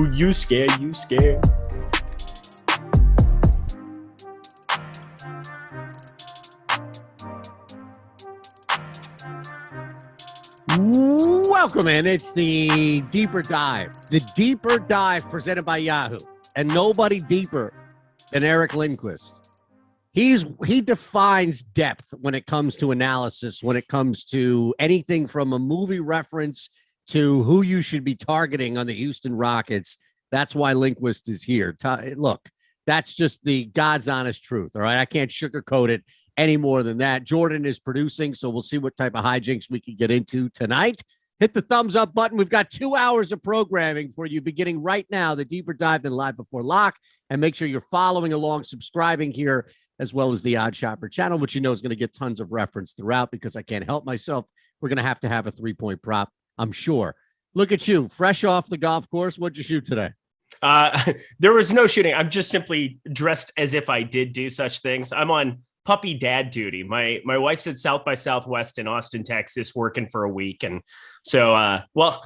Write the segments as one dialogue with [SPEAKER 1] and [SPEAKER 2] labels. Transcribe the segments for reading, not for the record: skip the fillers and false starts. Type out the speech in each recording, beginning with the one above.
[SPEAKER 1] Ooh, you scared, you scared.
[SPEAKER 2] Welcome in. It's the Deeper Dive. The Deeper Dive presented by Yahoo. And nobody deeper than Eric Lindquist. He defines depth when it comes to analysis, when it comes to anything from a movie reference to who you should be targeting on the Houston Rockets. That's why Lindquist is here. Look, that's just the God's honest truth, all right? I can't sugarcoat it any more than that. Jordan is producing, so we'll see what type of hijinks we can get into tonight. Hit the thumbs up button. We've got 2 hours of programming for you beginning right now, the Deeper Dive and Live Before Lock. And make sure you're following along, subscribing here, as well as the Odd Shopper channel, which you know is going to get tons of reference throughout because I can't help myself. We're going to have a 3-point prop, I'm sure. Look at you, fresh off the golf course. What'd you shoot today?
[SPEAKER 1] There was no shooting. I'm just simply dressed as if I did do such things. I'm on puppy dad duty. My wife's at South by Southwest in Austin, Texas, working for a week. And so,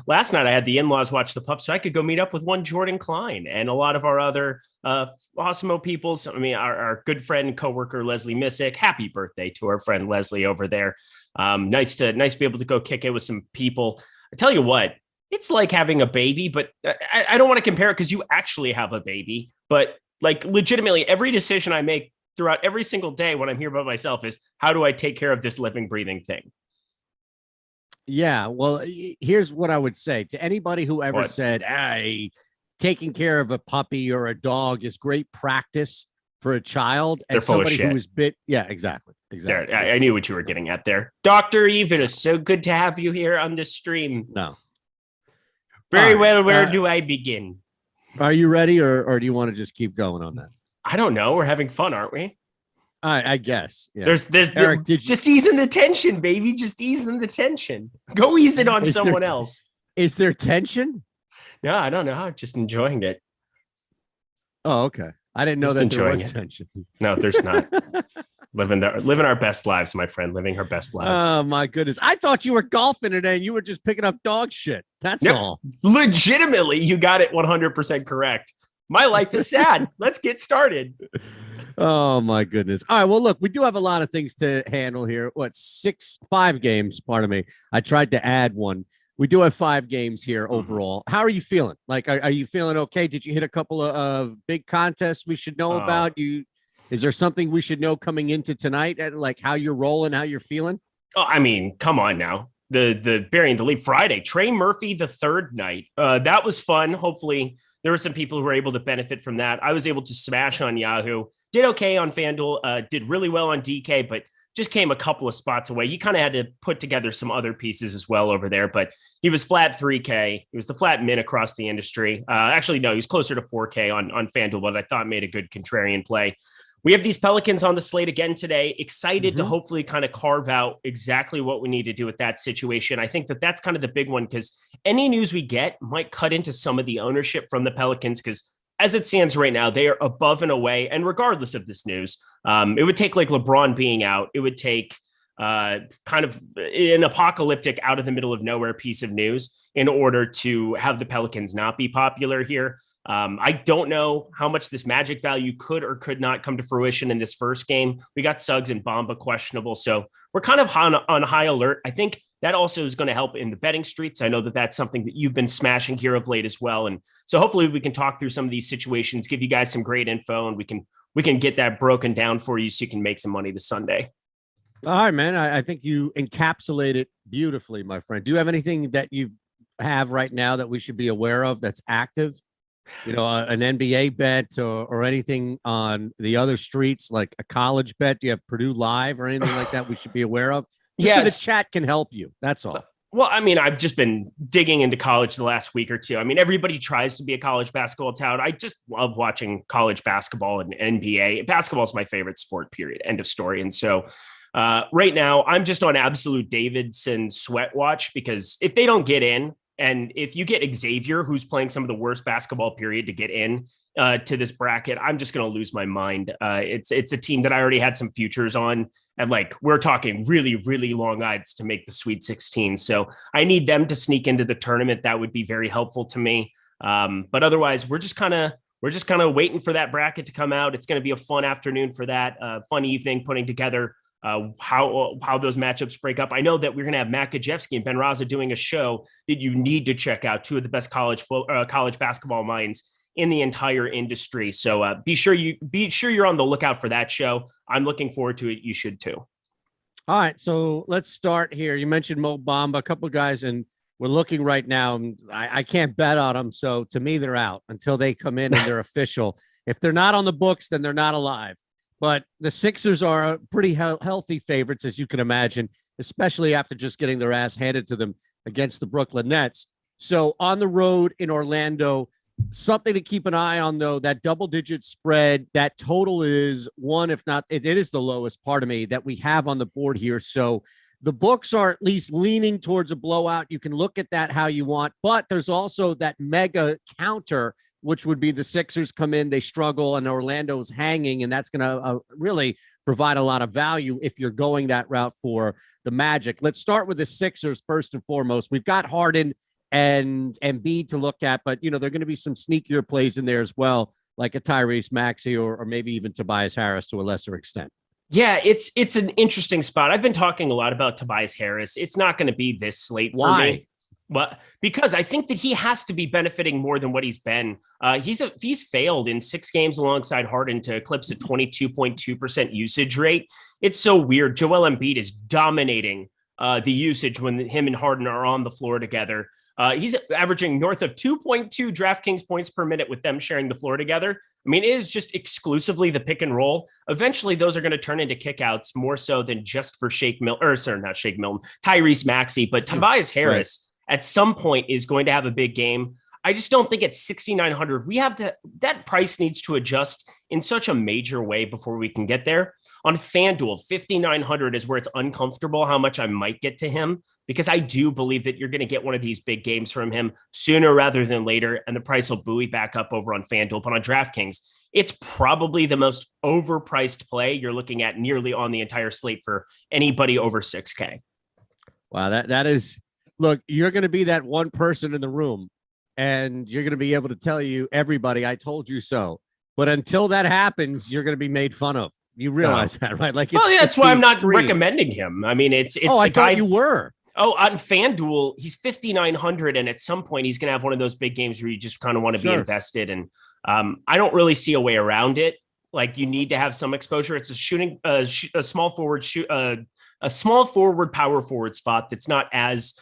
[SPEAKER 1] last night I had the in-laws watch the pups so I could go meet up with one Jordan Klein and a lot of our other Awesemo peoples. I mean, our good friend and coworker, Leslie Missick. Happy birthday to our friend Leslie over there. Nice to be able to go kick it with some people. I tell you what, it's like having a baby, but I don't want to compare it because you actually have a baby, but like legitimately every decision I make throughout every single day when I'm here by myself is how do I take care of this living, breathing thing?
[SPEAKER 2] Yeah, well, here's what I would say to anybody who ever said, hey, taking care of a puppy or a dog is great practice for a child.
[SPEAKER 1] They're
[SPEAKER 2] as somebody
[SPEAKER 1] full of
[SPEAKER 2] who is yeah, exactly.
[SPEAKER 1] There, I knew what you were getting at there. Dr. Eve, it is so good to have you here on this stream.
[SPEAKER 2] No.
[SPEAKER 1] Very well, where do I begin?
[SPEAKER 2] Are you ready or do you want to just keep going on that?
[SPEAKER 1] I don't know. We're having fun, aren't we?
[SPEAKER 2] I guess. Yeah.
[SPEAKER 1] There's Eric, just easing the tension, baby. Just easing the tension. Go ease it on someone else.
[SPEAKER 2] Is there tension?
[SPEAKER 1] No, I don't know. I'm just enjoying it.
[SPEAKER 2] Oh, okay. I didn't know that there was tension.
[SPEAKER 1] No, there's not. living our best lives, my friend. Living her best lives.
[SPEAKER 2] Oh my goodness! I thought you were golfing today, and you were just picking up dog shit. That's all.
[SPEAKER 1] Legitimately, you got it 100% correct. My life is sad. Let's get started.
[SPEAKER 2] Oh my goodness. All right. Well, look, we do have a lot of things to handle here. 5 games? Pardon me. I tried to add one. We do have 5 games here overall. How are you feeling? Like, are you feeling okay? Did you hit a couple of big contests we should know about? Is there something we should know coming into tonight? Like how you're rolling, how you're feeling?
[SPEAKER 1] Oh, I mean, come on now. The burying the lead Friday. Trey Murphy, the third night. That was fun. Hopefully there were some people who were able to benefit from that. I was able to smash on Yahoo. Did okay on FanDuel. Did really well on DK, but just came a couple of spots away. You kind of had to put together some other pieces as well over there, but he was flat 3K. He was the flat min across the industry. Actually, no, he was closer to 4K on FanDuel, but I thought made a good contrarian play. We have these Pelicans on the slate again today. Excited to hopefully kind of carve out exactly what we need to do with that situation. I think that's kind of the big one because any news we get might cut into some of the ownership from the Pelicans because as it stands right now, they are above and away. And regardless of this news, it would take like LeBron being out. It would take kind of an apocalyptic out of the middle of nowhere piece of news in order to have the Pelicans not be popular here. I don't know how much this magic value could or could not come to fruition in this first game. We got Suggs and Bamba questionable. So we're kind of on high alert. I think that also is going to help in the betting streets. I know that that's something that you've been smashing here of late as well. And so hopefully we can talk through some of these situations, give you guys some great info, and we can get that broken down for you so you can make some money this Sunday.
[SPEAKER 2] All right, man. I think you encapsulate it beautifully, my friend. Do you have anything that you have right now that we should be aware of that's active? You know, an NBA bet or anything on the other streets, like a college bet? Do you have Purdue Live or anything like that we should be aware of? Just so the chat can help you. That's all.
[SPEAKER 1] Well, I mean, I've just been digging into college the last week or two. I mean, everybody tries to be a college basketball tout. I just love watching college basketball and NBA. Basketball is my favorite sport, period. End of story. And so right now, I'm just on absolute Davidson sweat watch because if they don't get in, and if you get Xavier, who's playing some of the worst basketball period to get in to this bracket, I'm just going to lose my mind. It's a team that I already had some futures on. And like, we're talking really, really long odds to make the Sweet 16. So I need them to sneak into the tournament. That would be very helpful to me. But otherwise, we're just kind of waiting for that bracket to come out. It's going to be a fun afternoon for that, fun evening putting together how those matchups break up. I know that we're going to have Matt Gajewski and Ben Raza doing a show that you need to check out. Two of the best college basketball minds in the entire industry. So be sure you're on the lookout for that show. I'm looking forward to it. You should too.
[SPEAKER 2] All right, so let's start here. You mentioned Mo Bamba, a couple of guys, and we're looking right now. I can't bet on them, so to me, they're out until they come in and they're official. If they're not on the books, then they're not alive. But the Sixers are pretty healthy favorites, as you can imagine, especially after just getting their ass handed to them against the Brooklyn Nets. So on the road in Orlando, something to keep an eye on, though, that double-digit spread, that total is one, if not, it is the lowest, part of me, that we have on the board here. So the books are at least leaning towards a blowout. You can look at that how you want, but there's also that mega counter, which would be the Sixers come in, they struggle, and Orlando's hanging, and that's going to really provide a lot of value if you're going that route for the Magic. Let's start with the Sixers first and foremost. We've got Harden and Embiid to look at, but, there are going to be some sneakier plays in there as well, like a Tyrese Maxey or maybe even Tobias Harris to a lesser extent.
[SPEAKER 1] Yeah, it's an interesting spot. I've been talking a lot about Tobias Harris. It's not going to be this slate for me. Well, because I think that he has to be benefiting more than what he's been. He's failed in 6 games alongside Harden to eclipse a 22.2% usage rate. It's so weird. Joel Embiid is dominating the usage when him and Harden are on the floor together. He's averaging north of 2.2 DraftKings points per minute with them sharing the floor together. I mean, it is just exclusively the pick and roll. Eventually, those are going to turn into kickouts more so than just for Tyrese Maxey, but Tobias Harris at some point is going to have a big game. I just don't think at 6,900, that price needs to adjust in such a major way before we can get there. On FanDuel, 5,900 is where it's uncomfortable how much I might get to him, because I do believe that you're going to get one of these big games from him sooner rather than later, and the price will buoy back up over on FanDuel. But on DraftKings, it's probably the most overpriced play you're looking at nearly on the entire slate for anybody over 6K.
[SPEAKER 2] Wow, that is, look, you're going to be that one person in the room, and you're going to be able to tell everybody, I told you so. But until that happens, you're going to be made fun of. You realize that, right? Like,
[SPEAKER 1] that's why I'm not recommending him. I mean, it's
[SPEAKER 2] I thought you were.
[SPEAKER 1] Oh, on FanDuel, he's 5,900, and at some point he's going to have one of those big games where you just kind of want to be invested. And I don't really see a way around it. Like, you need to have some exposure. It's a small forward power forward spot that's not as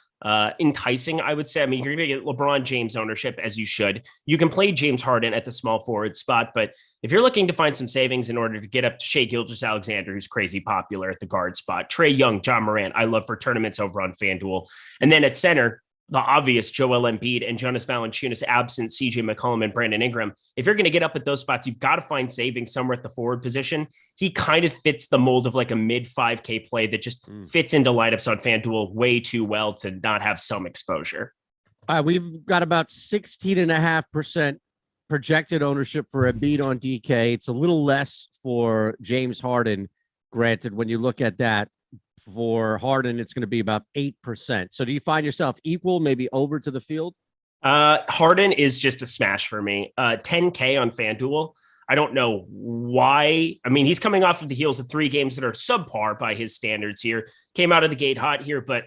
[SPEAKER 1] enticing, I would say. I mean, you're going to get LeBron James ownership, as you should. You can play James Harden at the small forward spot, but if you're looking to find some savings in order to get up to Shai Gilgeous-Alexander, who's crazy popular at the guard spot, Trae Young, John Morant, I love for tournaments over on FanDuel. And then at center, the obvious Joel Embiid and Jonas Valanciunas, absent CJ McCollum and Brandon Ingram. If you're going to get up at those spots, you've got to find savings somewhere at the forward position. He kind of fits the mold of like a mid 5K play that just fits into lineups on FanDuel way too well to not have some exposure.
[SPEAKER 2] We've got about 16.5% projected ownership for Embiid on DK. It's a little less for James Harden. Granted, when you look at that, for Harden, it's going to be about 8%. So do you find yourself equal, maybe over to the field?
[SPEAKER 1] Harden is just a smash for me. 10K on FanDuel. I don't know why. I mean, he's coming off of the heels of 3 games that are subpar by his standards here. Came out of the gate hot here, but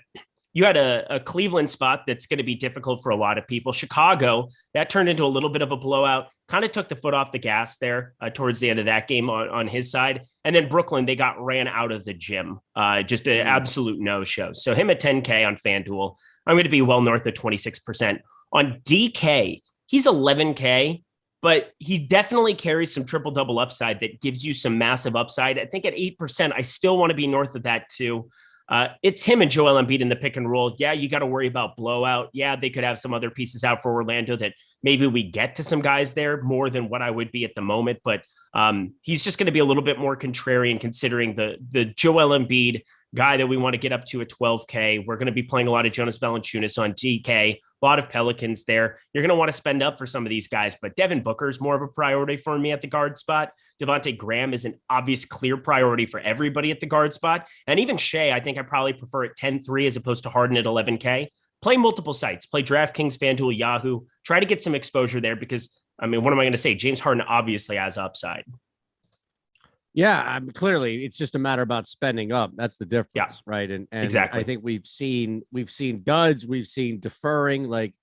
[SPEAKER 1] you had a Cleveland spot that's going to be difficult for a lot of people. Chicago, that turned into a little bit of a blowout, kind of took the foot off the gas there towards the end of that game on his side. And then Brooklyn, they got ran out of the gym. Just an absolute no-show. So him at 10K on FanDuel, I'm going to be well north of 26%. On DK, he's 11K, but he definitely carries some triple-double upside that gives you some massive upside. I think at 8%, I still want to be north of that too. It's him and Joel Embiid in the pick and roll. Yeah, you got to worry about blowout. Yeah, they could have some other pieces out for Orlando that maybe we get to some guys there more than what I would be at the moment. But he's just going to be a little bit more contrarian considering the Joel Embiid guy that we want to get up to at 12K. We're going to be playing a lot of Jonas Valanciunas on DK, a lot of Pelicans there. You're going to want to spend up for some of these guys, but Devin Booker is more of a priority for me at the guard spot. Devontae Graham is an obvious clear priority for everybody at the guard spot. And even Shai, I think I probably prefer at 10-3 as opposed to Harden at 11K. play multiple sites, play DraftKings, FanDuel, Yahoo, try to get some exposure there because, I mean, what am I going to say? James Harden obviously has upside.
[SPEAKER 2] Yeah, clearly it's just a matter about spending up. That's the difference, right? And
[SPEAKER 1] exactly.
[SPEAKER 2] I think we've seen duds, we've seen deferring. Like,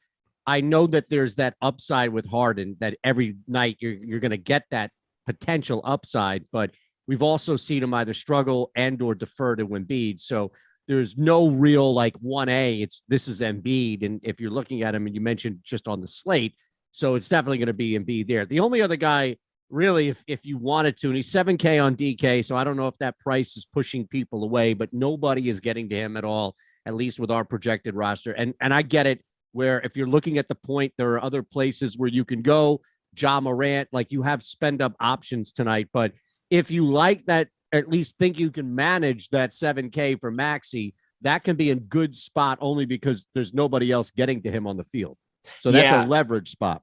[SPEAKER 2] I know that there's that upside with Harden that every night you're going to get that potential upside, but we've also seen him either struggle and or defer to Embiid. So there's no real like 1A. This is Embiid, and if you're looking at him, and you mentioned just on the slate, so it's definitely going to be Embiid there. The only other guy, really, if you wanted to, and he's 7K on DK, so I don't know if that price is pushing people away, but nobody is getting to him at all, at least with our projected roster. And I get it, where if you're looking at the point, there are other places where you can go. Ja Morant, like you have spend up options tonight, but if you like that, at least think you can manage that 7K for Maxey, that can be in good spot only because there's nobody else getting to him on the field. So that's a leverage spot.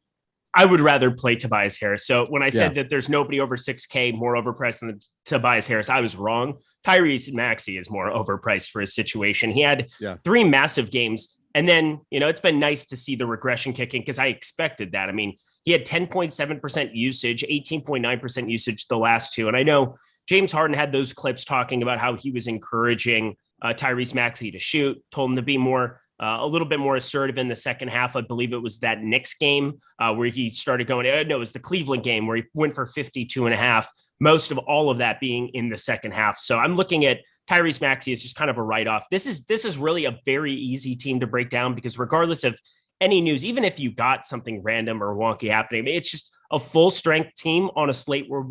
[SPEAKER 1] I would rather play Tobias Harris. So when I said that there's nobody over 6K more overpriced than Tobias Harris, I was wrong. Tyrese Maxey is more overpriced for his situation. He had 3 massive games. And then, it's been nice to see the regression kicking because I expected that. I mean, he had 10.7% usage, 18.9% usage the last 2. And I know James Harden had those clips talking about how he was encouraging Tyrese Maxey to shoot, told him to be more a little bit more assertive in the second half. I believe it was that Knicks game where he started going, no, it was the Cleveland game where he went for 52.5, most of all of that being in the second half. So I'm looking at Tyrese Maxey as just kind of a write-off. This is really a very easy team to break down because regardless of any news, even if you got something random or wonky happening, it's just a full strength team on a slate where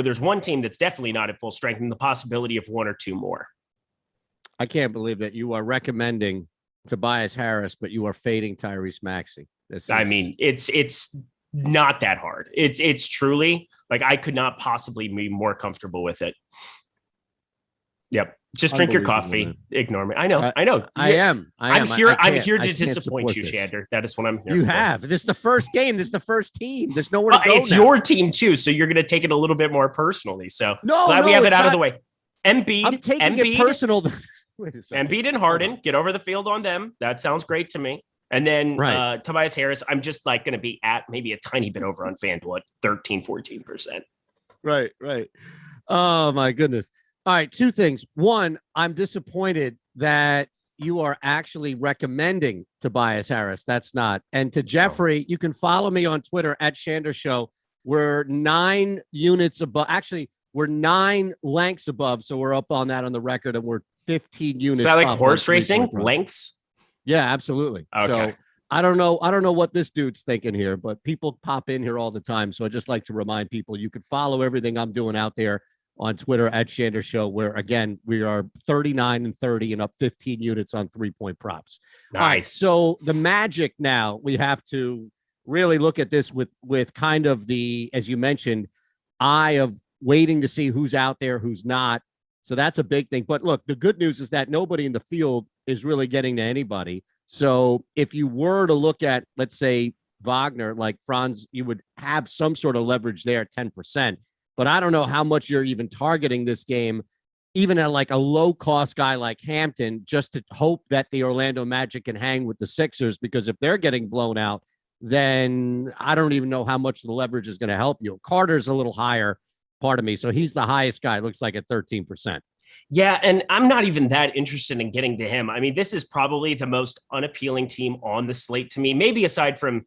[SPEAKER 1] there's one team that's definitely not at full strength and the possibility of 1 or 2 more.
[SPEAKER 2] I can't believe that you are recommending Tobias Harris, but you are fading Tyrese Maxey.
[SPEAKER 1] I mean, it's not that hard. It's truly like I could not possibly be more comfortable with it. Yep. Just drink your coffee. Man. Ignore me. I know.
[SPEAKER 2] I am.
[SPEAKER 1] I'm here to disappoint you, Shander. That is what I'm here for.
[SPEAKER 2] This is the first game. This is the first team. There's nowhere to go.
[SPEAKER 1] It's your team too, so you're going to take it a little bit more personally. So glad we have it out of the way. Embiid.
[SPEAKER 2] I'm taking it personal.
[SPEAKER 1] Embiid and Harden, get over the field on them. That sounds great to me. And then Tobias Harris, I'm just like going to be at maybe a tiny bit over on FanDuel at 13-14%.
[SPEAKER 2] Right. Oh, my goodness. All right, 2 things. One, I'm disappointed that you are actually recommending Tobias Harris. That's not. And to Jeffrey, you can follow me on Twitter at Shander Show. We're 9 units above. Actually, we're 9 lengths above. So we're up on that on the record, and we're 15 units.
[SPEAKER 1] Is that like horse racing lengths?
[SPEAKER 2] Yeah, absolutely.
[SPEAKER 1] Okay.
[SPEAKER 2] So I don't know what this dude's thinking here, but people pop in here all the time. So I just like to remind people you can follow everything I'm doing out there on Twitter at Shander Show, where again we are 39-30 and up 15 units on 3-point props.
[SPEAKER 1] Nice.
[SPEAKER 2] All right, so the magic now we have to really look at this with kind of the, as you mentioned, eye of waiting to see who's out there, who's not. So that's a big thing. But look, the good news is that nobody in the field is really getting to anybody. So if you were to look at, let's say, Wagner, like Franz, you would have some sort of leverage there at 10%. But I don't know how much you're even targeting this game, even at like a low-cost guy like Hampton, just to hope that the Orlando Magic can hang with the Sixers, because if they're getting blown out, then I don't even know how much the leverage is going to help you. Carter's a little higher, part of me. So he's the highest guy, looks like at 13%.
[SPEAKER 1] Yeah, and I'm not even that interested in getting to him. I mean, this is probably the most unappealing team on the slate to me, maybe aside from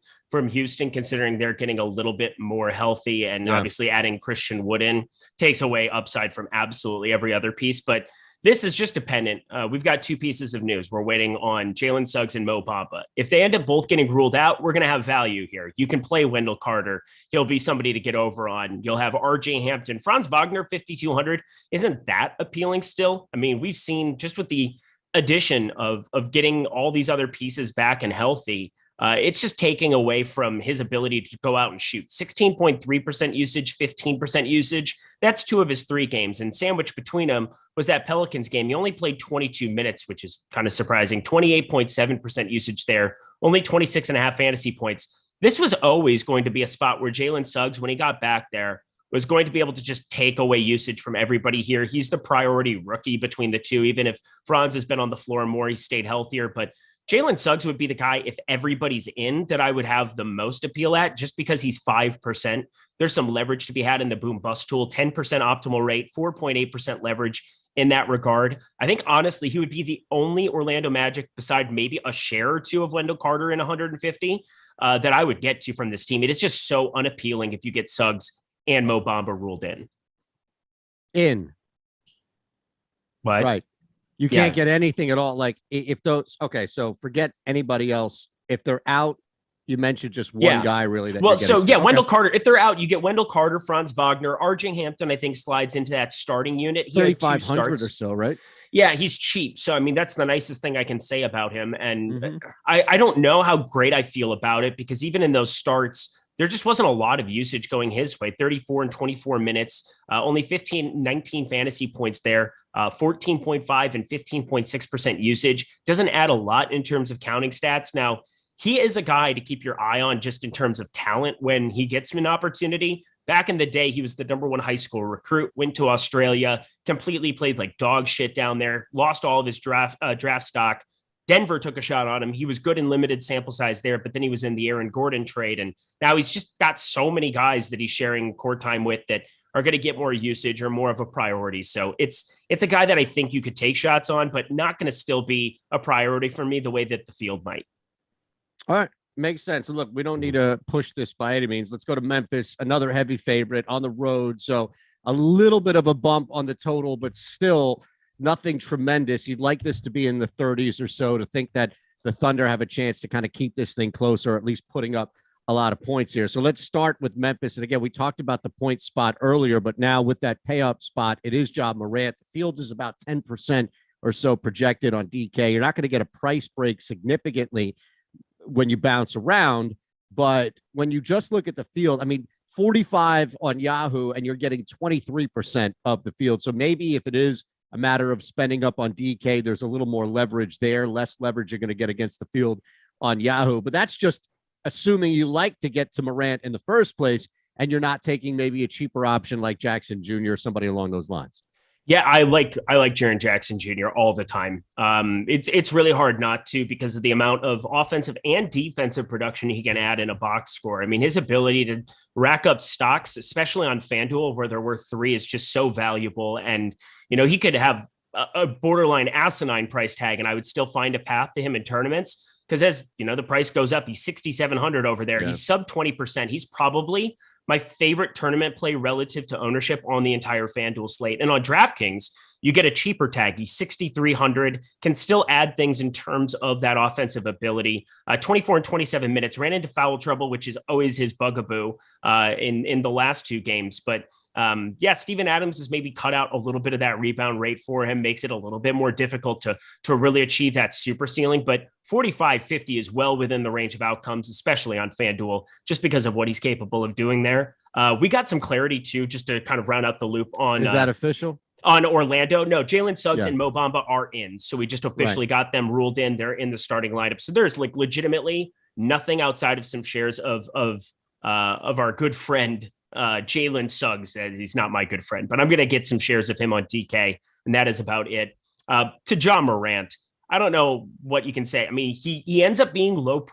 [SPEAKER 1] Houston, considering they're getting a little bit more healthy, and obviously adding Christian Wood in takes away upside from absolutely every other piece. But this is just dependent. We've got 2 pieces of news. We're waiting on Jalen Suggs and Mo Bamba. If they end up both getting ruled out, we're going to have value here. You can play Wendell Carter. He'll be somebody to get over on. You'll have RJ Hampton. Franz Wagner, 5,200. Isn't that appealing still? I mean, we've seen just with the addition of getting all these other pieces back and healthy, it's just taking away from his ability to go out and shoot. 16.3% usage, 15% usage. That's 2 of his 3 games. And sandwiched between them was that Pelicans game. He only played 22 minutes, which is kind of surprising. 28.7% usage there, only 26.5 fantasy points. This was always going to be a spot where Jalen Suggs, when he got back there, was going to be able to just take away usage from everybody here. He's the priority rookie between the 2, even if Franz has been on the floor more, he stayed healthier. But Jalen Suggs would be the guy, if everybody's in, that I would have the most appeal at, just because he's 5%. There's some leverage to be had in the boom bust tool, 10% optimal rate, 4.8% leverage in that regard. I think, honestly, he would be the only Orlando Magic, beside maybe a share or two of Wendell Carter in 150, that I would get to from this team. It is just so unappealing if you get Suggs and Mo Bamba ruled in. What?
[SPEAKER 2] Right. You can't get anything at all. Like if those, okay, so forget anybody else. If they're out, you mentioned just one guy really.
[SPEAKER 1] Wendell Carter, if they're out, you get Wendell Carter, Franz Wagner, RJ Hampton, I think slides into that starting unit. He
[SPEAKER 2] 3,500 or so, right?
[SPEAKER 1] Yeah, he's cheap. So, I mean, that's the nicest thing I can say about him. And I don't know how great I feel about it, because even in those starts, there just wasn't a lot of usage going his way. 34 and 24 minutes, only 19 fantasy points there, 14.5 and 15.6% usage. Doesn't add a lot in terms of counting stats. Now, he is a guy to keep your eye on just in terms of talent when he gets an opportunity. Back in the day, he was the #1 high school recruit, went to Australia, completely played like dog shit down there, lost all of his draft stock. Denver took a shot on him. He was good in limited sample size there, but then he was in the Aaron Gordon trade. And now he's just got so many guys that he's sharing court time with that are going to get more usage or more of a priority. So it's a guy that I think you could take shots on, but not going to still be a priority for me the way that the field might.
[SPEAKER 2] All right. Makes sense. Look, we don't need to push this by any means. Let's go to Memphis, another heavy favorite on the road. So a little bit of a bump on the total, but still nothing tremendous. You'd like this to be in the 30s or so to think that the Thunder have a chance to kind of keep this thing close, or at least putting up a lot of points here. So let's start with Memphis. And again, we talked about the point spot earlier, but now with that pay-up spot, it is Ja Morant. The field is about 10% or so projected on DK. You're not going to get a price break significantly when you bounce around, but when you just look at the field, I mean, 45 on Yahoo and you're getting 23% of the field. So maybe if it is a matter of spending up on DK, there's a little more leverage there, less leverage you're going to get against the field on Yahoo. But that's just assuming you like to get to Morant in the first place and you're not taking maybe a cheaper option like Jackson Jr. or somebody along those lines.
[SPEAKER 1] Yeah, I like Jaren Jackson Jr. all the time. It's really hard not to, because of the amount of offensive and defensive production he can add in a box score. I mean, his ability to rack up stocks, especially on FanDuel where they're worth 3, is just so valuable. And, you know, he could have a borderline asinine price tag and I would still find a path to him in tournaments, because as you know, the price goes up. He's 6,700 over there. Yeah. He's sub 20%. He's probably my favorite tournament play relative to ownership on the entire FanDuel slate. And on DraftKings, you get a cheaper tag. He's 6,300, can still add things in terms of that offensive ability. 24 and 27 minutes, ran into foul trouble, which is always his bugaboo in the last 2 games. But Steven Adams has maybe cut out a little bit of that rebound rate for him, makes it a little bit more difficult to really achieve that super ceiling. But 45-50 is well within the range of outcomes, especially on FanDuel, just because of what he's capable of doing there. We got some clarity too, just to kind of round out the loop on.
[SPEAKER 2] Is that official?
[SPEAKER 1] On Orlando? No, Jalen Suggs and Mo Bamba are in. So we just officially got them ruled in. They're in the starting lineup. So there's like legitimately nothing outside of some shares of our good friend, Jalen Suggs. He's not my good friend, but I'm going to get some shares of him on DK. And that is about it. To Ja Morant, I don't know what you can say. I mean, he ends up being low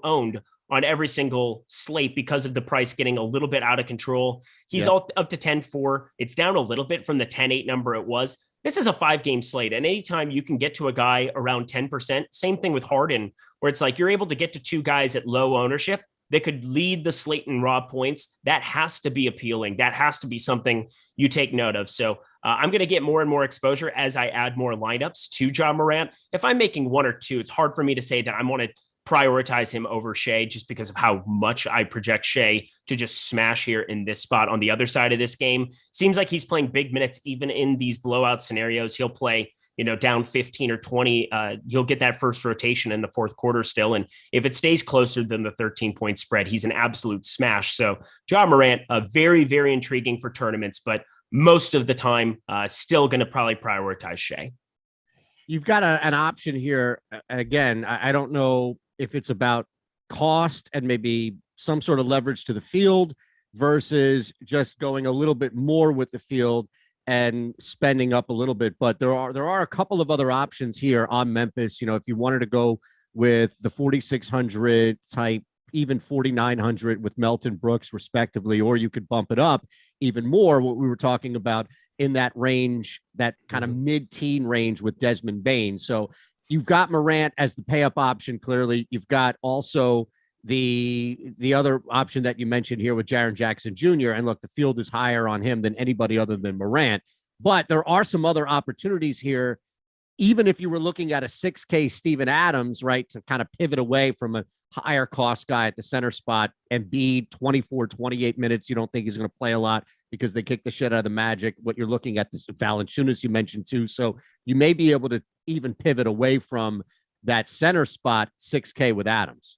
[SPEAKER 1] owned on every single slate because of the price getting a little bit out of control. He's all up to 10-4. It's down a little bit from the 10-8 number it was. This is a 5-game slate. And anytime you can get to a guy around 10%, same thing with Harden, where it's like you're able to get to 2 guys at low ownership that could lead the slate in raw points. That has to be appealing. That has to be something you take note of. So I'm going to get more and more exposure as I add more lineups to Ja Morant. If I'm making 1 or 2, it's hard for me to say that I want to prioritize him over Shea just because of how much I project Shea to just smash here in this spot on the other side of this game. Seems like he's playing big minutes even in these blowout scenarios. He'll play, down 15 or 20. He'll get that first rotation in the fourth quarter still. And if it stays closer than the 13-point spread, he's an absolute smash. So Ja Morant, very, very intriguing for tournaments, but most of the time, still going to probably prioritize Shea.
[SPEAKER 2] You've got an option here. Again, I don't know if it's about cost and maybe some sort of leverage to the field versus just going a little bit more with the field and spending up a little bit. But there are a couple of other options here on Memphis. You know, if you wanted to go with the 4,600 type, even 4,900 with Melton Brooks respectively, or you could bump it up even more, what we were talking about in that range, that kind of mid-teen range with Desmond Bain. So you've got Morant as the pay up option. Clearly, you've got also the other option that you mentioned here with Jaren Jackson Jr. And look, the field is higher on him than anybody other than Morant. But there are some other opportunities here. Even if you were looking at a 6K Steven Adams, right, to kind of pivot away from a higher cost guy at the center spot, and be 24, 28 minutes, you don't think he's going to play a lot because they kick the shit out of the Magic. What you're looking at, this Valanciunas you mentioned too. So you may be able to even pivot away from that center spot 6K with Adams.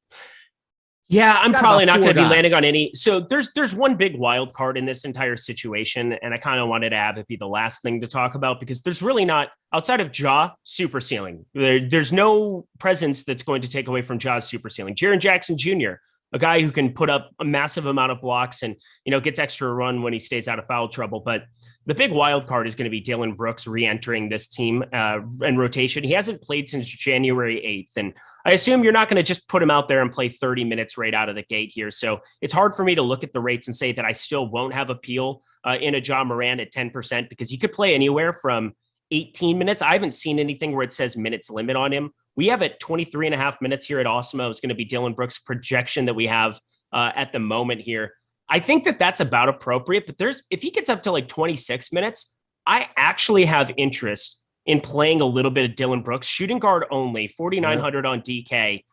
[SPEAKER 1] Yeah, I'm probably not going to be landing on any. So there's one big wild card in this entire situation, and I kind of wanted to have it be the last thing to talk about because there's really not, outside of Ja, super ceiling. There's no presence that's going to take away from Ja's super ceiling. Jaren Jackson Jr., a guy who can put up a massive amount of blocks and, you know, gets extra run when he stays out of foul trouble. But the big wild card is going to be Dillon Brooks re-entering this team in rotation. He hasn't played since January 8th. And I assume you're not going to just put him out there and play 30 minutes right out of the gate here. So it's hard for me to look at the rates and say that I still won't have appeal in a Ja Morant at 10% because he could play anywhere from 18 minutes. I haven't seen anything where it says minutes limit on him. We have at 23 and a half minutes here at Awesemo. It's going to be Dillon Brooks' projection that we have at the moment here. I think that that's about appropriate, but if he gets up to like 26 minutes, I actually have interest in playing a little bit of Dillon Brooks, shooting guard only, 4,900 on DK.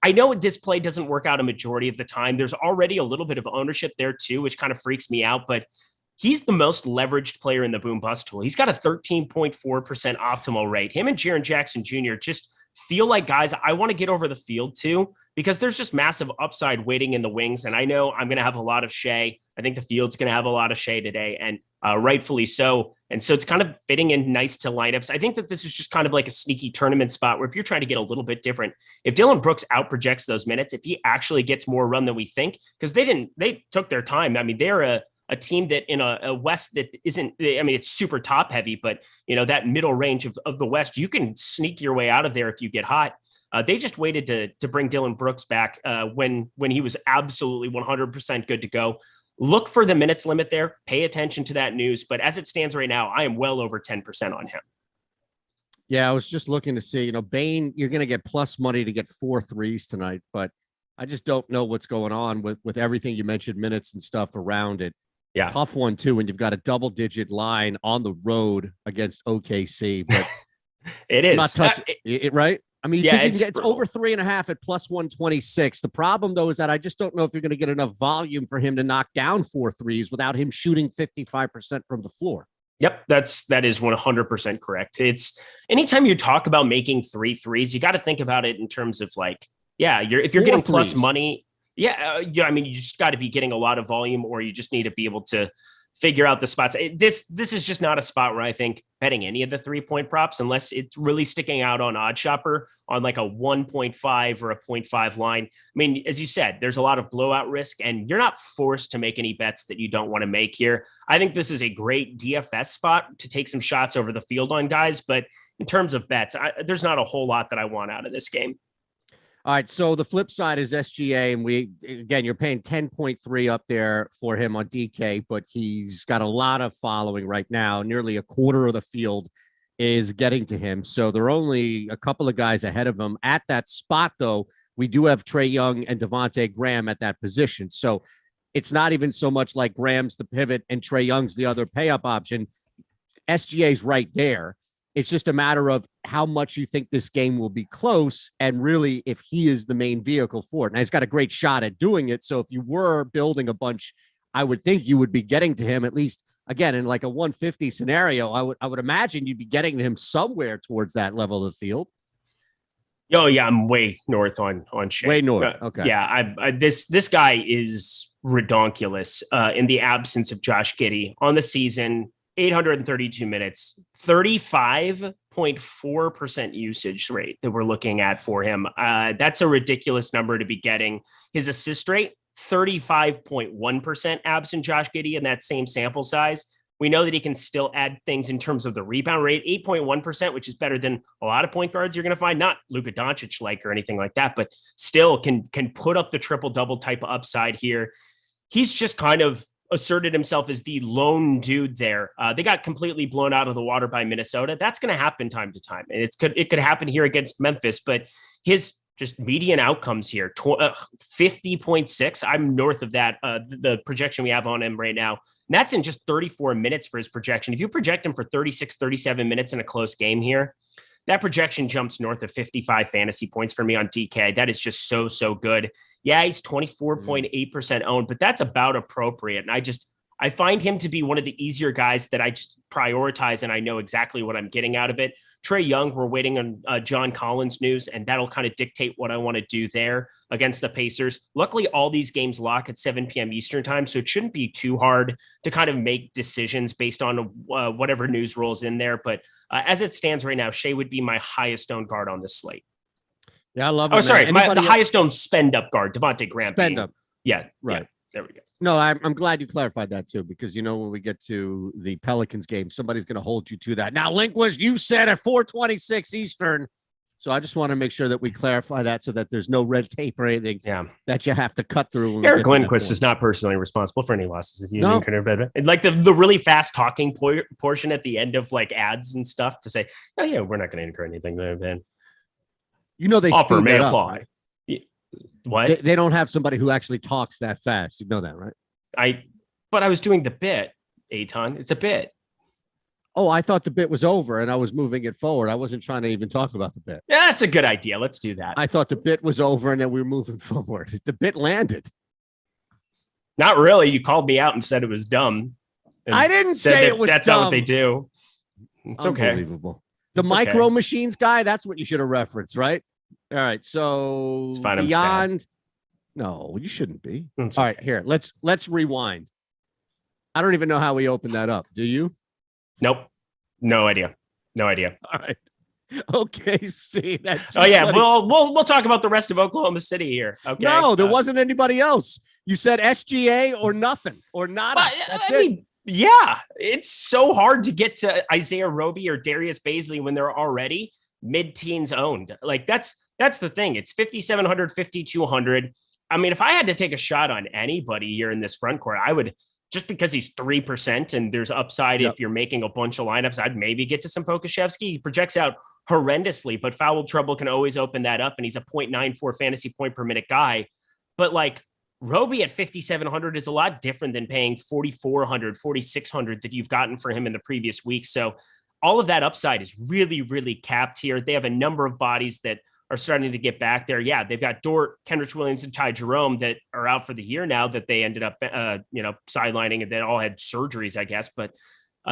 [SPEAKER 1] I know this play doesn't work out a majority of the time. There's already a little bit of ownership there too, which kind of freaks me out, but he's the most leveraged player in the boom bust tool. He's got a 13.4% optimal rate. Him and Jaren Jackson Jr. just feel like guys I want to get over the field to because there's just massive upside waiting in the wings. And I know I'm going to have a lot of Shea. I think the field's going to have a lot of Shea today, and rightfully so. And so it's kind of fitting in nice to lineups. I think that this is just kind of like a sneaky tournament spot where if you're trying to get a little bit different, if Dillon Brooks out projects those minutes, if he actually gets more run than we think, because they took their time. I mean, they're a team that in a West that isn't, I mean, it's super top heavy, but you know, that middle range of the West, you can sneak your way out of there if you get hot. They just waited to bring Dillon Brooks back when he was absolutely 100% good to go. Look for the minutes limit there, pay attention to that news. But as it stands right now, I am well over 10% on him.
[SPEAKER 2] Yeah, I was just looking to see, you know, Bain, you're going to get plus money to get 4 threes tonight, but I just don't know what's going on with everything you mentioned, minutes and stuff around it.
[SPEAKER 1] Yeah.
[SPEAKER 2] Tough one too, when you've got a double-digit line on the road against OKC, but
[SPEAKER 1] it is
[SPEAKER 2] not touching it, right? I mean,
[SPEAKER 1] yeah,
[SPEAKER 2] it's over 3.5 at plus 126. The problem, though, is that I just don't know if you're going to get enough volume for him to knock down 4 threes without him shooting 55% from the floor.
[SPEAKER 1] Yep, that is 100% correct. It's anytime you talk about making 3 threes, you got to think about it in terms of like, yeah, if you're getting plus money, yeah, I mean, you just got to be getting a lot of volume, or you just need to be able to figure out the spots. This is just not a spot where I think betting any of the 3-point props, unless it's really sticking out on Odd Shopper on like a 1.5 or a 0.5 line. I mean, as you said, there's a lot of blowout risk, and you're not forced to make any bets that you don't want to make here. I think this is a great DFS spot to take some shots over the field on guys, but in terms of bets, there's not a whole lot that I want out of this game.
[SPEAKER 2] All right, so the flip side is SGA, and you're paying 10.3 up there for him on DK, but he's got a lot of following right now. Nearly a quarter of the field is getting to him, so there are only a couple of guys ahead of him. At that spot, though, we do have Trae Young and Devontae Graham at that position, so it's not even so much like Graham's the pivot and Trae Young's the other pay-up option. SGA's right there. It's just a matter of how much you think this game will be close, and really if he is the main vehicle for it. Now, he's got a great shot at doing it. So if you were building a bunch, I would think you would be getting to him, at least, again, in like a 150 scenario. I would imagine you'd be getting to him somewhere towards that level of the field.
[SPEAKER 1] Oh, yeah, I'm way north on Shea.
[SPEAKER 2] Way north, okay.
[SPEAKER 1] Yeah, this guy is redonkulous in the absence of Josh Giddey on the season. 832 minutes, 35.4% usage rate that we're looking at for him. That's a ridiculous number to be getting. His assist rate, 35.1% absent Josh Giddey in that same sample size. We know that he can still add things in terms of the rebound rate, 8.1%, which is better than a lot of point guards you're going to find. Not Luka Doncic like or anything like that, but still can put up the triple-double type of upside here. He's just kind of asserted himself as the lone dude there. They got completely blown out of the water by Minnesota. That's going to happen time to time. And it could happen here against Memphis, but his just median outcomes here, 50.6. I'm north of that. The projection we have on him right now. And that's in just 34 minutes for his projection. If you project him for 36, 37 minutes in a close game here, that projection jumps north of 55 fantasy points for me on DK. That is just so good. Yeah, he's 24.8% owned, but that's about appropriate. And I find him to be one of the easier guys that I just prioritize, and I know exactly what I'm getting out of it. Trae Young, we're waiting on John Collins news, and that'll kind of dictate what I want to do there against the Pacers. Luckily, all these games lock at 7 p.m. Eastern time, so it shouldn't be too hard to kind of make decisions based on whatever news rolls in there. But as it stands right now, Shea would be my highest owned guard on this slate.
[SPEAKER 2] Yeah, I love it.
[SPEAKER 1] Oh, sorry, the highest owned spend up guard, Devontae Graham.
[SPEAKER 2] Spend up.
[SPEAKER 1] Yeah,
[SPEAKER 2] right.
[SPEAKER 1] Yeah, there we go.
[SPEAKER 2] No, I'm glad you clarified that too, because when we get to the Pelicans game, somebody's going to hold you to that. Now, Lindquist, you said at 4:26 Eastern, so I just want to make sure that we clarify that so that there's no red tape or anything that you have to cut through.
[SPEAKER 1] Eric Lindquist is not personally responsible for any losses. If you and like the really fast talking portion at the end of like ads and stuff to say, oh yeah, we're not going to incur anything there, man.
[SPEAKER 2] They
[SPEAKER 1] offer may
[SPEAKER 2] up,
[SPEAKER 1] apply.
[SPEAKER 2] Right?
[SPEAKER 1] What?
[SPEAKER 2] They don't have somebody who actually talks that fast. You know that, right?
[SPEAKER 1] But I was doing the bit, Eytan. It's a bit.
[SPEAKER 2] Oh, I thought the bit was over and I was moving it forward. I wasn't trying to even talk about the bit.
[SPEAKER 1] Yeah, that's a good idea. Let's do that.
[SPEAKER 2] I thought the bit was over and then we were moving forward. The bit landed.
[SPEAKER 1] Not really. You called me out and said it was dumb.
[SPEAKER 2] I didn't say it was
[SPEAKER 1] That's
[SPEAKER 2] dumb.
[SPEAKER 1] not what they do. It's okay.
[SPEAKER 2] Unbelievable. The Micro Machines guy, that's what you should have referenced, right? All right, so
[SPEAKER 1] it's fine,
[SPEAKER 2] beyond. No, you shouldn't be.
[SPEAKER 1] It's
[SPEAKER 2] all right, here. Let's rewind. I don't even know how we opened that up. Do you?
[SPEAKER 1] Nope. No idea. All
[SPEAKER 2] right. Okay. See that.
[SPEAKER 1] Oh yeah. We'll talk about the rest of Oklahoma City here. Okay.
[SPEAKER 2] No, there wasn't anybody else. You said SGA or nothing or nada. That's it.
[SPEAKER 1] Yeah, it's so hard to get to Isaiah Roby or Darius Baisley when they're already mid-teens owned. Like that's the thing. It's 5,700, 5,200. I mean, if I had to take a shot on anybody here in this front court, I would, just because he's 3% and there's upside. If you're making a bunch of lineups, I'd maybe get to some Pokusevski. He projects out horrendously, but foul trouble can always open that up. And he's a 0.94 fantasy point per minute guy. But like Roby at 5,700 is a lot different than paying 4,400, 4,600 that you've gotten for him in the previous week. So all of that upside is really, really capped here. They have a number of bodies that are starting to get back there. Yeah, they've got Dort, Kendrick Williams, and Ty Jerome that are out for the year now that they ended up, sidelining, and they all had surgeries, I guess. But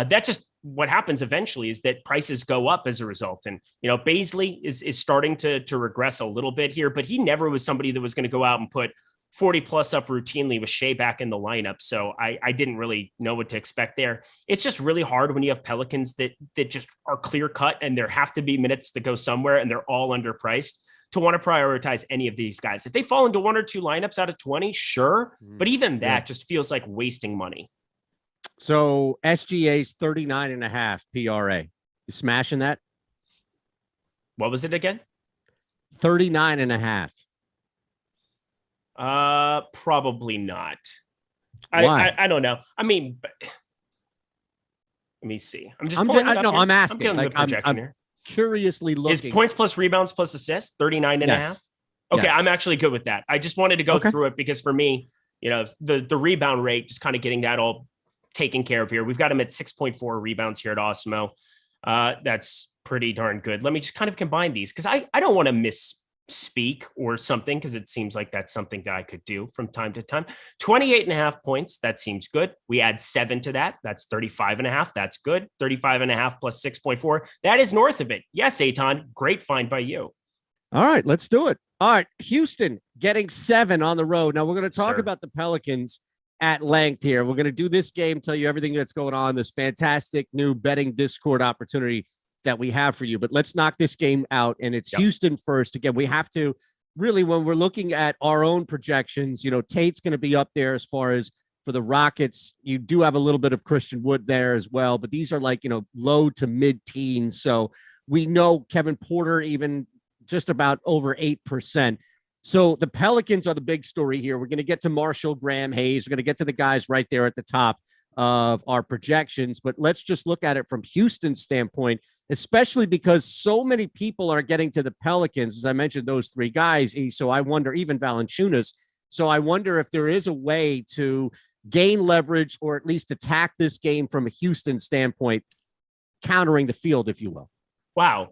[SPEAKER 1] that's just what happens eventually is that prices go up as a result. And, Baisley is starting to regress a little bit here, but he never was somebody that was going to go out and put 40 plus up routinely with Shea back in the lineup. So I didn't really know what to expect there. It's just really hard when you have Pelicans that just are clear cut and there have to be minutes that go somewhere and they're all underpriced to want to prioritize any of these guys. If they fall into one or two lineups out of 20, sure. But even that just feels like wasting money.
[SPEAKER 2] So SGA's 39.5 PRA. You smashing that?
[SPEAKER 1] What was it again?
[SPEAKER 2] 39.5.
[SPEAKER 1] Probably not.
[SPEAKER 2] Why?
[SPEAKER 1] I don't know. I mean, let me see. I'm
[SPEAKER 2] asking. I'm curiously looking.
[SPEAKER 1] Is points plus rebounds plus assists 39.5? Okay, yes. I'm actually good with that. I just wanted to go through it because for me, the rebound rate, just kind of getting that all taken care of here. We've got him at 6.4 rebounds here at Awesemo. That's pretty darn good. Let me just kind of combine these because I don't want to misspeak or something because it seems like that's something that I could do from time to time. 28.5 points. That seems good. We add 7 to that. That's 35.5. That's good. 35.5 plus 6.4. That is north of it. Yes, Eytan. Great find by you.
[SPEAKER 2] All right, let's do it. All right, Houston getting 7 on the road. Now we're going to talk about the Pelicans at length here. We're going to do this game, tell you everything that's going on, this fantastic new betting Discord opportunity that we have for you. But let's knock this game out, and it's Houston first. Again, we have to really, when we're looking at our own projections, Tate's going to be up there as far as For the Rockets, you do have a little bit of Christian Wood there as well, but these are like, low to mid-teens. So we know Kevin Porter even just about over 8%. So the Pelicans are the big story here. We're going to get to Marshall, Graham, Hayes. We're going to get to the guys right there at the top of our projections, but let's just look at it from Houston's standpoint, especially because so many people are getting to the Pelicans. As I mentioned, those three guys. So I wonder, even Valanciunas. So I wonder if there is a way to gain leverage or at least attack this game from a Houston standpoint, countering the field, if you will.
[SPEAKER 1] Wow.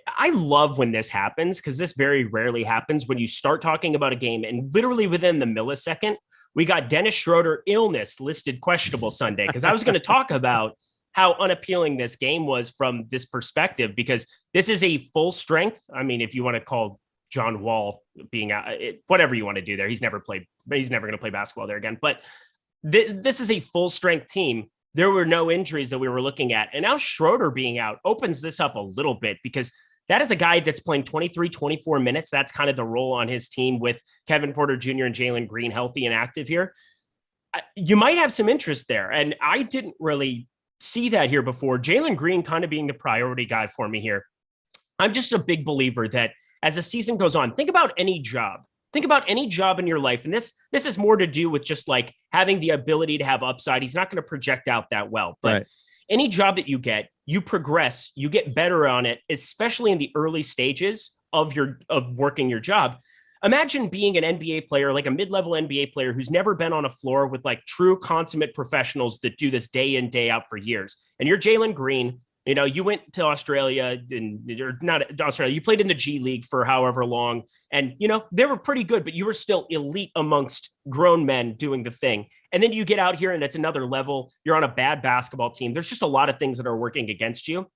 [SPEAKER 1] I love when this happens, because this very rarely happens when you start talking about a game and literally within the millisecond, we got Dennis Schroeder illness listed questionable Sunday, because I was going to talk about how unappealing this game was from this perspective, because this is a full strength. I mean, if you want to call John Wall being out, whatever you want to do there, he's never going to play basketball there again. But this is a full strength team. There were no injuries that we were looking at. And now Schroeder being out opens this up a little bit, because that is a guy that's playing 23, 24 minutes. That's kind of the role on his team with Kevin Porter Jr. and Jalen Green healthy and active here. You might have some interest there. And I didn't really see that here before. Jalen Green kind of being the priority guy for me here. I'm just a big believer that as the season goes on, think about any job. Think about any job in your life. And this is more to do with just like having the ability to have upside. He's not going to project out that well, but right. Any job that you get, you progress, you get better on it, especially in the early stages of working your job. Imagine being an NBA player, like a mid-level NBA player who's never been on a floor with like true consummate professionals that do this day in, day out for years. And you're Jalen Green. You went to Australia or not Australia. You played in the G League for however long. And, they were pretty good, but you were still elite amongst grown men doing the thing. And then you get out here and it's another level. You're on a bad basketball team. There's just a lot of things that are working against you.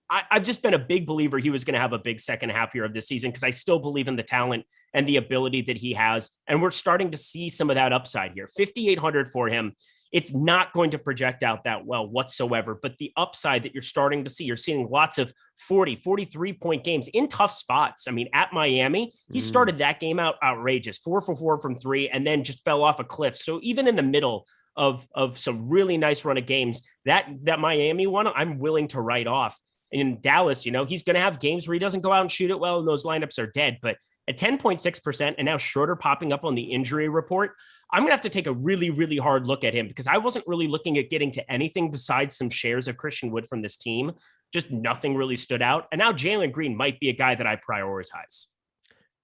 [SPEAKER 1] I've just been a big believer he was going to have a big second half here of this season, because I still believe in the talent and the ability that he has. And we're starting to see some of that upside here. 5,800 for him. It's not going to project out that well whatsoever, but the upside that you're starting to see, you're seeing lots of 40, 43-point games in tough spots. I mean, at Miami, he started that game out outrageous, 4 for 4 from 3, and then just fell off a cliff. So even in the middle of some really nice run of games, that Miami one, I'm willing to write off. In Dallas, he's going to have games where he doesn't go out and shoot it well, and those lineups are dead. But at 10.6%, and now Schroeder popping up on the injury report, I'm going to have to take a really, really hard look at him, because I wasn't really looking at getting to anything besides some shares of Christian Wood from this team. Just nothing really stood out. And now Jalen Green might be a guy that I prioritize.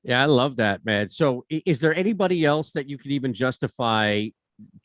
[SPEAKER 2] Yeah, I love that, man. So is there anybody else that you could even justify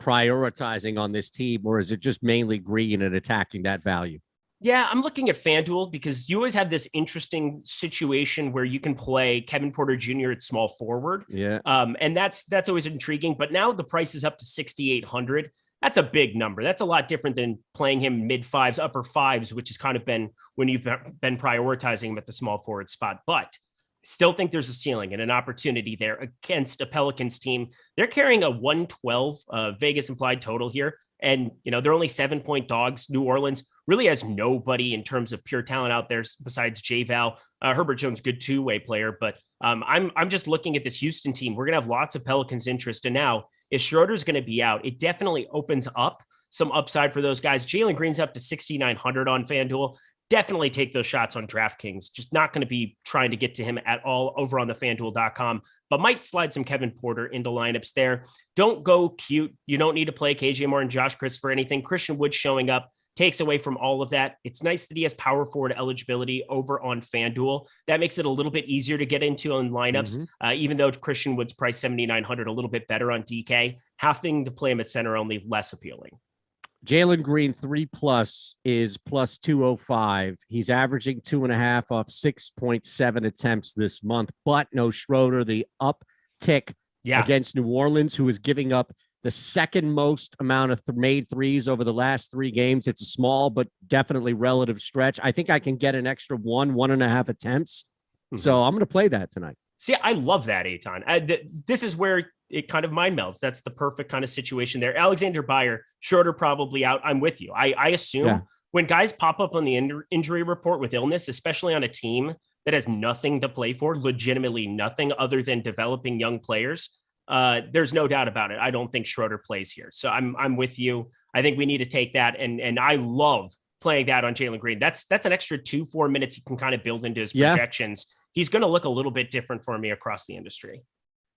[SPEAKER 2] prioritizing on this team, or is it just mainly Green and attacking that value?
[SPEAKER 1] Yeah, I'm looking at FanDuel, because you always have this interesting situation where you can play Kevin Porter Jr. at small forward.
[SPEAKER 2] Yeah.
[SPEAKER 1] And that's always intriguing. But now the price is up to 6,800. That's a big number. That's a lot different than playing him mid fives, upper fives, which has kind of been when you've been prioritizing him at the small forward spot. But still think there's a ceiling and an opportunity there against a Pelicans team. They're carrying a 112 Vegas implied total here. And, they're only 7-point dogs. New Orleans really has nobody in terms of pure talent out there besides J-Val. Herbert Jones, good two-way player. But I'm just looking at this Houston team. We're going to have lots of Pelicans interest. And now if Schroeder's going to be out, it definitely opens up some upside for those guys. Jalen Green's up to 6,900 on FanDuel. Definitely take those shots on DraftKings. Just not going to be trying to get to him at all over on the FanDuel.com, but might slide some Kevin Porter into lineups there. Don't go cute. You don't need to play KJ Moore and Josh Chris for anything. Christian Wood showing up takes away from all of that. It's nice that he has power forward eligibility over on FanDuel. That makes it a little bit easier to get into on lineups, even though Christian Wood's price 7,900, a little bit better on DK. Having to play him at center only, less appealing.
[SPEAKER 2] Jalen Green 3+ is plus 205. He's averaging 2.5 off 6.7 attempts this month, but no Schroeder. The uptick against New Orleans, who is giving up the second most amount of made threes over the last 3 games. It's a small, but definitely relative stretch. I think I can get an extra 1.5 attempts. So I'm going to play that tonight.
[SPEAKER 1] See, I love that, Eytan. This is where it kind of mind melds. That's the perfect kind of situation there. Alexander Bayer, Schroeder probably out. I'm with you. I assume when guys pop up on the injury report with illness, especially on a team that has nothing to play for, legitimately nothing other than developing young players, there's no doubt about it. I don't think Schroeder plays here. So I'm with you. I think we need to take that. And I love playing that on Jalen Green. That's an extra 2-4 minutes you can kind of build into his projections. He's going to look a little bit different for me across the industry.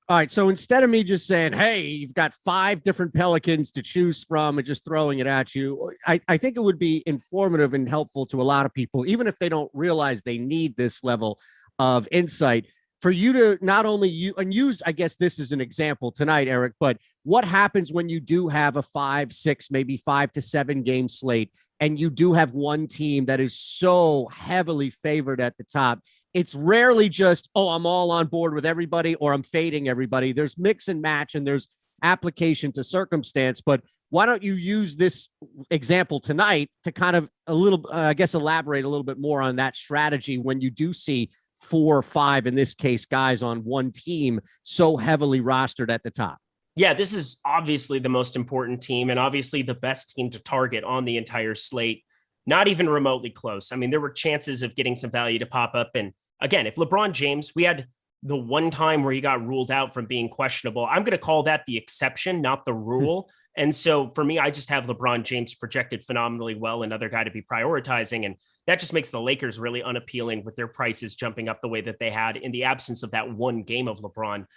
[SPEAKER 2] All right. So instead of me just saying, hey, you've got 5 different Pelicans to choose from and just throwing it at you, I think it would be informative and helpful to a lot of people, even if they don't realize they need this level of insight, for you to not only use, I guess this is an example tonight, Eric, but what happens when you do have a 5, 6, maybe 5 to 7 game slate, and you do have one team that is so heavily favored at the top? It's rarely just, oh, I'm all on board with everybody or I'm fading everybody. There's mix and match and there's application to circumstance. But why don't you use this example tonight to kind of elaborate a little bit more on that strategy when you do see 4 or 5, in this case, guys on one team so heavily rostered at the top?
[SPEAKER 1] Yeah, this is obviously the most important team and obviously the best team to target on the entire slate. Not even remotely close. I mean, there were chances of getting some value to pop up. And again, if LeBron James, we had the one time where he got ruled out from being questionable. I'm going to call that the exception, not the rule. And so for me, I just have LeBron James projected phenomenally well, another guy to be prioritizing. And that just makes the Lakers really unappealing with their prices jumping up the way that they had in the absence of that one game of LeBron.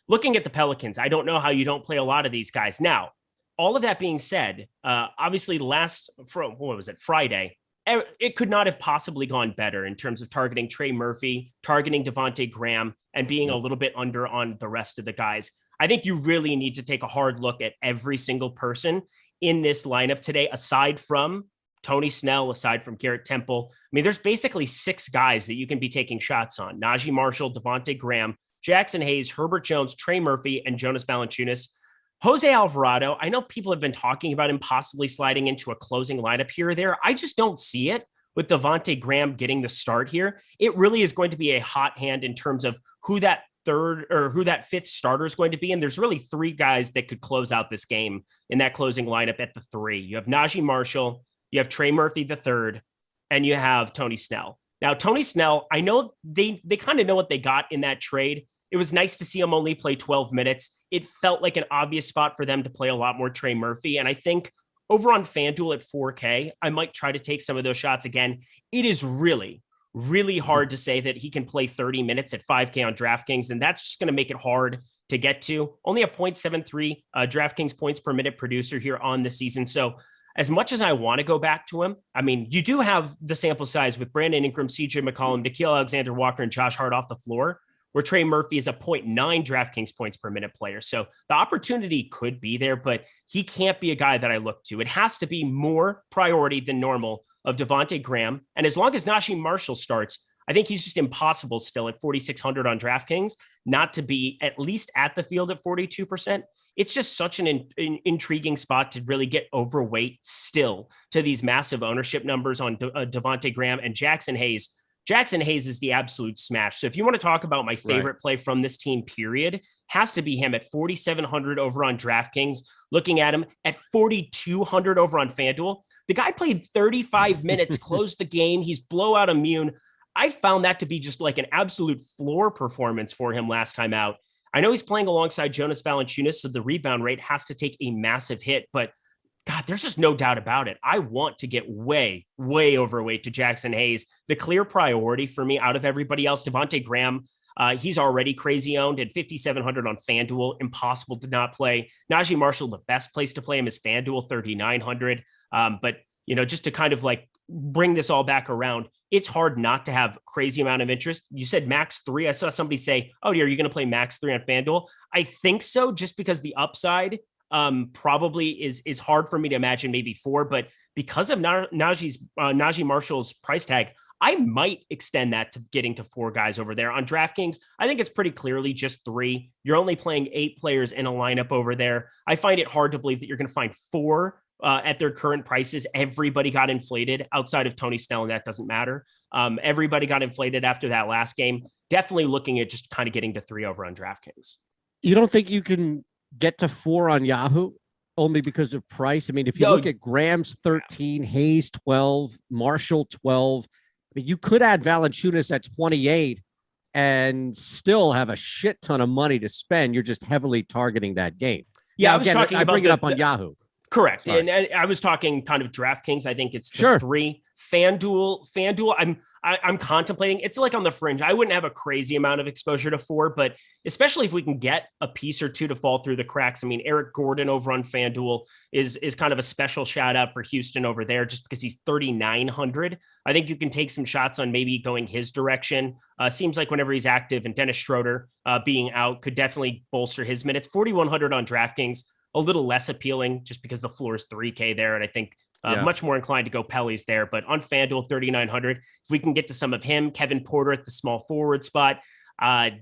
[SPEAKER 1] Looking at the Pelicans, I don't know how you don't play a lot of these guys. Now, all of that being said, obviously Friday, it could not have possibly gone better in terms of targeting Trey Murphy, targeting Devontae Graham, and being a little bit under on the rest of the guys. I think you really need to take a hard look at every single person in this lineup today, aside from Tony Snell, aside from Garrett Temple. I mean, there's basically 6 guys that you can be taking shots on: Najee Marshall, Devontae Graham, Jackson Hayes, Herbert Jones, Trey Murphy, and Jonas Valanciunas. Jose Alvarado, I know people have been talking about him possibly sliding into a closing lineup here or there. I just don't see it with Devontae Graham getting the start here. It really is going to be a hot hand in terms of who that 5th starter is going to be. And there's really 3 guys that could close out this game in that closing lineup at the 3. You have Najee Marshall, you have Trey Murphy the 3rd, and you have Tony Snell. Now, Tony Snell, I know they kind of know what they got in that trade. It was nice to see him only play 12 minutes. It felt like an obvious spot for them to play a lot more Trey Murphy. And I think over on FanDuel at 4K, I might try to take some of those shots again. It is really, really hard to say that he can play 30 minutes at 5K on DraftKings. And that's just going to make it hard to get to. Only a 0.73 DraftKings points per minute producer here on the season. So as much as I want to go back to him, I mean, you do have the sample size with Brandon Ingram, CJ McCollum, Nickeil Alexander-Walker, and Josh Hart off the floor, where Trey Murphy is a 0.9 DraftKings points per minute player. So the opportunity could be there, but he can't be a guy that I look to. It has to be more priority than normal of Devontae Graham. And as long as Najee Marshall starts, I think he's just impossible still at 4,600 on DraftKings not to be at least at the field at 42%. It's just such an intriguing spot to really get overweight still to these massive ownership numbers on Devontae Graham and Jackson Hayes. Jackson Hayes is the absolute smash. So if you want to talk about my favorite play from this team, period, has to be him at 4,700 over on DraftKings. Looking at him at 4,200 over on FanDuel. The guy played 35 minutes, closed the game. He's blowout immune. I found that to be just like an absolute floor performance for him last time out. I know he's playing alongside Jonas Valanciunas, so the rebound rate has to take a massive hit, but God, there's just no doubt about it. I want to get way, way overweight to Jackson Hayes. The clear priority for me out of everybody else, Devontae Graham, he's already crazy owned at 5,700 on FanDuel. Impossible to not play. Najee Marshall, the best place to play him is FanDuel, 3,900. But, just to kind of like bring this all back around, it's hard not to have crazy amount of interest. You said max 3. I saw somebody say, oh, are you going to play max 3 on FanDuel? I think so, just because the upside probably is hard for me to imagine maybe 4, but because of Najee Marshall's price tag, I might extend that to getting to 4 guys over there on DraftKings. I think it's pretty clearly just 3. You're only playing 8 players in a lineup over there. I find it hard to believe that you're going to find 4 at their current prices. Everybody got inflated outside of Tony Snell, and that doesn't matter. Everybody got inflated after that last game. Definitely looking at just kind of getting to 3 over on DraftKings.
[SPEAKER 2] You don't think you can get to 4 on Yahoo only because of price? I mean, if you look at Graham's 13, Hayes 12, Marshall 12, I mean, you could add Valanciunas at 28 and still have a shit ton of money to spend. You're just heavily targeting that game.
[SPEAKER 1] Yeah,
[SPEAKER 2] now,
[SPEAKER 1] I was talking
[SPEAKER 2] I
[SPEAKER 1] about
[SPEAKER 2] bring it up on Yahoo.
[SPEAKER 1] Correct.
[SPEAKER 2] Sorry.
[SPEAKER 1] And I was talking kind of DraftKings. I think it's the
[SPEAKER 2] Sure.
[SPEAKER 1] 3. FanDuel. I'm contemplating. It's like on the fringe. I wouldn't have a crazy amount of exposure to 4, but especially if we can get a piece or two to fall through the cracks. I mean, Eric Gordon over on FanDuel is kind of a special shout out for Houston over there, just because he's 3,900. I think you can take some shots on maybe going his direction. Seems like whenever he's active, and Dennis Schroeder being out could definitely bolster his minutes. 4,100 on DraftKings. A little less appealing just because the floor is 3K there. And I think much more inclined to go Pelly's there. But on FanDuel, 3,900, if we can get to some of him, Kevin Porter at the small forward spot,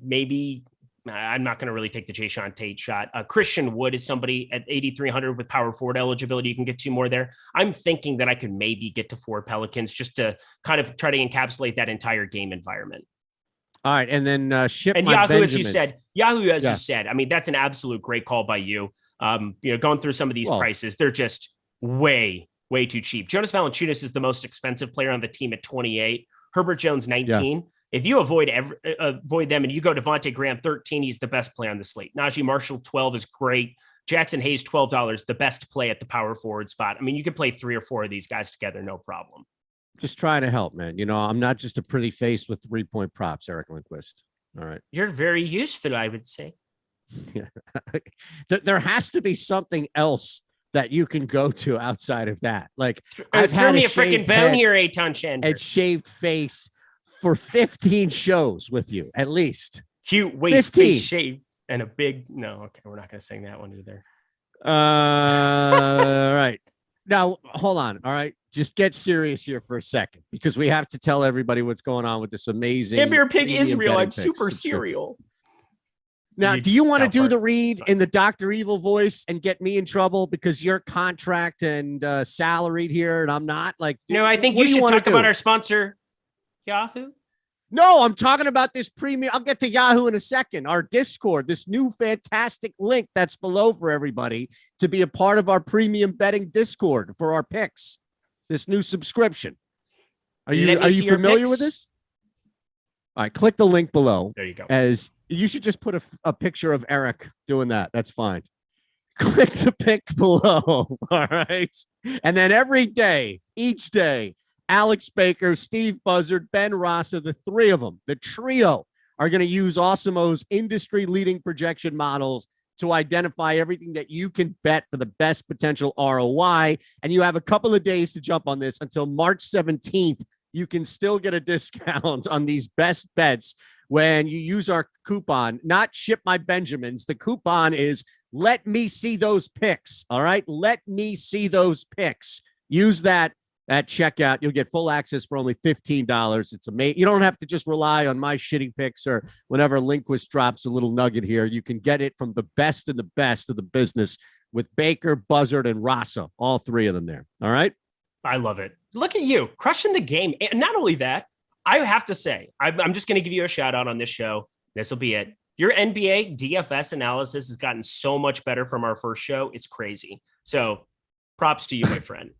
[SPEAKER 1] maybe I'm not going to really take the Jayshawn Tate shot. Christian Wood is somebody at 8,300 with power forward eligibility. You can get 2 more there. I'm thinking that I could maybe get to 4 Pelicans just to kind of try to encapsulate that entire game environment.
[SPEAKER 2] All right. And then ship
[SPEAKER 1] and
[SPEAKER 2] my
[SPEAKER 1] Yahoo,
[SPEAKER 2] Benjamins.
[SPEAKER 1] as you said, I mean, that's an absolute great call by you. Going through some of these prices, they're just way too cheap. Jonas Valanciunas is the most expensive player on the team at 28. Herbert Jones, 19. Yeah. If you avoid them and you go Devontae Graham, 13, he's the best play on the slate. Najee Marshall, 12 is great. Jackson Hayes, $12, the best play at the power forward spot. I mean, you could play 3 or 4 of these guys together, no problem.
[SPEAKER 2] Just trying to help, man. I'm not just a pretty face with 3-point props, Eric Lindquist. All right.
[SPEAKER 1] You're very useful, I would say.
[SPEAKER 2] Yeah. There has to be something else that you can go to outside of that. Like, I've had
[SPEAKER 1] me a freaking bone here, Eytan Shander.
[SPEAKER 2] And shaved face for 15 shows with you, at least.
[SPEAKER 1] Cute waist, face shave, and a big. No, okay, we're not going to sing that one either.
[SPEAKER 2] All right. Now, hold on. All right. Just get serious here for a second, because we have to tell everybody what's going on with this amazing
[SPEAKER 1] Beer Pig Israel. I'm super serial.
[SPEAKER 2] Now, do you want to do the read in the Dr. Evil voice and get me in trouble because you're contract and salaried here and I'm not? Like,
[SPEAKER 1] no, I think you should talk about our sponsor, Yahoo.
[SPEAKER 2] No, I'm talking about this premium. I'll get to Yahoo in a second. Our Discord, this new fantastic link that's below for everybody to be a part of our premium betting Discord for our picks. This new subscription. Are you familiar with this? All right, click the link below.
[SPEAKER 1] There you go.
[SPEAKER 2] As you should just put a picture of Eric doing that. That's fine. Click the pic below. All right. And then every day, each day, Alex Baker, Steve Buzzard, Ben Rasa, the 3 of them, the trio, are going to use Awesemo's industry-leading projection models to identify everything that you can bet for the best potential ROI. And you have a couple of days to jump on this until March 17th. You can still get a discount on these best bets when you use our coupon, not Ship My Benjamins. The coupon is Let Me See Those Picks. All right. Let me see those picks. Use that at checkout. You'll get full access for only $15. It's amazing. You don't have to just rely on my shitty picks or whenever Lindquist drops a little nugget here. You can get it from the best of the business with Baker, Buzzard, and Rasa. All 3 of them there. All right.
[SPEAKER 1] I love it. Look at you crushing the game. And not only that, I have to say, I'm just going to give you a shout out on this show. This will be it. Your NBA DFS analysis has gotten so much better from our first show. It's crazy. So props to you, my friend.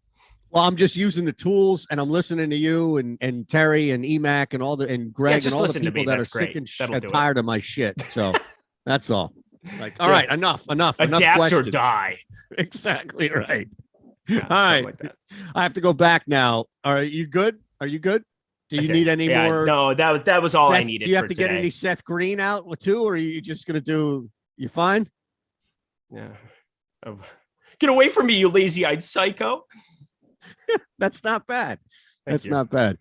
[SPEAKER 2] Well, I'm just using the tools and I'm listening to you and Terry and EMac and and Greg and all the people that are sick and tired of my shit. So that's all. Like, all right, enough
[SPEAKER 1] Adapt
[SPEAKER 2] questions.
[SPEAKER 1] or die.
[SPEAKER 2] Exactly right.
[SPEAKER 1] Yeah,
[SPEAKER 2] all right.
[SPEAKER 1] like that.
[SPEAKER 2] I have to go back now. Are you good? Do you need any more?
[SPEAKER 1] No, that was all I needed.
[SPEAKER 2] Do you have to get any Seth Green out too, or are you just going to do, you fine?
[SPEAKER 1] Yeah. Oh. Get away from me, you lazy-eyed psycho.
[SPEAKER 2] That's not bad.
[SPEAKER 1] Thank you.
[SPEAKER 2] Not bad.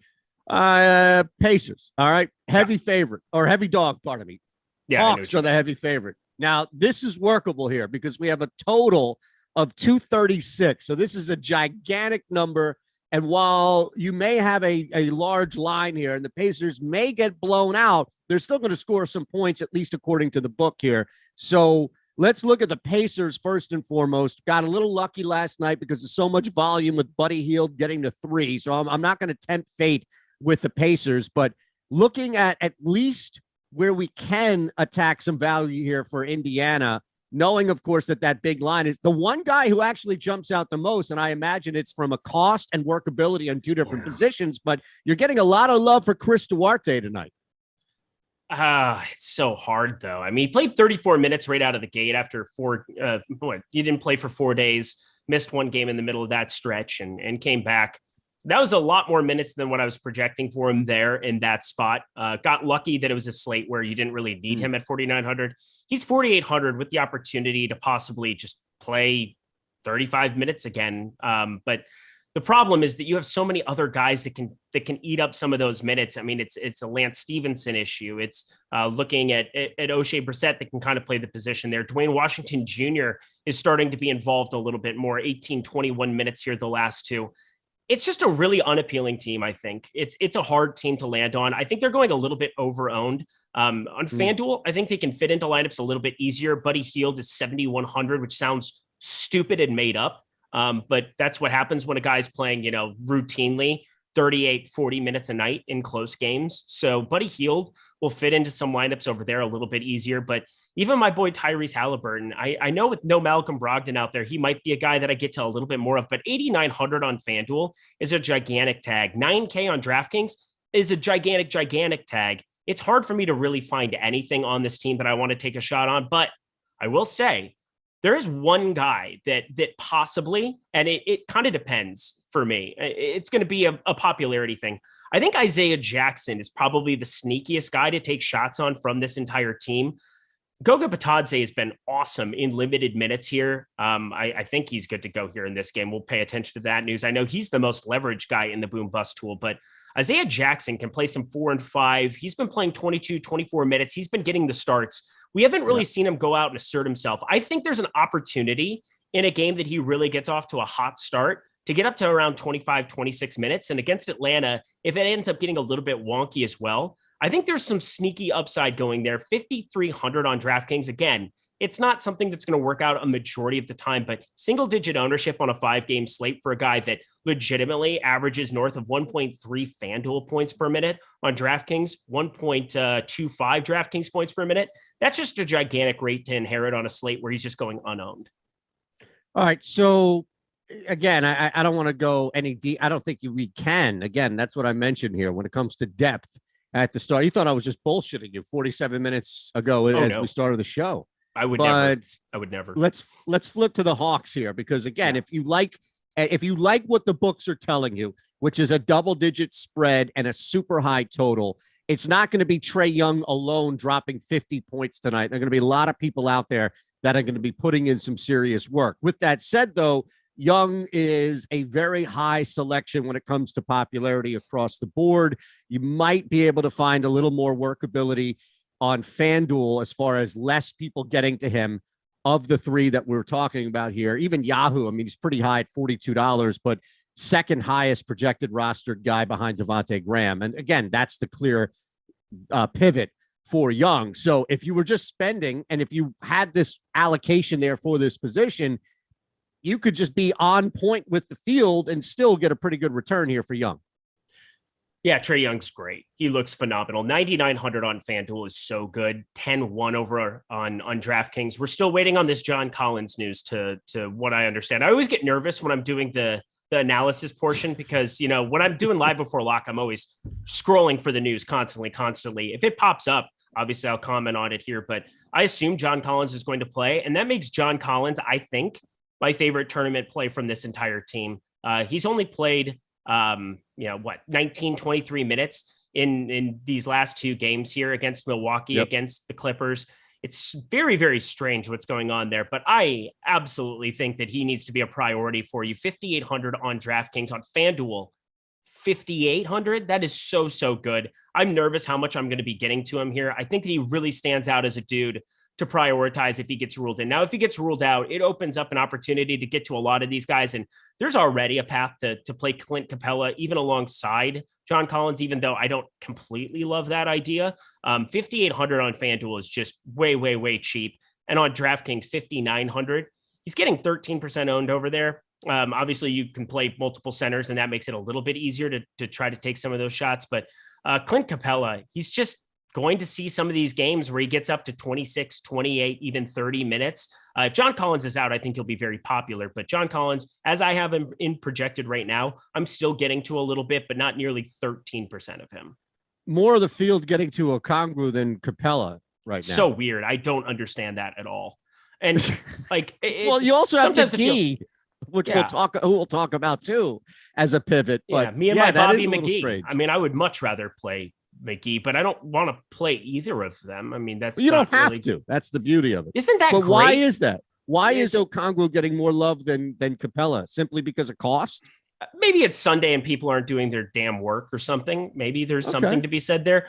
[SPEAKER 2] Pacers. All right. Heavy favorite or heavy dog, pardon me.
[SPEAKER 1] Yeah.
[SPEAKER 2] Hawks are the heavy favorite. Now, this is workable here because we have a total of 236. So this is a gigantic number. And while you may have a large line here and the Pacers may get blown out, they're still going to score some points, at least according to the book here. So let's look at the Pacers first and foremost. Got a little lucky last night because of so much volume with Buddy Hield getting to 3. So I'm not going to tempt fate with the Pacers, but looking at least where we can attack some value here for Indiana, knowing, of course, that big line is the one guy who actually jumps out the most. And I imagine it's from a cost and workability on 2 different positions, but you're getting a lot of love for Chris Duarte tonight.
[SPEAKER 1] It's so hard though. I mean, he played 34 minutes right out of the gate after he didn't play for 4 days, missed one game in the middle of that stretch and came back. That was a lot more minutes than what I was projecting for him there in that spot. Got lucky that it was a slate where you didn't really need him at 4,900. He's 4,800 with the opportunity to possibly just play 35 minutes again. But the problem is that you have so many other guys that can eat up some of those minutes. I mean, it's a Lance Stevenson issue. It's looking at O'Shea Brissett that can kind of play the position there. Dwayne Washington Jr. is starting to be involved a little bit more, 18, 21 minutes here the last two. It's just a really unappealing team, I think. It's a hard team to land on. I think they're going a little bit over-owned. On FanDuel, I think they can fit into lineups a little bit easier. Buddy Hield is 7,100, which sounds stupid and made up. But that's what happens when a guy's playing, routinely 38, 40 minutes a night in close games. So Buddy Hield will fit into some lineups over there a little bit easier. But even my boy Tyrese Halliburton, I know with no Malcolm Brogdon out there, he might be a guy that I get to a little bit more of. But 8,900 on FanDuel is a gigantic tag. 9K on DraftKings is a gigantic tag. It's hard for me to really find anything on this team that I want to take a shot on. But I will say, there is one guy that possibly, and it kind of depends for me. It's going to be a popularity thing. I think Isaiah Jackson is probably the sneakiest guy to take shots on from this entire team. Goga Bitadze has been awesome in limited minutes here. I think he's good to go here in this game. We'll pay attention to that news. I know he's the most leveraged guy in the boom bust tool, but Isaiah Jackson can play some 4 and 5. He's been playing 22, 24 minutes. He's been getting the starts. We haven't really seen him go out and assert himself. I think there's an opportunity in a game that he really gets off to a hot start to get up to around 25, 26 minutes. And against Atlanta, if it ends up getting a little bit wonky as well, I think there's some sneaky upside going there. 5,300 on DraftKings. Again, it's not something that's going to work out a majority of the time, but single digit ownership on a 5-game slate for a guy that legitimately averages north of 1.3 FanDuel points per minute on DraftKings, 1.25 DraftKings points per minute. That's just a gigantic rate to inherit on a slate where he's just going unowned.
[SPEAKER 2] All right. So again, I don't want to go any deep. I don't think we can. Again, that's what I mentioned here when it comes to depth at the start. You thought I was just bullshitting you 47 minutes ago we started the show.
[SPEAKER 1] I would never.
[SPEAKER 2] Let's flip to the Hawks here, because again, if you like what the books are telling you, which is a double-digit spread and a super high total, it's not going to be Trae Young alone dropping 50 points tonight. There are going to be a lot of people out there that are going to be putting in some serious work. With that said, though, Young is a very high selection when it comes to popularity across the board. You might be able to find a little more workability on FanDuel as far as less people getting to him of the three that we're talking about here. Even Yahoo, I mean, he's pretty high at $42, but second highest projected rostered guy behind Devontae Graham. And again, that's the clear pivot for Young. So if you were just spending, and if you had this allocation there for this position, you could just be on point with the field and still get a pretty good return here for Young.
[SPEAKER 1] Yeah, Trae Young's great. He looks phenomenal. 9,900 on FanDuel is so good. 10-1 over on DraftKings. We're still waiting on this John Collins news to what I understand. I always get nervous when I'm doing the analysis portion because, when I'm doing live before lock, I'm always scrolling for the news constantly. If it pops up, obviously I'll comment on it here, but I assume John Collins is going to play. And that makes John Collins, I think, my favorite tournament play from this entire team. He's only played 19, 23 minutes in these last two games here against Milwaukee, against the Clippers. It's very, very strange what's going on there, but I absolutely think that he needs to be a priority for you. 5,800 on DraftKings. On FanDuel, 5,800. That is so good. I'm nervous how much I'm going to be getting to him here. I think that he really stands out as a dude to prioritize if he gets ruled in. Now, if he gets ruled out, it opens up an opportunity to get to a lot of these guys. And there's already a path to play Clint Capella, even alongside John Collins, even though I don't completely love that idea. 5,800 on FanDuel is just way cheap. And on DraftKings, 5,900. He's getting 13% owned over there. Obviously, you can play multiple centers, and that makes it a little bit easier to try to take some of those shots. But Clint Capella, he's just going to see some of these games where he gets up to 26, 28, even 30 minutes. If John Collins is out, I think he'll be very popular. But John Collins, as I have him in projected right now, I'm still getting to a little bit, but not nearly 13% of him.
[SPEAKER 2] more of the field getting to Okongwu than Capella right now.
[SPEAKER 1] So weird. I don't understand that at all. And like,
[SPEAKER 2] well, you also have McGee, which
[SPEAKER 1] yeah.
[SPEAKER 2] we'll talk about too as a pivot. But
[SPEAKER 1] me and my Bobby McGee.
[SPEAKER 2] Strange.
[SPEAKER 1] I mean, I would much rather play McGee, but I don't want to play either of them. I mean, that's
[SPEAKER 2] you don't have to. That's the beauty of it.
[SPEAKER 1] Isn't that?
[SPEAKER 2] But
[SPEAKER 1] great?
[SPEAKER 2] Why is that? Why is Okongwu getting more love than Capella? Simply because of cost?
[SPEAKER 1] Maybe it's Sunday and people aren't doing their damn work or something. Maybe there's something to be said there.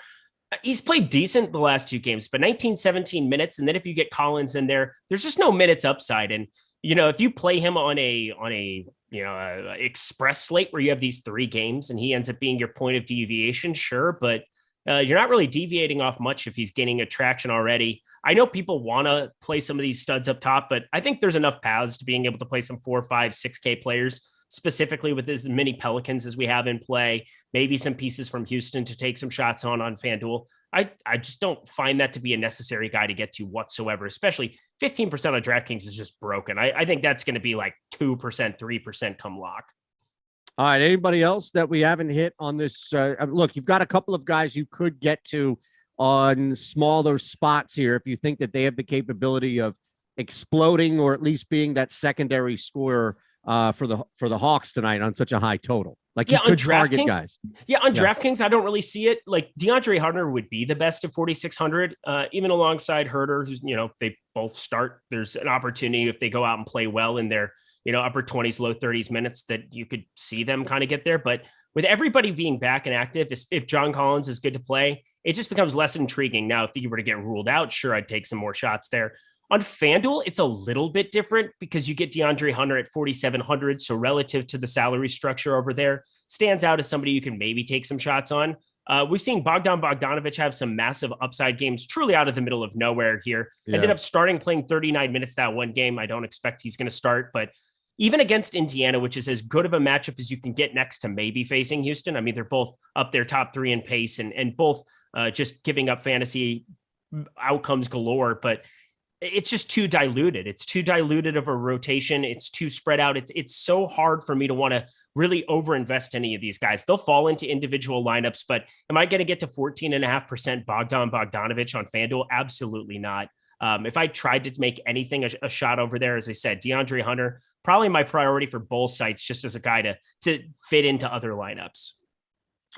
[SPEAKER 1] He's played decent the last 2 games, but 19, 17 minutes. And then if you get Collins in there, there's just no minutes upside. And, if you play him on a express slate where you have these 3 games and he ends up being your point of deviation, sure. But you're not really deviating off much if he's gaining attraction already. I know people want to play some of these studs up top, but I think there's enough paths to being able to play some 4, 5, 6K players, specifically with as many Pelicans as we have in play, maybe some pieces from Houston to take some shots on FanDuel. I just don't find that to be a necessary guy to get to whatsoever, especially 15% on DraftKings is just broken. I think that's going to be like 2%, 3% come lock.
[SPEAKER 2] All right. Anybody else that we haven't hit on this? Look, you've got a couple of guys you could get to on smaller spots here if you think that they have the capability of exploding or at least being that secondary scorer for the Hawks tonight on such a high total. Like you could target guys.
[SPEAKER 1] Yeah, on DraftKings, I don't really see it. Like DeAndre Hunter would be the best at 4,600, even alongside Herter, who's, they both start. There's an opportunity if they go out and play well in their, upper 20s, low 30s minutes that you could see them kind of get there. But with everybody being back and active, if John Collins is good to play, it just becomes less intriguing. Now, if he were to get ruled out, sure, I'd take some more shots there. On FanDuel, it's a little bit different because you get DeAndre Hunter at 4,700. So relative to the salary structure over there, stands out as somebody you can maybe take some shots on. We've seen Bogdanovic have some massive upside games, truly out of the middle of nowhere here. Yeah. Ended up playing 39 minutes that one game. I don't expect he's going to start, but even against Indiana, which is as good of a matchup as you can get next to maybe facing Houston. I mean, they're both up there top 3 in pace and both just giving up fantasy outcomes galore, but it's just too diluted. It's too diluted of a rotation. It's too spread out. It's so hard for me to want to really overinvest any of these guys. They'll fall into individual lineups, but am I going to get to 14.5% Bogdanovic on FanDuel? Absolutely not. If I tried to make anything a shot over there, as I said, DeAndre Hunter, probably my priority for both sites, just as a guy to fit into other lineups.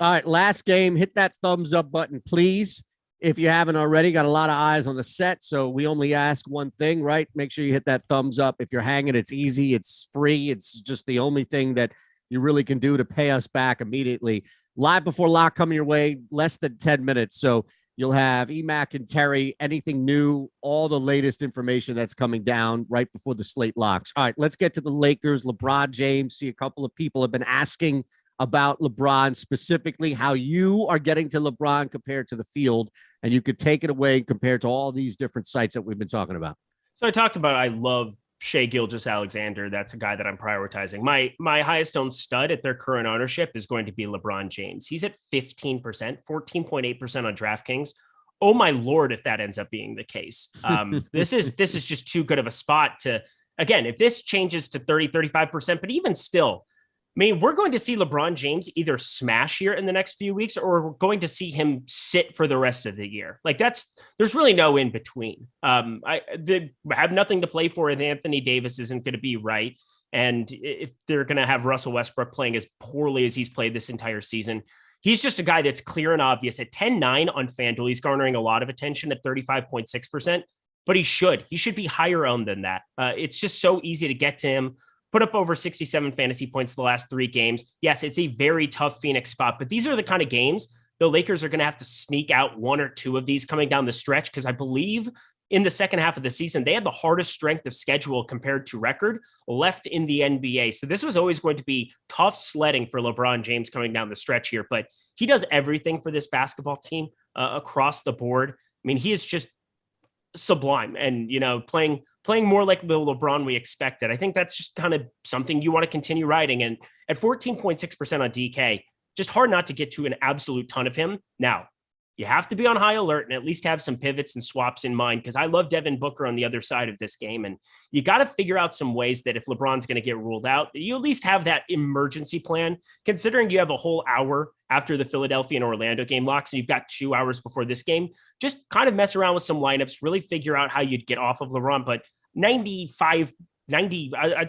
[SPEAKER 2] All right, last game, hit that thumbs up button, please. If you haven't already, got a lot of eyes on the set, so we only ask one thing, right? Make sure you hit that thumbs up. If you're hanging, it's easy. It's free. It's just the only thing that you really can do to pay us back immediately. Live before lock coming your way, less than 10 minutes. So you'll have EMac and Terry, anything new, all the latest information that's coming down right before the slate locks. All right, let's get to the Lakers. LeBron James. See, a couple of people have been asking about LeBron, specifically how you are getting to LeBron compared to the field, and you could take it away compared to all these different sites that we've been talking about.
[SPEAKER 1] So I talked about, I love Shai Gilgeous-Alexander. That's a guy that I'm prioritizing. My highest owned stud at their current ownership is going to be LeBron James. He's at 15%, 14.8% on DraftKings. Oh my Lord, if that ends up being the case. This is just too good of a spot to, again, if this changes to 30, 35%, but even still, I mean, we're going to see LeBron James either smash here in the next few weeks, or we're going to see him sit for the rest of the year. Like there's really no in between. They have nothing to play for if Anthony Davis isn't going to be right. And if they're going to have Russell Westbrook playing as poorly as he's played this entire season, he's just a guy that's clear and obvious at 10-9 on FanDuel. He's garnering a lot of attention at 35.6%, but he should be higher owned than that. It's just so easy to get to him. Put up over 67 fantasy points the last 3 games. Yes, it's a very tough Phoenix spot, but these are the kind of games the Lakers are going to have to sneak out 1 or 2 of these coming down the stretch, because I believe in the second half of the season, they had the hardest strength of schedule compared to record left in the NBA. So this was always going to be tough sledding for LeBron James coming down the stretch here, but he does everything for this basketball team across the board. I mean, he is just sublime and, playing more like the LeBron we expected. I think that's just kind of something you want to continue riding. And at 14.6% on DK, just hard not to get to an absolute ton of him. Now, you have to be on high alert and at least have some pivots and swaps in mind, because I love Devin Booker on the other side of this game. And you got to figure out some ways that if LeBron's going to get ruled out, that you at least have that emergency plan, considering you have a whole hour after the Philadelphia and Orlando game locks and you've got 2 hours before this game. Just kind of mess around with some lineups, really figure out how you'd get off of LeBron. But I'd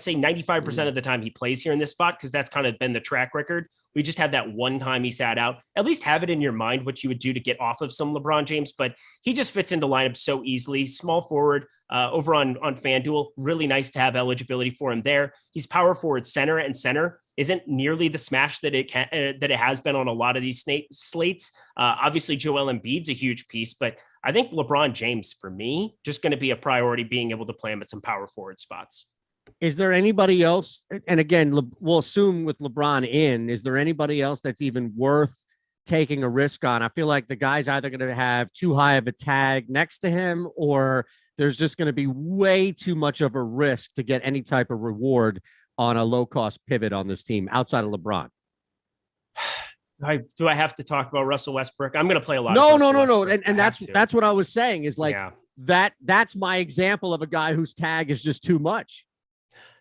[SPEAKER 1] say 95% of the time he plays here in this spot, because that's kind of been the track record. We just had that one time he sat out. At least have it in your mind what you would do to get off of some LeBron James, but he just fits into lineups so easily. Small forward over on FanDuel, really nice to have eligibility for him there. He's power forward center, and center isn't nearly the smash that it has been on a lot of these slates. Obviously, Joel Embiid's a huge piece, but I think LeBron James, for me, just going to be a priority, being able to play him at some power forward spots.
[SPEAKER 2] Is there anybody else? And again, we'll assume with LeBron in, is there anybody else that's even worth taking a risk on? I feel like the guy's either going to have too high of a tag next to him, or there's just going to be way too much of a risk to get any type of reward on a low-cost pivot on this team outside of LeBron.
[SPEAKER 1] Do I have to talk about Russell Westbrook? I'm going to play a lot.
[SPEAKER 2] No. And that's what I was saying is like, that's my example of a guy whose tag is just too much.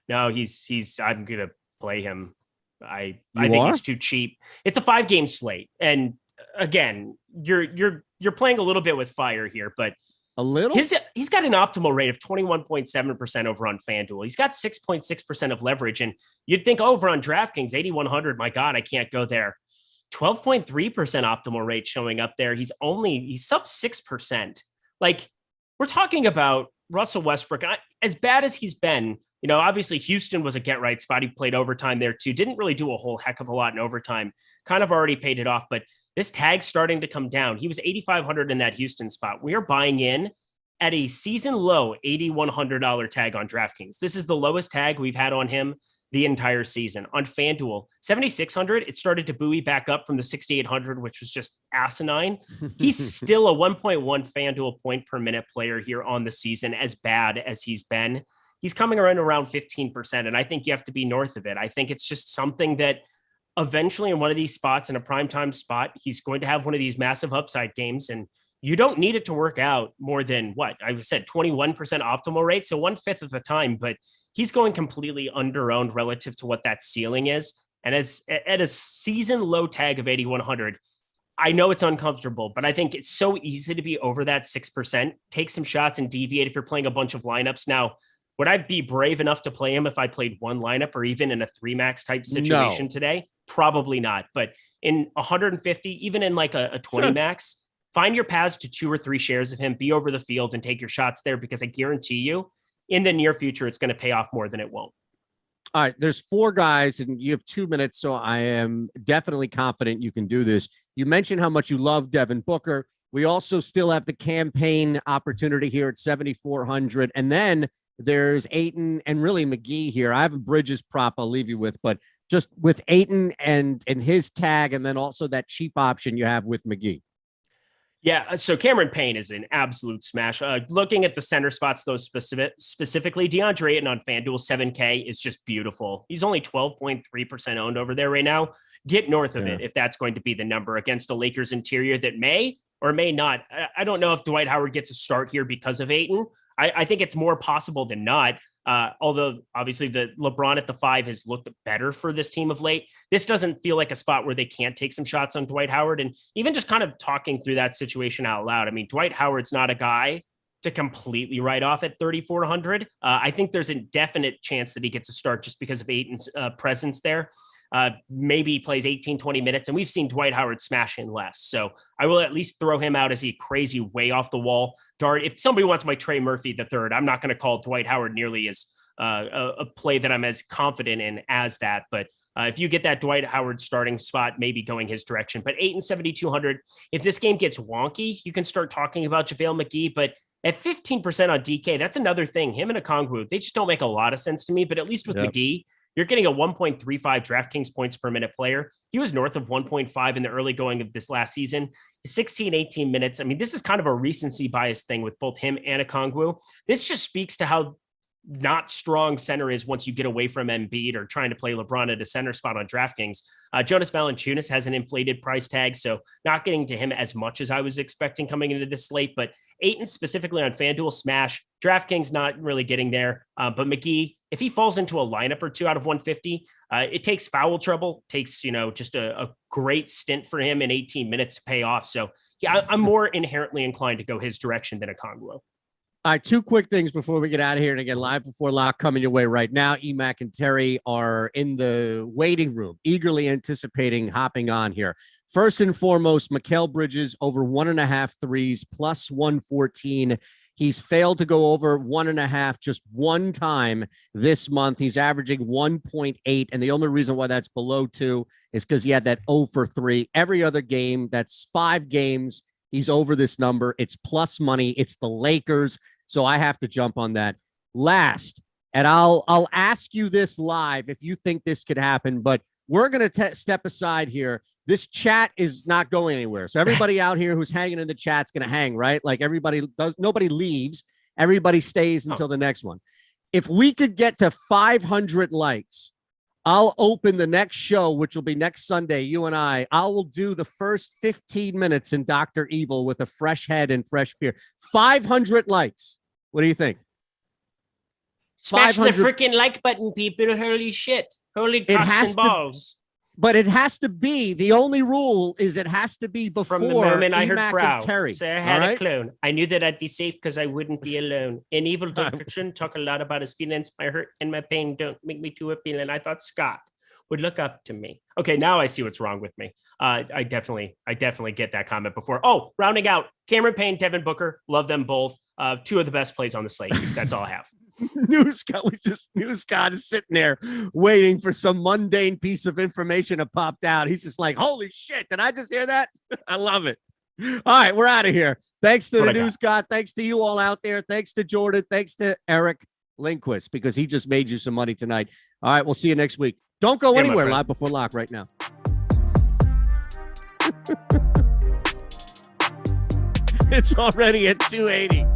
[SPEAKER 1] No, I'm going to play him. I think he's too cheap. It's a 5-game slate. And again, you're playing a little bit with fire here, but
[SPEAKER 2] a little,
[SPEAKER 1] he's got an optimal rate of 21.7% over on FanDuel. He's got 6.6% of leverage. And you'd think over on DraftKings, 8,100, my God, I can't go there. 12.3% optimal rate showing up there. He's sub 6%. Like, we're talking about Russell Westbrook. As bad as he's been, obviously Houston was a get right spot. He played overtime there too. Didn't really do a whole heck of a lot in overtime. Kind of already paid it off, but this tag's starting to come down. He was 8,500 in that Houston spot. We are buying in at a season low $8,100 tag on DraftKings. This is the lowest tag we've had on him the entire season. On FanDuel, 7,600, it started to buoy back up from the 6,800, which was just asinine. He's still a 1.1 FanDuel point per minute player here on the season, as bad as he's been. He's coming around 15%, and I think you have to be north of it. I think it's just something that eventually in one of these spots, in a primetime spot, he's going to have one of these massive upside games, and you don't need it to work out more than what I said, 21% optimal rate. So 1/5 of the time, but he's going completely under-owned relative to what that ceiling is. And at a season low tag of 8,100, I know it's uncomfortable, but I think it's so easy to be over that 6%, take some shots and deviate if you're playing a bunch of lineups. Now, would I be brave enough to play him if I played one lineup or even in a 3-max type situation today? Probably not. But in 150, even in like a 20 max, find your paths to 2 or 3 shares of him, be over the field and take your shots there, because I guarantee you in the near future, it's going to pay off more than it won't.
[SPEAKER 2] All right. There's 4 guys and you have 2 minutes. So I am definitely confident you can do this. You mentioned how much you love Devin Booker. We also still have the campaign opportunity here at 7,400. And then there's Eytan and really McGee here. I have a Bridges prop I'll leave you with, but just with Eytan and his tag, and then also that cheap option you have with McGee.
[SPEAKER 1] Yeah, so Cameron Payne is an absolute smash. Looking at the center spots, those specifically, DeAndre Ayton on FanDuel 7K is just beautiful. He's only 12.3% owned over there right now. Get north of it if that's going to be the number against a Lakers interior that may or may not. I don't know if Dwight Howard gets a start here because of Ayton. I think it's more possible than not. Although obviously the LeBron at the 5 has looked better for this team of late. This doesn't feel like a spot where they can't take some shots on Dwight Howard. And even just kind of talking through that situation out loud, I mean, Dwight Howard's not a guy to completely write off at 3,400. I think there's a definite chance that he gets a start just because of Ayton's presence there. Maybe he plays 18, 20 minutes, and we've seen Dwight Howard smash in less. So I will at least throw him out as a crazy way off the wall dart. If somebody wants my Trey Murphy the third, I'm not going to call Dwight Howard nearly as a play that I'm as confident in as that. But if you get that Dwight Howard starting spot, maybe going his direction. But 8 and 7,200, if this game gets wonky, you can start talking about JaVale McGee. But at 15% on DK, that's another thing. Him and Okongwu, they just don't make a lot of sense to me. But at least with McGee, you're getting a 1.35 DraftKings points per minute player. He was north of 1.5 in the early going of this last season. 16, 18 minutes. I mean, this is kind of a recency bias thing with both him and Okongwu. This just speaks to how not strong center is once you get away from Embiid or trying to play LeBron at a center spot on DraftKings. Jonas Valanciunas has an inflated price tag, so not getting to him as much as I was expecting coming into this slate, but Eytan specifically on FanDuel smash. DraftKings not really getting there, but McGee, if he falls into a lineup or two out of 150, it takes foul trouble, takes, just a great stint for him in 18 minutes to pay off. So yeah, I'm more inherently inclined to go his direction than Okongwu.
[SPEAKER 2] All right, two quick things before we get out of here. And again, live before lock coming your way right now. EMac and Terry are in the waiting room, eagerly anticipating hopping on here. First and foremost, Mikal Bridges over 1.5 threes plus 114. He's failed to go over 1.5 just one time this month. He's averaging 1.8. And the only reason why that's below 2 is because he had that 0 for 3. Every other game, that's 5 games. He's over this number. It's plus money. It's the Lakers. So I have to jump on that. Last, and I'll ask you this live if you think this could happen, but we're going to step aside here. This chat is not going anywhere. So everybody out here who's hanging in the chat's going to hang, right? Like everybody does. Nobody leaves. Everybody stays until the next one. If we could get to 500 likes, I'll open the next show, which will be next Sunday. You and I will do the first 15 minutes in Dr. Evil with a fresh head and fresh beer. 500 likes. What do you think?
[SPEAKER 1] Smash the freaking like button, people. Holy shit. Holy cocks and balls.
[SPEAKER 2] But it has to be, the only rule is it has to be before
[SPEAKER 1] From the moment I heard
[SPEAKER 2] EMac
[SPEAKER 1] Frau
[SPEAKER 2] and Terry.
[SPEAKER 1] say I had a clone. I knew that I'd be safe because I wouldn't be alone. An evil doctor shouldn't talk a lot about his feelings. My hurt and my pain don't make me too appealing. I thought Scott would look up to me. Okay, now I see what's wrong with me. I definitely get that comment before. Oh, rounding out, Cameron Payne, Devin Booker, love them both. 2 of the best plays on the slate. That's all I have.
[SPEAKER 2] New Scott is sitting there waiting for some mundane piece of information to pop out. He's just like, holy shit, did I just hear that? I love it. All right, we're out of here. Thanks to the new Scott. Thanks to you all out there. Thanks to Jordan. Thanks to Eric Lindquist, because he just made you some money tonight. All right, we'll see you next week. Don't go anywhere. Live before lock right now. It's already at 280.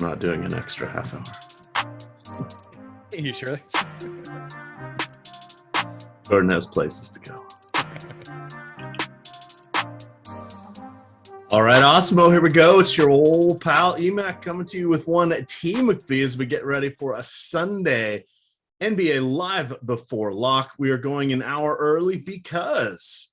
[SPEAKER 3] not doing an extra half hour.
[SPEAKER 4] Are you sure?
[SPEAKER 3] Jordan has places to go. All right, Awesemo, here we go. It's your old pal EMac coming to you with one T McPhee as we get ready for a Sunday NBA Live before lock. We are going an hour early because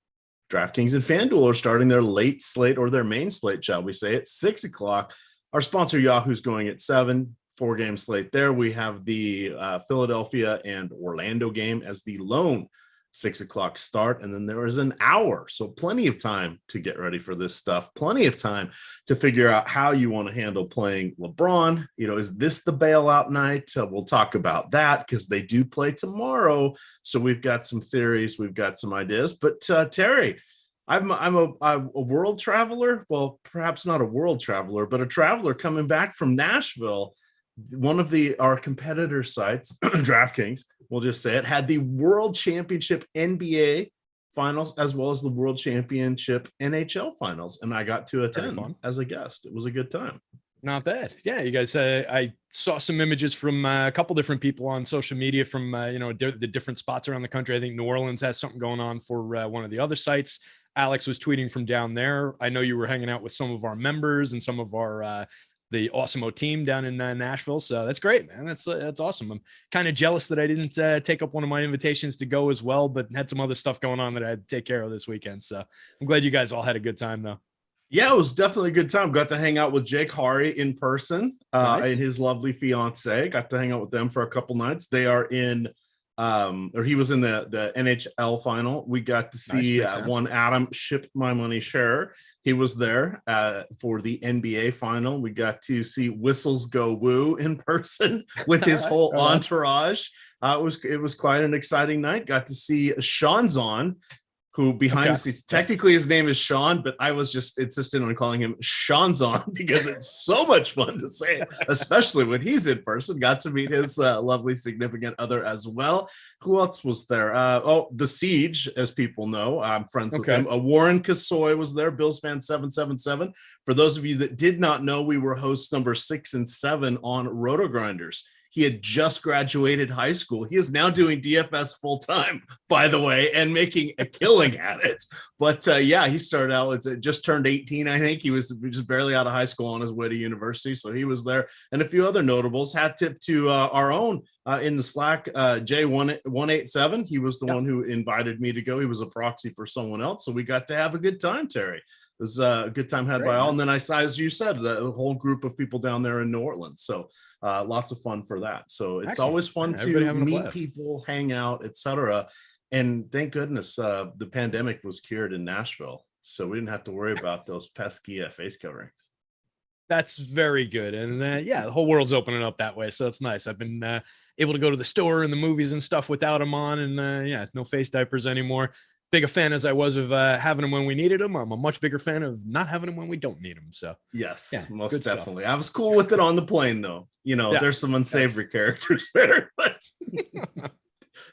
[SPEAKER 3] DraftKings and FanDuel are starting their late slate, or their main slate, shall we say, at 6 o'clock. Our sponsor Yahoo's going at 7. 4-game slate there. We have the Philadelphia and Orlando game as the lone 6 o'clock start, and then there is an hour, so plenty of time to get ready for this stuff, plenty of time to figure out how you want to handle playing LeBron. Is this the bailout night? We'll talk about that because they do play tomorrow, so we've got some theories, we've got some ideas. But Terry, I'm a world traveler. Well, perhaps not a world traveler, but a traveler coming back from Nashville. One of our competitor sites, DraftKings, we'll just say it, had the World Championship NBA Finals as well as the World Championship NHL Finals, and I got to attend as a guest. It was a good time.
[SPEAKER 4] Not bad. Yeah, you guys. I saw some images from a couple different people on social media from the different spots around the country. I think New Orleans has something going on for one of the other sites. Alex was tweeting from down there. I know you were hanging out with some of our members and some of our the Awesemo team down in Nashville. So that's great, man. That's awesome. I'm kind of jealous that I didn't take up one of my invitations to go as well, but had some other stuff going on that I had to take care of this weekend. So I'm glad you guys all had a good time though.
[SPEAKER 3] Yeah, it was definitely a good time. Got to hang out with Jake Hari in person, nice. And his lovely fiance. Got to hang out with them for a couple nights. They are in he was in the NHL final. We got to see one Adam Ship My Money Share. He was there for the NBA final. We got to see Whistles Go Woo in person with his whole entourage. It was quite an exciting night. Got to see Sean's on, who behind the scenes, technically his name is Sean, but I was just insistent on calling him Seanzon because it's so much fun to say, especially when he's in person. Got to meet his lovely significant other as well. Who else was there? The Siege, as people know. I'm friends with him. Warren Kasoy was there, Bills fan 777. For those of you that did not know, we were hosts number 6 and 7 on Roto Grinders. He had just graduated high school. He is now doing DFS full time, by the way, and making a killing at it. But he started out, just turned 18, I think. He was just barely out of high school on his way to university. So he was there. And a few other notables. Hat tip to our own in the Slack, J187. He was the one who invited me to go. He was a proxy for someone else. So we got to have a good time, Terry. It was a good time had by all. And then I saw, as you said, the whole group of people down there in New Orleans. So lots of fun for that. So it's always fun to meet people, hang out, etc. And thank goodness the pandemic was cured in Nashville, so we didn't have to worry about those pesky face coverings.
[SPEAKER 4] That's very good. And the whole world's opening up that way, so it's nice. I've been able to go to the store and the movies and stuff without them on, and no face diapers anymore. Big a fan as I was of having them when we needed them. I'm a much bigger fan of not having them when we don't need them. So
[SPEAKER 3] yes, most definitely. Stuff. I was cool with it on the plane though. There's some unsavory characters there, but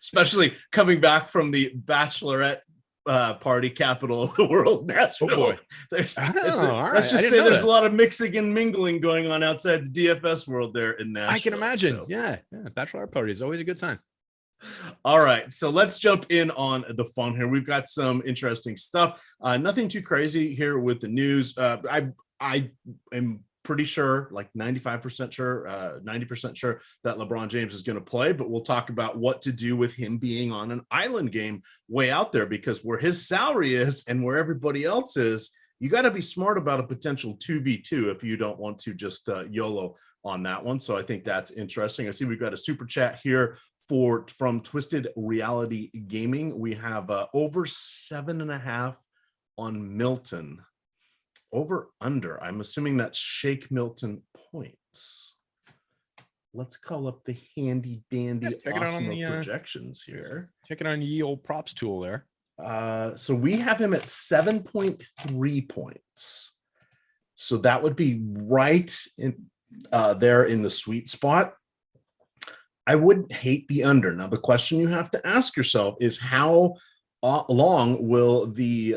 [SPEAKER 3] especially coming back from the bachelorette party capital of the world, Nashville. Oh boy. Let's just say there's a lot of mixing and mingling going on outside the DFS world there in Nashville.
[SPEAKER 4] I can imagine. So. Yeah. Bachelorette party is always a good time.
[SPEAKER 3] All right, so let's jump in on the fun here. We've got some interesting stuff. Nothing too crazy here with the news. I am pretty sure, like 95% sure, 90% sure that LeBron James is going to play, but we'll talk about what to do with him being on an island game way out there, because where his salary is and where everybody else is, you got to be smart about a potential 2v2 if you don't want to just YOLO on that one. So I think that's interesting. I see we've got a super chat here from Twisted Reality Gaming. We have over 7.5 on Milton. Over under. I'm assuming that's Shake Milton points. Let's call up the handy dandy Awesemo projections here.
[SPEAKER 4] Check it on ye old props tool there.
[SPEAKER 3] So we have him at 7.3 points. So that would be right in there in the sweet spot. I wouldn't hate the under. Now, the question you have to ask yourself is how long will the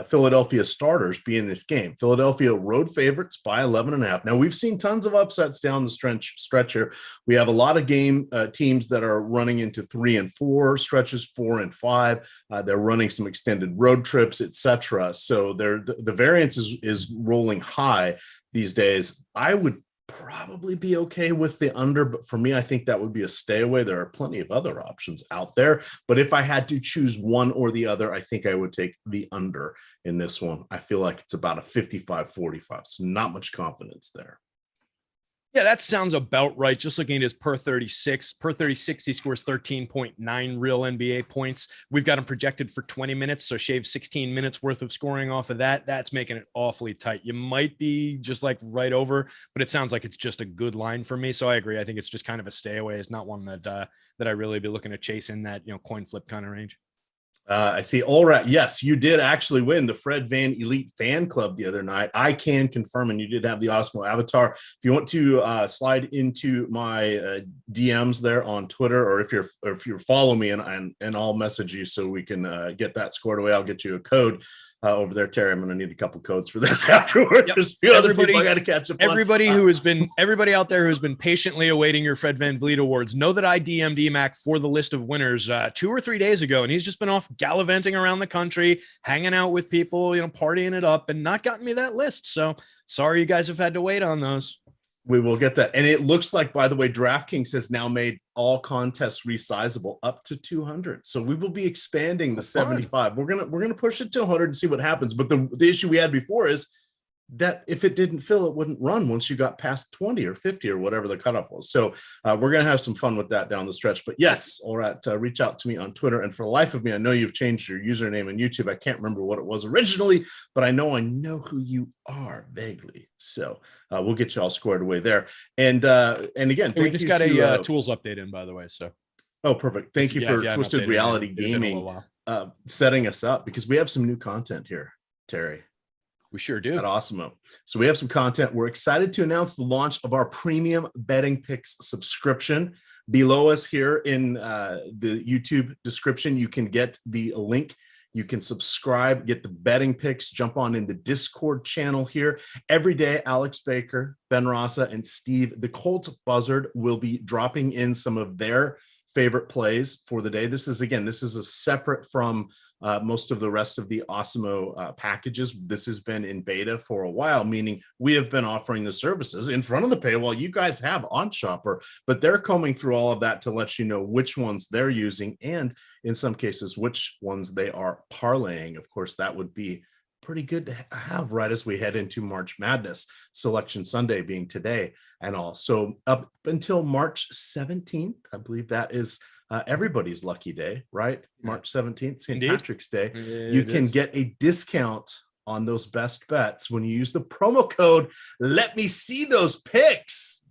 [SPEAKER 3] Philadelphia starters be in this game. Philadelphia road favorites by 11.5. Now, we've seen tons of upsets down the stretch here. We have a lot of teams that are running into 3 and 4 stretches, 4 and 5. They're running some extended road trips, etc. So the variance is rolling high these days. I would probably be okay with the under, but for me, I think that would be a stay away. There are plenty of other options out there, but if I had to choose one or the other, I think I would take the under in this one. I feel like it's about a 55-45, so not much confidence there.
[SPEAKER 4] Yeah, that sounds about right. Just looking at his per 36. Per 36, he scores 13.9 real NBA points. We've got him projected for 20 minutes, so shave 16 minutes worth of scoring off of that. That's making it awfully tight. You might be just like right over, but it sounds like it's just a good line for me. So I agree. I think it's just kind of a stay away. It's not one that I really be looking to chase in that, coin flip kind of range.
[SPEAKER 3] I see. All right. Yes, you did actually win the Fred Van Elite Fan Club the other night. I can confirm, and you did have the Awesemo avatar. If you want to slide into my DMs there on Twitter, or if you're following me, and I'll message you so we can get that scored away. I'll get you a code. Over there, Terry, I'm going to need a couple codes for this afterwards.
[SPEAKER 4] Yep.
[SPEAKER 3] There's a few other people I got to catch up on.
[SPEAKER 4] Everybody out there who's been patiently awaiting your Fred VanVleet awards, know that I DM'd EMac for the list of winners 2 or 3 days ago, and he's just been off gallivanting around the country, hanging out with people, partying it up, and not gotten me that list. So sorry you guys have had to wait on those.
[SPEAKER 3] We will get that. And it looks like, by the way, DraftKings has now made all contests resizable up to 200. So we will be expanding the 75. We're gonna push it to 100 and see what happens. But the issue we had before is that if it didn't fill, it wouldn't run once you got past 20 or 50 or whatever the cutoff was. So we're going to have some fun with that down the stretch. But yes, all right, reach out to me on Twitter. And for the life of me, I know you've changed your username on YouTube. I can't remember what it was originally, but I know who you are vaguely. So we'll get you all squared away there. And again,
[SPEAKER 4] we just got a tools update in, by the way. So.
[SPEAKER 3] Oh, perfect. Thank you for Twisted Reality Gaming setting us up, because we have some new content here, Terry.
[SPEAKER 4] We sure do.
[SPEAKER 3] At Awesemo. So we have some content. We're excited to announce the launch of our premium betting picks subscription. Below us here in the YouTube description, you can get the link. You can subscribe, get the betting picks, jump on in the Discord channel here. Every day, Alex Baker, Ben Rossa, and Steve, the Colts Buzzard, will be dropping in some of their favorite plays for the day. This is a separate from most of the rest of the Awesemo packages. This has been in beta for a while, meaning we have been offering the services in front of the paywall. You guys have on Shopper, but they're combing through all of that to let you know which ones they're using, and in some cases, which ones they are parlaying. Of course, that would be pretty good to have right as we head into March Madness, Selection Sunday being today and all. So up until March 17th, I believe that is everybody's lucky day, right? March 17th, St. Patrick's Day. You can get a discount on those best bets when you use the promo code "Let Me See Those Picks."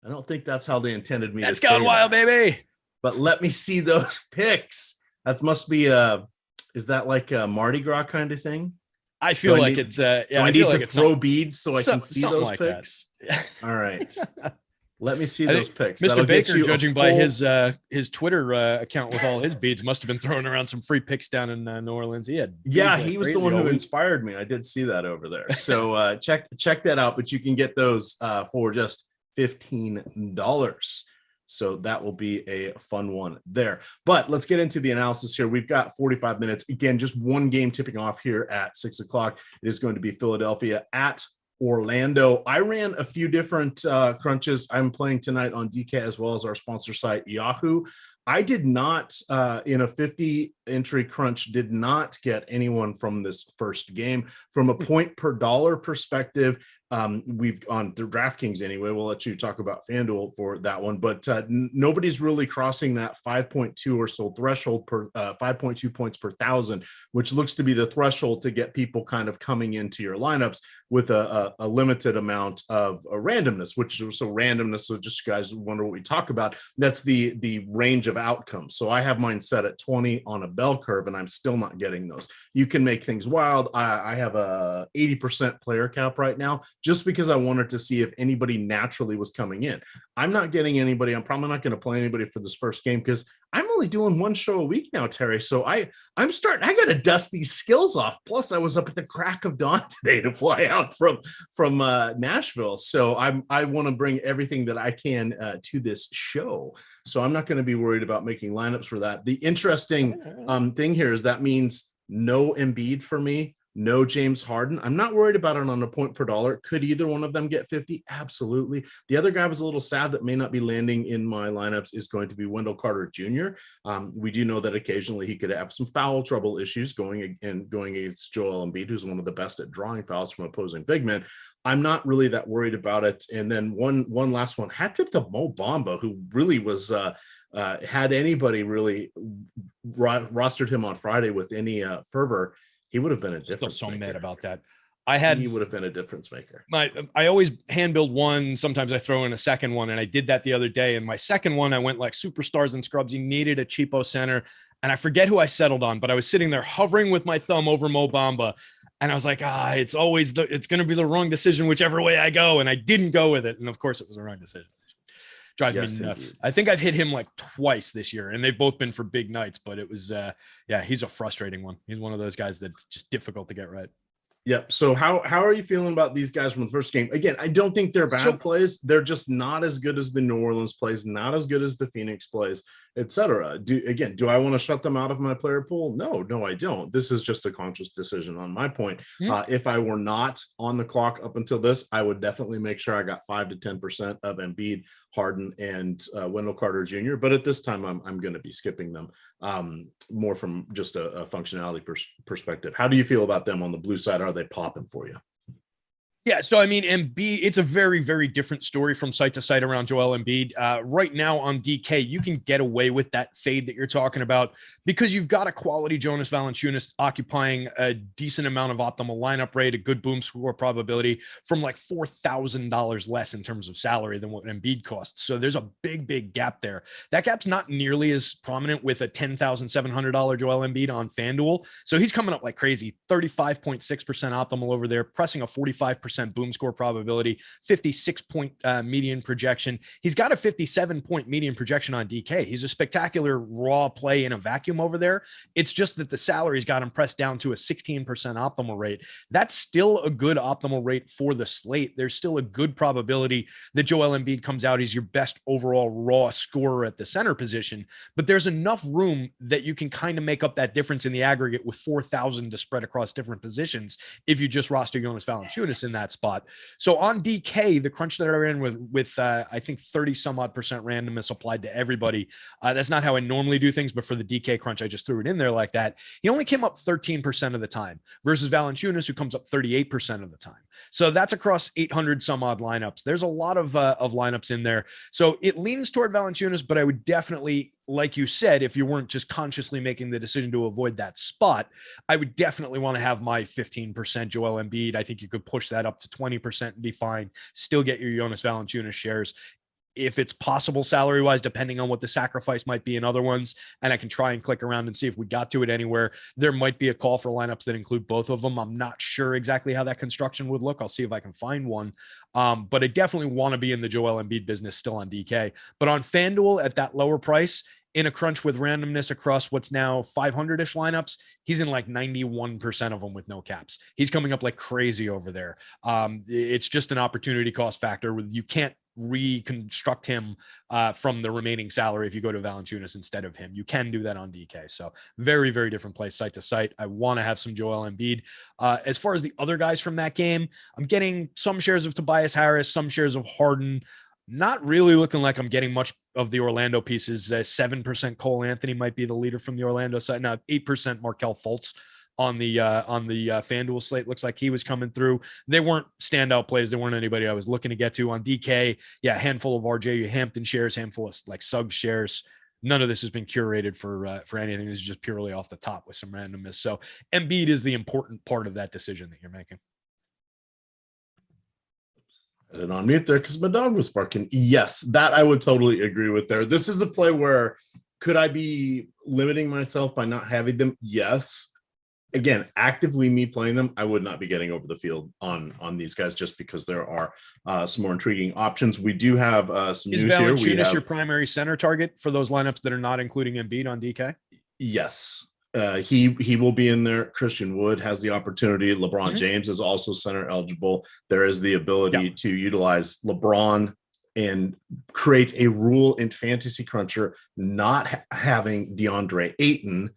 [SPEAKER 3] I don't think that's how they intended me to say that.
[SPEAKER 4] That's gone wild, baby.
[SPEAKER 3] But let me see those picks. That must be is that like a Mardi Gras kind of thing?
[SPEAKER 4] I feel like it's
[SPEAKER 3] I need to throw beads so I can see those
[SPEAKER 4] like
[SPEAKER 3] picks. All right. Let me see those picks.
[SPEAKER 4] Mr. Baker, judging by his Twitter account with all his beads, must have been throwing around some free picks down in New Orleans. He
[SPEAKER 3] was the one who inspired me. I did see that over there. So check that out. But you can get those for just $15. So that will be a fun one there. But let's get into the analysis here. We've got 45 minutes. Again, just one game tipping off here at 6 o'clock. It is going to be Philadelphia at Orlando. I ran a few different crunches. I'm playing tonight on DK as well as our sponsor site, Yahoo. I did not, in a 50 entry crunch, did not get anyone from this first game. From a point per dollar perspective, we've on the DraftKings anyway. We'll let you talk about FanDuel for that one, but nobody's really crossing that 5.2 or so threshold per 5.2 points per thousand, which looks to be the threshold to get people kind of coming into your lineups with a limited amount of randomness, so just you guys wonder what we talk about. That's the range of outcomes. So I have mine set at 20 on a bell curve, and I'm still not getting those. You can make things wild. I have a 80% player cap right now, just because I wanted to see if anybody naturally was coming in. I'm not getting anybody. I'm probably not going to play anybody for this first game because I'm only doing one show a week now, Terry. So I got to dust these skills off. Plus, I was up at the crack of dawn today to fly out from Nashville. So I want to bring everything that I can to this show. So I'm not going to be worried about making lineups for that. The interesting thing here is that means no Embiid for me. No James Harden. I'm not worried about it on a point per dollar. Could either one of them get 50? Absolutely. The other guy was a little sad that may not be landing in my lineups is going to be Wendell Carter Jr. We do know that occasionally he could have some foul trouble issues going against Joel Embiid, who's one of the best at drawing fouls from opposing big men. I'm not really that worried about it. And then one last one, hat tip to Mo Bamba, who really was had anybody really rostered him on Friday with any fervor, he would have been a difference.
[SPEAKER 4] Still so
[SPEAKER 3] maker.
[SPEAKER 4] mad about that.
[SPEAKER 3] He would have been a difference maker.
[SPEAKER 4] I always hand build one. Sometimes I throw in a second one, and I did that the other day. And my second one, I went like superstars and scrubs. You needed a cheapo center, and I forget who I settled on, but I was sitting there hovering with my thumb over Mo Bamba, and I was like, it's going to be the wrong decision whichever way I go, and I didn't go with it, and of course it was the wrong decision. Drives me nuts. Indeed. I think I've hit him like twice this year, and they've both been for big nights, but it was, he's a frustrating one. He's one of those guys that's just difficult to get right.
[SPEAKER 3] Yep. So how are you feeling about these guys from the first game? Again, I don't think they're bad plays. They're just not as good as the New Orleans plays, not as good as the Phoenix plays, etc. Do I want to shut them out of my player pool? No, I don't. This is just a conscious decision on my point. If I were not on the clock up until this, I would definitely make sure I got 5 to 10% of Embiid, Harden, and Wendell Carter Jr. But at this time, I'm going to be skipping them more from just a functionality perspective. How do you feel about them on the blue side? Are they popping for you?
[SPEAKER 4] Yeah, so I mean, Embiid, it's a very, very different story from site to site around Joel Embiid. Right now on DK, you can get away with that fade that you're talking about because you've got a quality Jonas Valanciunas occupying a decent amount of optimal lineup rate, a good boom score probability from like $4,000 less in terms of salary than what Embiid costs. So there's a big, big gap there. That gap's not nearly as prominent with a $10,700 Joel Embiid on FanDuel. So he's coming up like crazy, 35.6% optimal over there, pressing a 45% boom score probability, 56-point median projection. He's got a 57-point median projection on DK. He's a spectacular raw play in a vacuum over there. It's just that the salary's got him pressed down to a 16% optimal rate. That's still a good optimal rate for the slate. There's still a good probability that Joel Embiid comes out. He's your best overall raw scorer at the center position, but there's enough room that you can kind of make up that difference in the aggregate with 4,000 to spread across different positions if you just roster Jonas Valanciunas in that spot. So on DK, the crunch that I ran with I think 30 some odd % randomness applied to everybody. That's not how I normally do things, but for the DK crunch, I just threw it in there like that. He only came up 13% of the time versus Valanciunas, who comes up 38% of the time. So that's across 800 some odd lineups. There's a lot of lineups in there. So it leans toward Valanciunas, but I would definitely, like you said, if you weren't just consciously making the decision to avoid that spot, I would definitely want to have my 15% Joel Embiid. I think you could push that up to 20% and be fine. Still get your Jonas Valanciunas shares. If it's possible salary-wise, depending on what the sacrifice might be in other ones, and I can try and click around and see if we got to it anywhere, there might be a call for lineups that include both of them. I'm not sure exactly how that construction would look. I'll see if I can find one. But I definitely want to be in the Joel Embiid business still on DK. But on FanDuel at that lower price, in a crunch with randomness across what's now 500-ish lineups, he's in like 91% of them with no caps. He's coming up like crazy over there. It's just an opportunity cost factor. You can't reconstruct him from the remaining salary if you go to Valanciunas instead of him. You can do that on DK. So very, very different place site to site. I want to have some Joel Embiid. As far as the other guys from that game, I'm getting some shares of Tobias Harris, some shares of Harden. Not really looking like I'm getting much of the Orlando pieces. 7% Cole Anthony might be the leader from the Orlando side. Now 8% Markelle Fultz on the FanDuel slate. Looks like he was coming through. They weren't standout plays. There weren't anybody I was looking to get to on DK. Yeah, handful of RJ Hampton shares, handful of like Suggs shares. None of this has been curated for anything. This is just purely off the top with some randomness. So Embiid is the important part of that decision that you're making.
[SPEAKER 3] And on mute there because my dog was barking. Yes, that I would totally agree with there. This is a play where could I be limiting myself by not having them? Yes. again, actively me playing them, I would not be getting over the field on these guys just because there are some more intriguing options. We do have some
[SPEAKER 4] Is
[SPEAKER 3] news here.
[SPEAKER 4] Valanciunas your primary center target for those lineups that are not including Embiid on DK?
[SPEAKER 3] Yes. He will be in there. Christian Wood has the opportunity. LeBron James is also center eligible. There is the ability to utilize LeBron and create a rule in Fantasy Cruncher, not having DeAndre Ayton,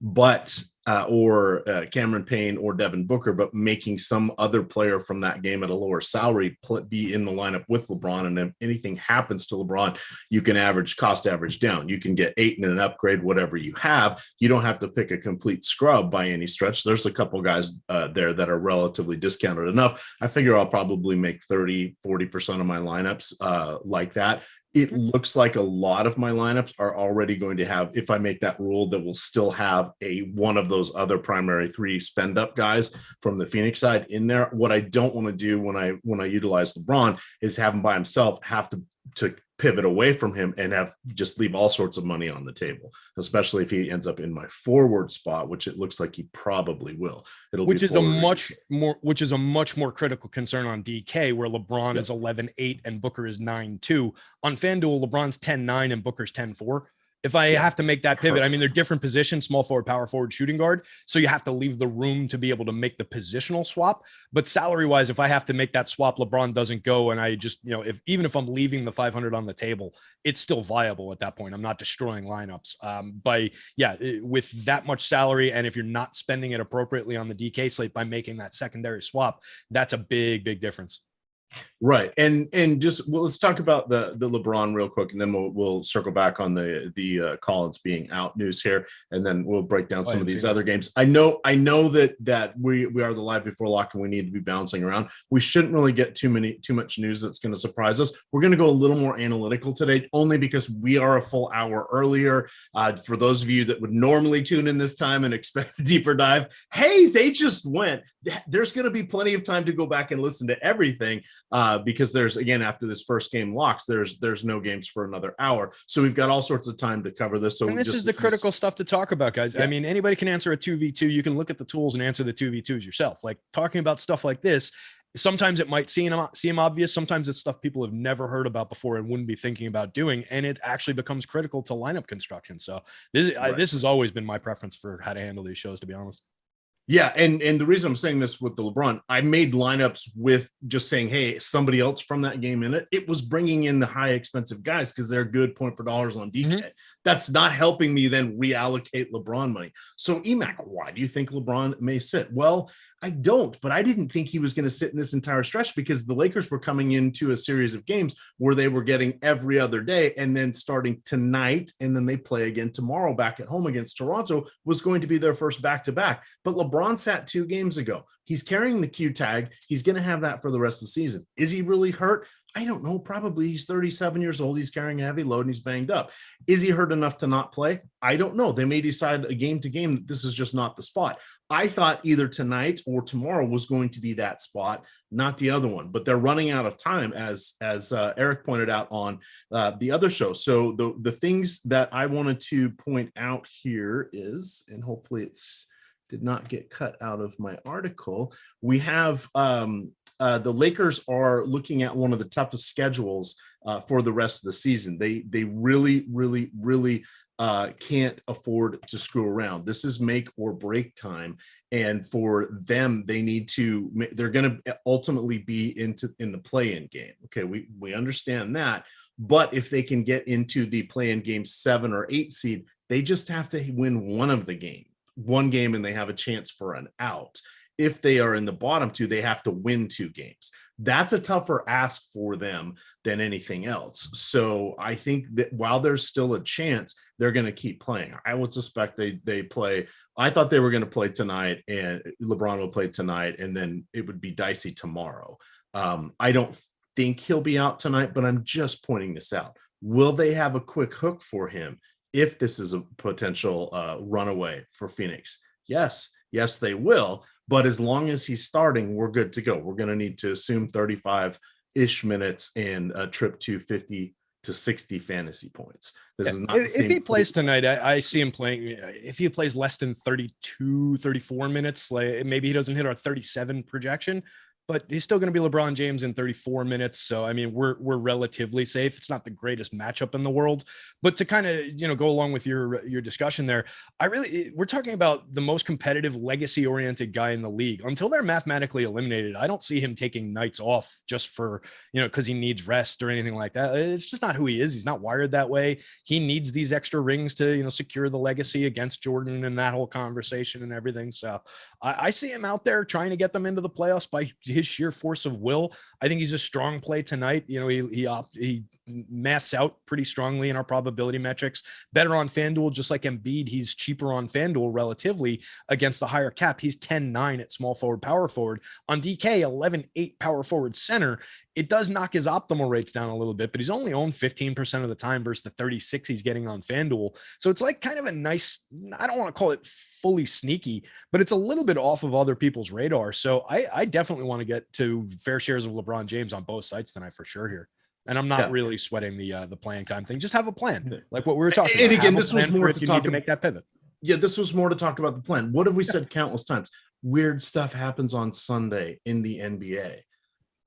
[SPEAKER 3] but or Cameron Payne or Devin Booker, but making some other player from that game at a lower salary be in the lineup with LeBron. And if anything happens to LeBron, you can cost average down. You can get Ayton and upgrade whatever you have. You don't have to pick a complete scrub by any stretch. There's a couple guys there that are relatively discounted enough. I figure I'll probably make 30-40% of my lineups like that. It looks like a lot of my lineups are already going to have, if I make that rule, that will still have one of those other primary 3 spend up guys from the Phoenix side in there. What I don't want to do when I utilize LeBron is have him by himself, have to pivot away from him and just leave all sorts of money on the table, especially if he ends up in my forward spot, which it looks like he probably will. Which is
[SPEAKER 4] a much more critical concern on DK, where LeBron is 11-8 and Booker is 9-2. On FanDuel, LeBron's 10-9 and Booker's 10-4. If I have to make that pivot, I mean, they're different positions, small forward, power forward, shooting guard. So you have to leave the room to be able to make the positional swap. But salary wise, if I have to make that swap, LeBron doesn't go. And I just, even if I'm leaving the 500 on the table, it's still viable at that point. I'm not destroying lineups with that much salary. And if you're not spending it appropriately on the DK slate by making that secondary swap, that's a big, big difference.
[SPEAKER 3] Right. And let's talk about the LeBron real quick, and then we'll circle back on the Collins being out news here, and then we'll break down some of these other games. I know that we are the live before lock and we need to be bouncing around. We shouldn't really get too much news that's going to surprise us. We're going to go a little more analytical today, only because we are a full hour earlier. For those of you that would normally tune in this time and expect a deeper dive, hey, they just went. There's going to be plenty of time to go back and listen to everything. Because there's, again, after this first game locks, there's no games for another hour. So we've got all sorts of time to cover this. So
[SPEAKER 4] this is the critical stuff to talk about, guys. Yeah. I mean, anybody can answer a 2v2. You can look at the tools and answer the 2v2s yourself. Like, talking about stuff like this, sometimes it might seem obvious. Sometimes it's stuff people have never heard about before and wouldn't be thinking about doing. And it actually becomes critical to lineup construction. So this has always been my preference for how to handle these shows, to be honest.
[SPEAKER 3] Yeah, and the reason I'm saying this with the LeBron, I made lineups with just saying, hey, somebody else from that game in it. It was bringing in the high expensive guys because they're good point per dollars on DK. That's not helping me then reallocate LeBron money. So EMac, why do you think LeBron may sit? Well, I don't, but I didn't think he was going to sit in this entire stretch because the Lakers were coming into a series of games where they were getting every other day, and then starting tonight, and then they play again tomorrow back at home against Toronto was going to be their first back-to-back. But LeBron sat 2 games ago. He's carrying the Q tag. He's going to have that for the rest of the season. Is he really hurt? I don't know. Probably. He's 37 years old. He's carrying a heavy load and he's banged up. Is he hurt enough to not play? I don't know. They may decide a game to game that this is just not the spot. I thought either tonight or tomorrow was going to be that spot, not the other one. But they're running out of time, as Eric pointed out on the other show. So the things that I wanted to point out here is, and hopefully it's did not get cut out of my article. We have the Lakers are looking at one of the toughest schedules for the rest of the season. They really, really, really can't afford to screw around. This is make or break time. And for them, they're going to ultimately be in the play-in game. Okay, we understand that. But if they can get into the play-in game 7 or 8 seed, they just have to win one game, and they have a chance for an out. If they are in the bottom 2, they have to win 2 games. That's a tougher ask for them than anything else. So I think that while there's still a chance, they're going to keep playing. I would suspect they play. I thought they were going to play tonight, and LeBron will play tonight, and then it would be dicey tomorrow. I don't think he'll be out tonight, but I'm just pointing this out. Will they have a quick hook for him if this is a potential runaway for Phoenix? Yes, they will. But as long as he's starting, we're good to go. We're going to need to assume 35-ish minutes and a trip to 50 to 60 fantasy points. This
[SPEAKER 4] Yeah.
[SPEAKER 3] is not
[SPEAKER 4] If he plays tonight, I see him playing. If he plays less than 32, 34 minutes, like maybe he doesn't hit our 37 projection, but he's still going to be LeBron James in 34 minutes. So, I mean, we're relatively safe. It's not the greatest matchup in the world, but to kind of, go along with your discussion there, we're talking about the most competitive legacy oriented guy in the league. Until they're mathematically eliminated, I don't see him taking nights off just for, because he needs rest or anything like that. It's just not who he is. He's not wired that way. He needs these extra rings to, secure the legacy against Jordan and that whole conversation and everything. So I see him out there trying to get them into the playoffs by his sheer force of will. I think he's a strong play tonight. He maths out pretty strongly in our probability metrics. Better on FanDuel, just like Embiid, he's cheaper on FanDuel relatively against the higher cap. He's 10-9 at small forward, power forward. On DK, 11-8 power forward center. It does knock his optimal rates down a little bit, but he's only owned 15% of the time versus the 36 he's getting on FanDuel. So it's like kind of a nice, I don't want to call it fully sneaky, but it's a little bit off of other people's radar. So I definitely want to get to fair shares of LeBron James on both sides tonight for sure here. And I'm not really sweating the playing time thing. Just have a plan, like what we were talking about.
[SPEAKER 3] And again, this was more
[SPEAKER 4] to talk to make that pivot.
[SPEAKER 3] Yeah, this was more to talk about the plan. What have we said countless times? Weird stuff happens on Sunday in the NBA.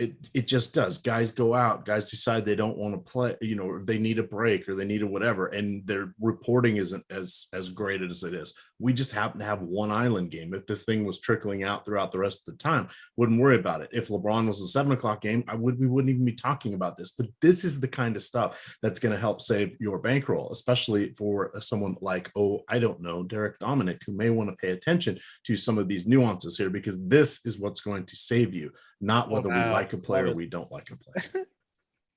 [SPEAKER 3] It just does. Guys go out. Guys decide they don't want to play. They need a break or they need a whatever, and their reporting isn't as great as it is. We just happen to have one island game. If this thing was trickling out throughout the rest of the time, wouldn't worry about it. If LeBron was a 7:00 game, we wouldn't even be talking about this. But this is the kind of stuff that's going to help save your bankroll, especially for someone like, Derek Dominic, who may want to pay attention to some of these nuances here, because this is what's going to save you, not whether we like a player or we don't like a player.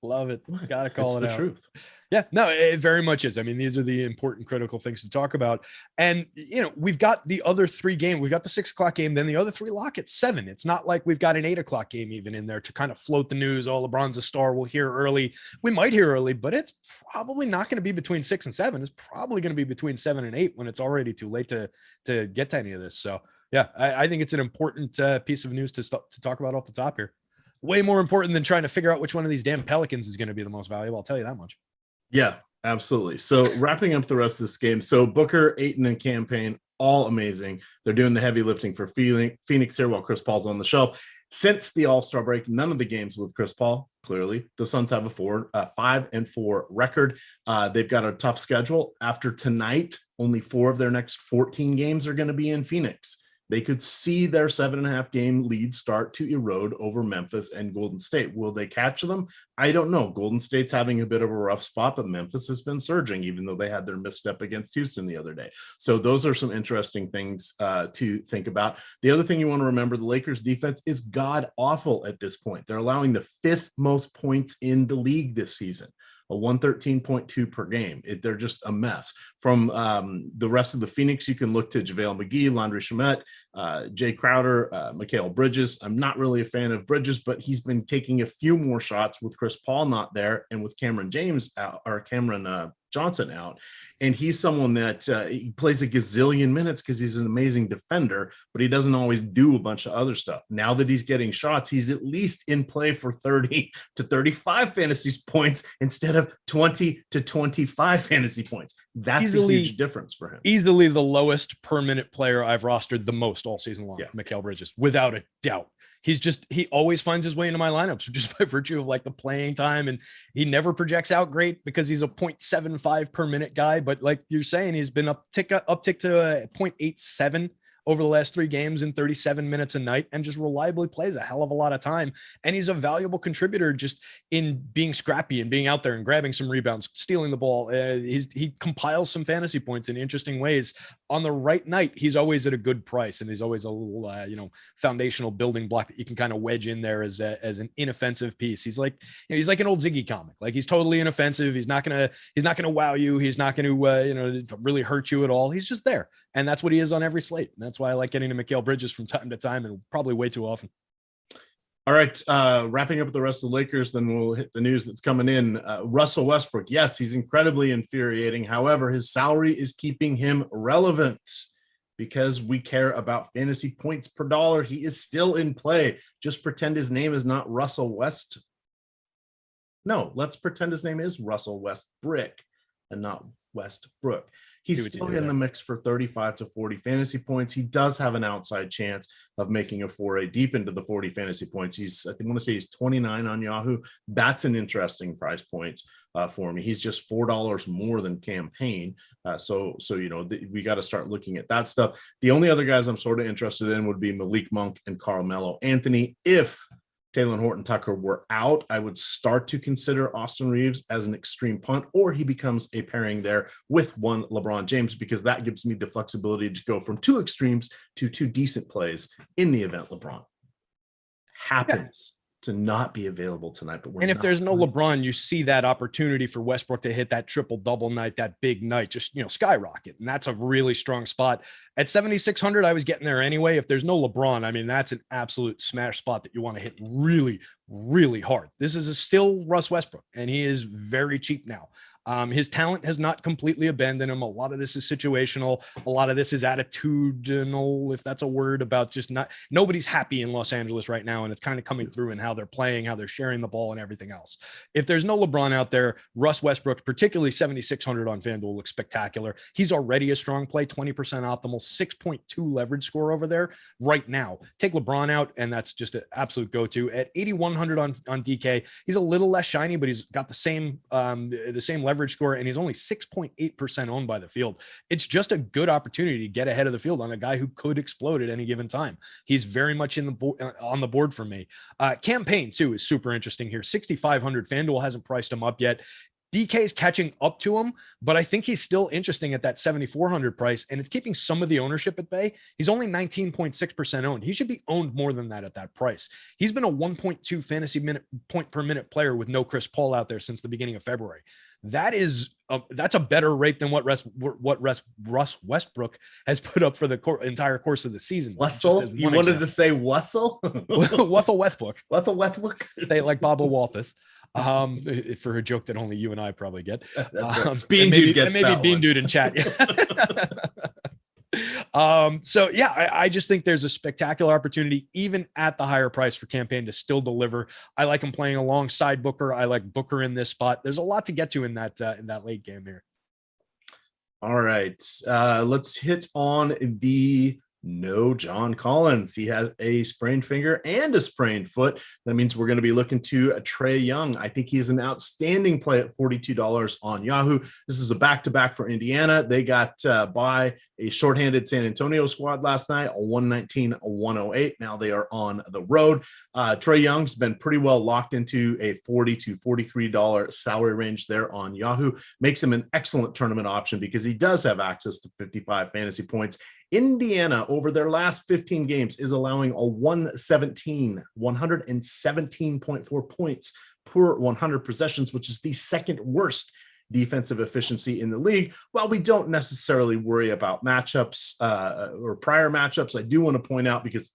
[SPEAKER 4] Love it. Gotta call it
[SPEAKER 3] the
[SPEAKER 4] out.
[SPEAKER 3] Truth.
[SPEAKER 4] Yeah, no, it very much is. I mean, these are the important, critical things to talk about. And, we've got the other 3 games. We've got the 6:00 game, then the other 3 lock at 7. It's not like we've got an 8:00 game even in there to kind of float the news. Oh, LeBron's a star. We'll hear early. We might hear early, but it's probably not going to be between 6 and 7. It's probably going to be between 7 and 8 when it's already too late to get to any of this. So, yeah, I think it's an important piece of news to talk about off the top here. Way more important than trying to figure out which one of these damn Pelicans is going to be the most valuable. I'll tell you that much.
[SPEAKER 3] Yeah, absolutely. So wrapping up the rest of this game. So Booker, Ayton, and Campaign, all amazing. They're doing the heavy lifting for Phoenix here while Chris Paul's on the shelf. Since the All-Star break, none of the games with Chris Paul, clearly. The Suns have a 5-4 record. They've got a tough schedule. After tonight, only 4 of their next 14 games are going to be in Phoenix. They could see their 7.5 game lead start to erode over Memphis and Golden State. Will they catch them? I don't know. Golden State's having a bit of a rough spot, but Memphis has been surging, even though they had their misstep against Houston the other day. So those are some interesting things to think about. The other thing you want to remember, the Lakers defense is god awful at this point. They're allowing the 5th most points in the league this season. A 113.2 per game. They're just a mess. From the rest of the Phoenix, you can look to JaVale McGee, Landry Shamet, Jay Crowder, Mikal Bridges. I'm not really a fan of Bridges, but he's been taking a few more shots with Chris Paul not there and with Cameron Johnson out. And he's someone that he plays a gazillion minutes because he's an amazing defender, but he doesn't always do a bunch of other stuff. Now that he's getting shots, he's at least in play for 30 to 35 fantasy points instead of 20 to 25 fantasy points. That's a huge difference for him.
[SPEAKER 4] Easily the lowest per minute player I've rostered the most all season long, Mikal Bridges, without a doubt. He always finds his way into my lineups just by virtue of like the playing time. And he never projects out great because he's a 0.75 per minute guy. But like you're saying, he's been uptick to a 0.87 over the last 3 games in 37 minutes a night and just reliably plays a hell of a lot of time. And he's a valuable contributor just in being scrappy and being out there and grabbing some rebounds, stealing the ball. He compiles some fantasy points in interesting ways. On the right night, he's always at a good price, and he's always a little, foundational building block that you can kind of wedge in there as an inoffensive piece. He's like, he's like an old Ziggy comic. Like, he's totally inoffensive. He's not gonna wow you. He's not gonna, really hurt you at all. He's just there. And that's what he is on every slate. And that's why I like getting to Mikal Bridges from time to time, and probably way too often.
[SPEAKER 3] All right. Wrapping up the rest of the Lakers, then we'll hit the news that's coming in. Russell Westbrook. Yes, he's incredibly infuriating. However, his salary is keeping him relevant because we care about fantasy points per dollar. He is still in play. Just pretend his name is not Russell West. No, let's pretend his name is Russell Westbrook and not Westbrook. He's still in the mix for 35 to 40 fantasy points. He does have an outside chance of making a foray deep into the 40 fantasy points. I want to say he's 29 on Yahoo. That's an interesting price point for me. He's just $4 more than Campaign. So we got to start looking at that stuff. The only other guys I'm sort of interested in would be Malik Monk and Carmelo Anthony. If Talen Horton-Tucker were out, I would start to consider Austin Reeves as an extreme punt, or he becomes a pairing there with one LeBron James, because that gives me the flexibility to go from two extremes to two decent plays in the event LeBron happens to not be available tonight. But
[SPEAKER 4] if there's no LeBron, you see that opportunity for Westbrook to hit that triple-double night, that big night, just, skyrocket. And that's a really strong spot. At 7,600, I was getting there anyway. If there's no LeBron, I mean, that's an absolute smash spot that you want to hit really, really hard. This is still Russ Westbrook, and he is very cheap now. His talent has not completely abandoned him. A lot of this is situational. A lot of this is attitudinal, if that's a word, about just nobody's happy in Los Angeles right now. And it's kind of coming through in how they're playing, how they're sharing the ball and everything else. If there's no LeBron out there, Russ Westbrook, particularly 7,600 on FanDuel, looks spectacular. He's already a strong play, 20% optimal, 6.2 leverage score over there right now. Take LeBron out, and that's just an absolute go-to. At 8,100 on DK, he's a little less shiny, but he's got the same leverage score, and he's only 6.8% owned by the field. It's just a good opportunity to get ahead of the field on a guy who could explode at any given time. He's very much on the board for me. Campaign too is super interesting here. 6,500. FanDuel hasn't priced him up yet. DK is catching up to him, but I think he's still interesting at that 7,400 price, and it's keeping some of the ownership at bay. He's only 19.6% owned. He should be owned more than that at that price. He's been a 1.2 fantasy point per minute player with no Chris Paul out there since the beginning of February. That's a better rate than what Russ Westbrook has put up for the entire course of the season.
[SPEAKER 3] Wessel? You wanted to say Wessel?
[SPEAKER 4] Wethel Westbrook.
[SPEAKER 3] Wethel Westbrook?
[SPEAKER 4] They like Baba Walteth. For a joke that only you and I probably get.
[SPEAKER 3] Bean Dude gets
[SPEAKER 4] maybe
[SPEAKER 3] that
[SPEAKER 4] Bean
[SPEAKER 3] one.
[SPEAKER 4] Dude in chat. I just think there's a spectacular opportunity even at the higher price for Campaign to still deliver. I like him playing alongside Booker. I like Booker in this spot. There's a lot to get to in that late game here.
[SPEAKER 3] All right. Let's hit on the no John Collins. He has a sprained finger and a sprained foot. That means we're going to be looking to Trae Young. I think he's an outstanding play at $42 on Yahoo. This is a back-to-back for Indiana. They got by a shorthanded San Antonio squad last night, a 119-108. Now they are on the road. Trae Young's been pretty well locked into a $40 to $43 salary range there on Yahoo. Makes him an excellent tournament option because he does have access to 55 fantasy points. Indiana, over their last 15 games, is allowing a 117.4 points per 100 possessions, which is the second worst defensive efficiency in the league. While we don't necessarily worry about matchups or prior matchups, I do want to point out, because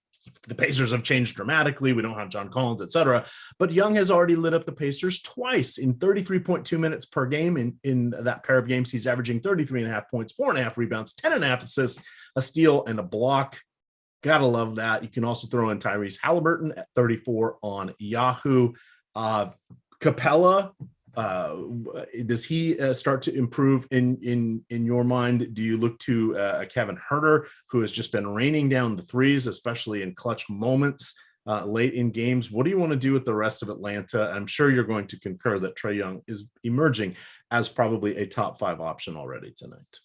[SPEAKER 3] the Pacers have changed dramatically. We don't have John Collins, etc. But Young has already lit up the Pacers twice in 33.2 minutes per game. In that pair of games, he's averaging 33.5 points, 4.5 rebounds, 10.5 assists, a steal, and a block. Gotta love that. You can also throw in Tyrese Halliburton at 34 on Yahoo. Capella, does he start to improve in your mind? Do you look to Kevin Huerter, who has just been raining down the threes, especially in clutch moments late in games? What do you want to do with the rest of Atlanta? I'm sure you're going to concur that Trae Young is emerging as probably a top 5 option already tonight.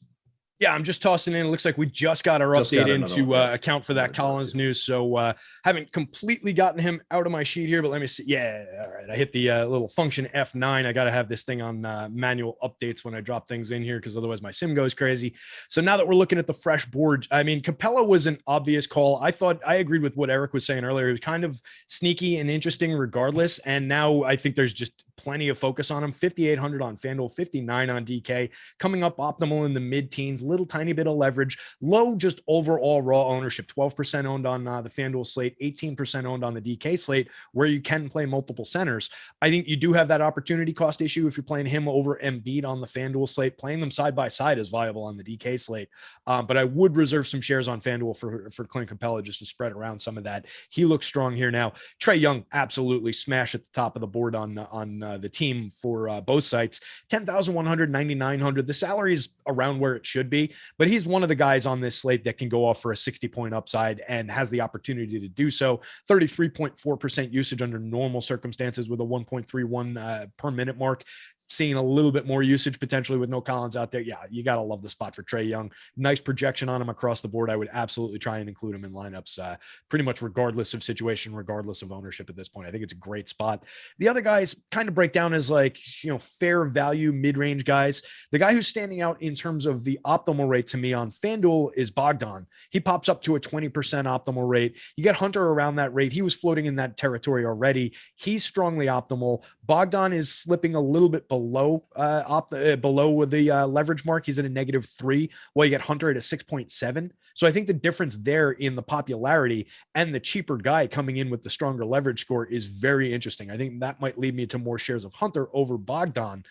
[SPEAKER 4] Yeah, I'm just tossing in. It looks like we just got our update in to account for that Collins news. So haven't completely gotten him out of my sheet here, but let me see. Yeah, all right. I hit the little function F9. I got to have this thing on manual updates when I drop things in here, because otherwise my sim goes crazy. So now that we're looking at the fresh board, I mean, Capella was an obvious call. I thought I agreed with what Eric was saying earlier. It was kind of sneaky and interesting regardless. And now I think there's just plenty of focus on him. 5,800 on FanDuel, 59 on DK, coming up optimal in the mid-teens. little tiny bit of leverage, low just overall raw ownership, 12% owned on the FanDuel slate, 18% owned on the DK slate, where you can play multiple centers. I think you do have that opportunity cost issue if you're playing him over Embiid on the FanDuel slate. Playing them side by side is viable on the DK slate, but I would reserve some shares on FanDuel for Clint Capella just to spread around some of that. He looks strong here now. Trae Young, absolutely smash at the top of the board on the team for both sites. 10,100, 9,900. The salary is around where it should be, but he's one of the guys on this slate that can go off for a 60-point upside and has the opportunity to do so. 33.4% usage under normal circumstances with a 1.31 per minute mark. Seeing a little bit more usage potentially with no Collins out there. Yeah, you got to love the spot for Trae Young. Nice projection on him across the board. I would absolutely try and include him in lineups pretty much regardless of situation, regardless of ownership at this point. I think it's a great spot. The other guys kind of break down as like, fair value, mid-range guys. The guy who's standing out in terms of the optimal rate to me on FanDuel is Bogdan. He pops up to a 20% optimal rate. You get Hunter around that rate. He was floating in that territory already. He's strongly optimal. Bogdan is slipping a little bit below with the leverage mark. He's at a -3, while you get Hunter at a 6.7. So I think the difference there in the popularity and the cheaper guy coming in with the stronger leverage score is very interesting. I think that might lead me to more shares of Hunter over Bogdan,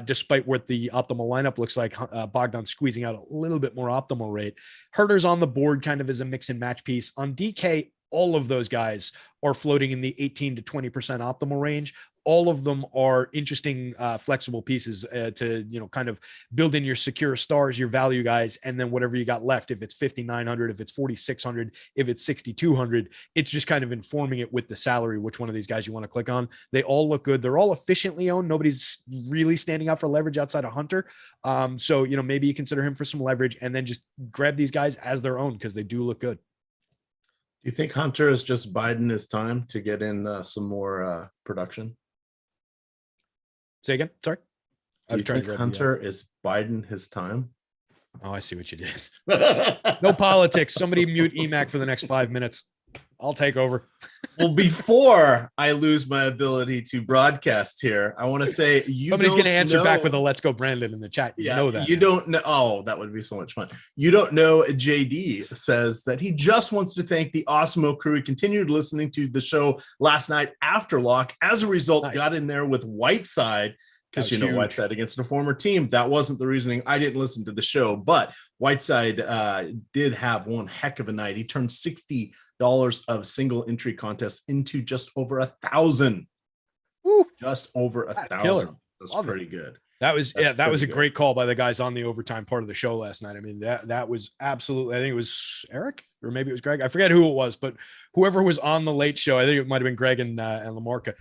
[SPEAKER 4] despite what the optimal lineup looks like. Bogdan squeezing out a little bit more optimal rate. Herter's on the board kind of as a mix and match piece. On DK, all of those guys are floating in the 18 to 20% optimal range. All of them are interesting, flexible pieces to, kind of build in your secure stars, your value guys, and then whatever you got left. If it's 5,900, if it's 4,600, if it's 6,200, it's just kind of informing it with the salary, which one of these guys you want to click on. They all look good. They're all efficiently owned. Nobody's really standing out for leverage outside of Hunter. So, maybe you consider him for some leverage and then just grab these guys as their own because they do look good.
[SPEAKER 3] Do you think Hunter is just biding his time to get in some more production?
[SPEAKER 4] Say again. Sorry.
[SPEAKER 3] Do you think Hunter is biding his time?
[SPEAKER 4] Oh, I see what you did. No politics. Somebody mute EMac for the next 5 minutes. I'll take over.
[SPEAKER 3] Well, before I lose my ability to broadcast here, I want to say
[SPEAKER 4] somebody's going to answer back with a "Let's go, Brandon" in the chat. You know that.
[SPEAKER 3] You don't know. Oh, that would be so much fun. You don't know. JD says that he just wants to thank the Awesemo crew. He continued listening to the show last night after lock. As a result, got in there with Whiteside. Because Whiteside against a former team. That wasn't the reasoning. I didn't listen to the show, but Whiteside did have one heck of a night. He turned $60 of single entry contests into just over 1,000. Just over 1,000. That's pretty good.
[SPEAKER 4] That was a great call by the guys on the overtime part of the show last night. I mean, that was absolutely, I think it was Eric or maybe it was Greg. I forget who it was, but whoever was on the late show, I think it might've been Greg and Lamarca.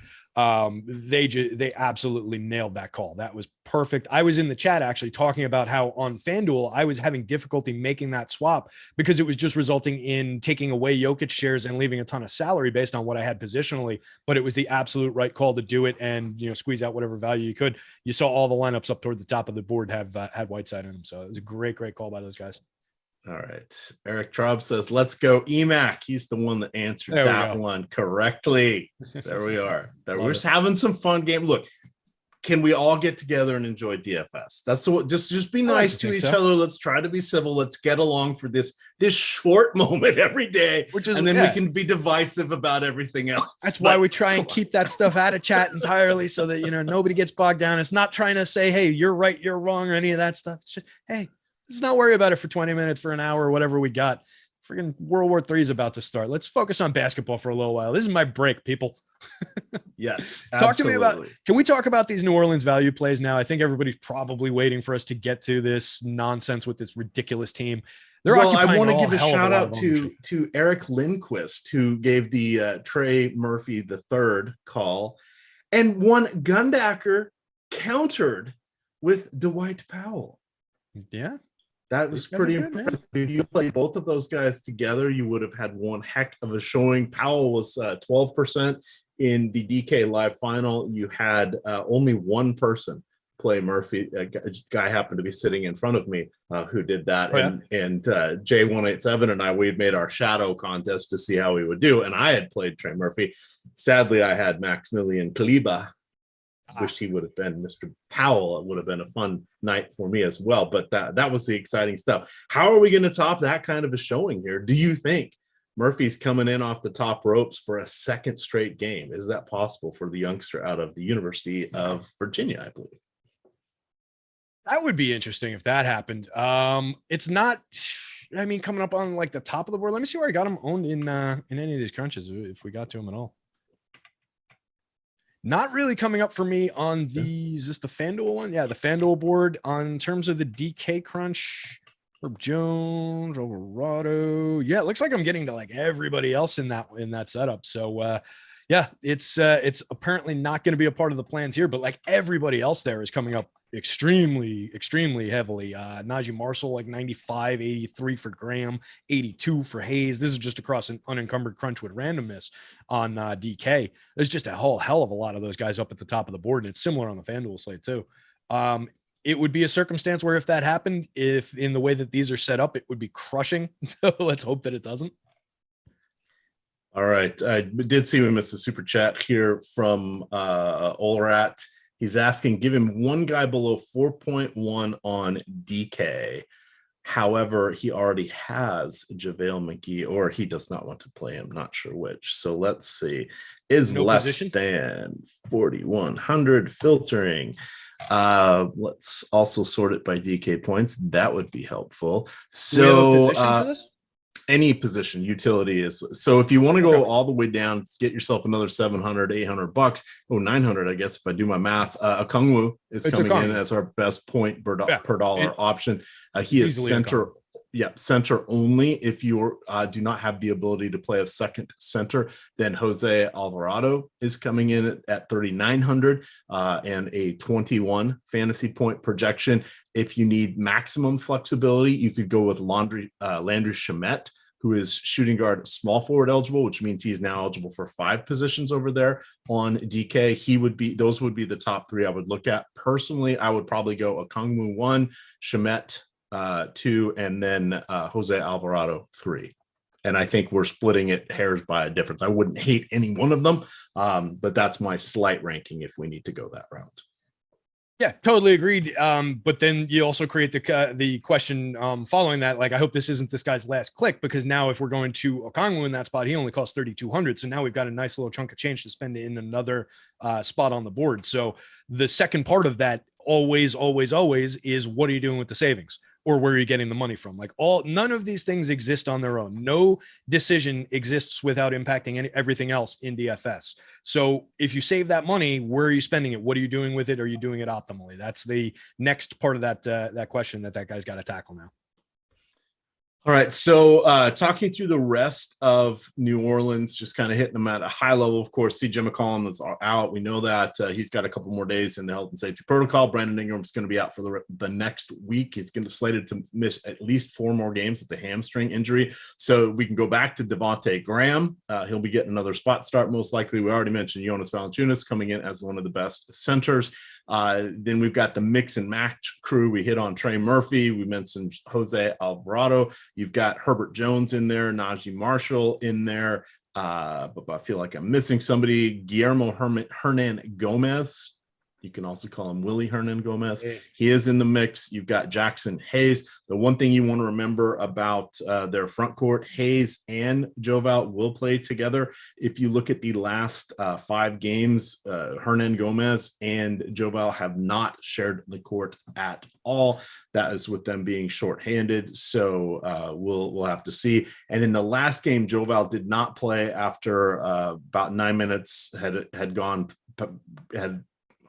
[SPEAKER 4] They absolutely nailed that call. That was perfect. I was in the chat actually talking about how on FanDuel, I was having difficulty making that swap because it was just resulting in taking away Jokic shares and leaving a ton of salary based on what I had positionally, but it was the absolute right call to do it and, squeeze out whatever value you could. You saw all the lineups up toward the top of the board have had Whiteside in them. So it was a great call by those guys.
[SPEAKER 3] All right. Eric Traub says, let's go EMac. He's the one that answered that one correctly. There we are. We're just having some fun game. Look, can we all get together and enjoy DFS? That's what, just be nice to each other. Let's try to be civil. Let's get along for this short moment every day. And then we can be divisive about everying else.
[SPEAKER 4] That's why we try and keep that stuff out of chat entirely so that, nobody gets bogged down. It's not trying to say, hey, you're right, you're wrong, or any of that stuff. It's just, hey, let's not worry about it for 20 minutes, for an hour, or whatever we got. Friggin' World War III is about to start. Let's focus on basketball for a little while. This is my break, people.
[SPEAKER 3] Yes.
[SPEAKER 4] Talk to me about, can we talk about these New Orleans value plays now? I think everybody's probably waiting for us to get to this nonsense with this ridiculous team.
[SPEAKER 3] I want to give a shout out to Eric Lindquist, who gave the Trey Murphy III call, and one Gundacker countered with Dwight Powell.
[SPEAKER 4] Yeah.
[SPEAKER 3] That was pretty impressive. If you played both of those guys together, you would have had one heck of a showing. Powell was 12% in the DK Live final. You had only one person play Murphy. A guy happened to be sitting in front of me who did that. And J187 and we had made our shadow contest to see how we would do. And I had played Trey Murphy. Sadly, I had Maximilian Kleber wish he would have been Mr. Powell. It would have been a fun night for me as well. But that was the exciting stuff. How are we going to top that kind of a showing here? Do you think Murphy's coming in off the top ropes for a second straight game? Is that possible for the youngster out of the University of Virginia, I believe?
[SPEAKER 4] That would be interesting if that happened. It's not, I mean, coming up on like the top of the board. Let me see where I got him owned in any of these crunches, if we got to him at all. Not really coming up for me on the, is this the FanDuel one? Yeah, the FanDuel board on terms of the DK crunch. Herb Jones, Alvarado. Yeah, it looks like I'm getting to like everybody else in that setup. So yeah, it's apparently not going to be a part of the plans here, but like everybody else there is coming up extremely heavily. Najee Marshall, like 95, 83 for Graham, 82 for Hayes. This is just across an unencumbered crunch with randomness on DK. There's just a whole hell of a lot of those guys up at the top of the board, and it's similar on the FanDuel slate too. It would be a circumstance where if that happened, if in the way that these are set up, it would be crushing. So let's hope that it doesn't.
[SPEAKER 3] All right. I did see we missed a super chat here from Olrat. He's asking, give him one guy below 4.1 on DK. However, he already has JaVale McGee, or he does not want to play him. Not sure which. So let's see. Is no less position than 4,100 filtering. Let's also sort it by DK points. That would be helpful. So any position utility is, so if you want to go all the way down, get yourself another 700, $800, 900, I guess, if I do my math. Okongwu is coming in as our best point per dollar option. He is center. Yeah, center only. If you do not have the ability to play a second center, then Jose Alvarado is coming in at 3,900 and a 21 fantasy point projection. If you need maximum flexibility, you could go with Landry Shamet, who is shooting guard small forward eligible, which means he's now eligible for 5 positions over there on DK. Those would be the top 3 I would look at. Personally, I would probably go Okongwu 1, Shamet 2, and then Jose Alvarado 3. And I think we're splitting it hairs by a difference. I wouldn't hate any one of them, but that's my slight ranking if we need to go that route.
[SPEAKER 4] Yeah, totally agreed. But then you also create the question following that. Like, I hope this isn't this guy's last click, because now if we're going to Okongwu in that spot, he only costs 3,200. So now we've got a nice little chunk of change to spend in another spot on the board. So the second part of that always is, what are you doing with the savings? Or where are you getting the money from? Like, none of these things exist on their own. No decision exists without impacting everything else in DFS. So if you save that money, where are you spending it? What are you doing with it? Are you doing it optimally? That's the next part of that question that guy's got to tackle now.
[SPEAKER 3] All right, so talking through the rest of New Orleans, just kind of hitting them at a high level. Of course, CJ McCollum is out. We know that he's got a couple more days in the health and safety protocol. Brandon Ingram's going to be out for the next week. He's going to slated to miss at least 4 more games with the hamstring injury. So we can go back to Devontae Graham. He'll be getting another spot start most likely. We already mentioned Jonas Valanciunas coming in as one of the best centers. Then we've got the mix and match crew. We hit on Trey Murphy. We mentioned Jose Alvarado. You've got Herbert Jones in there, Najee Marshall in there. But I feel like I'm missing somebody. Guillermo Hernan Gomez. You can also call him Willie Hernan Gomez. He is in the mix. You've got Jackson Hayes. The one thing you want to remember about their front court, Hayes and Joval will play together. If you look at the last 5 games, Hernan Gomez and Joval have not shared the court at all. That is with them being shorthanded. So we'll have to see. And in the last game, Joval did not play after about 9 minutes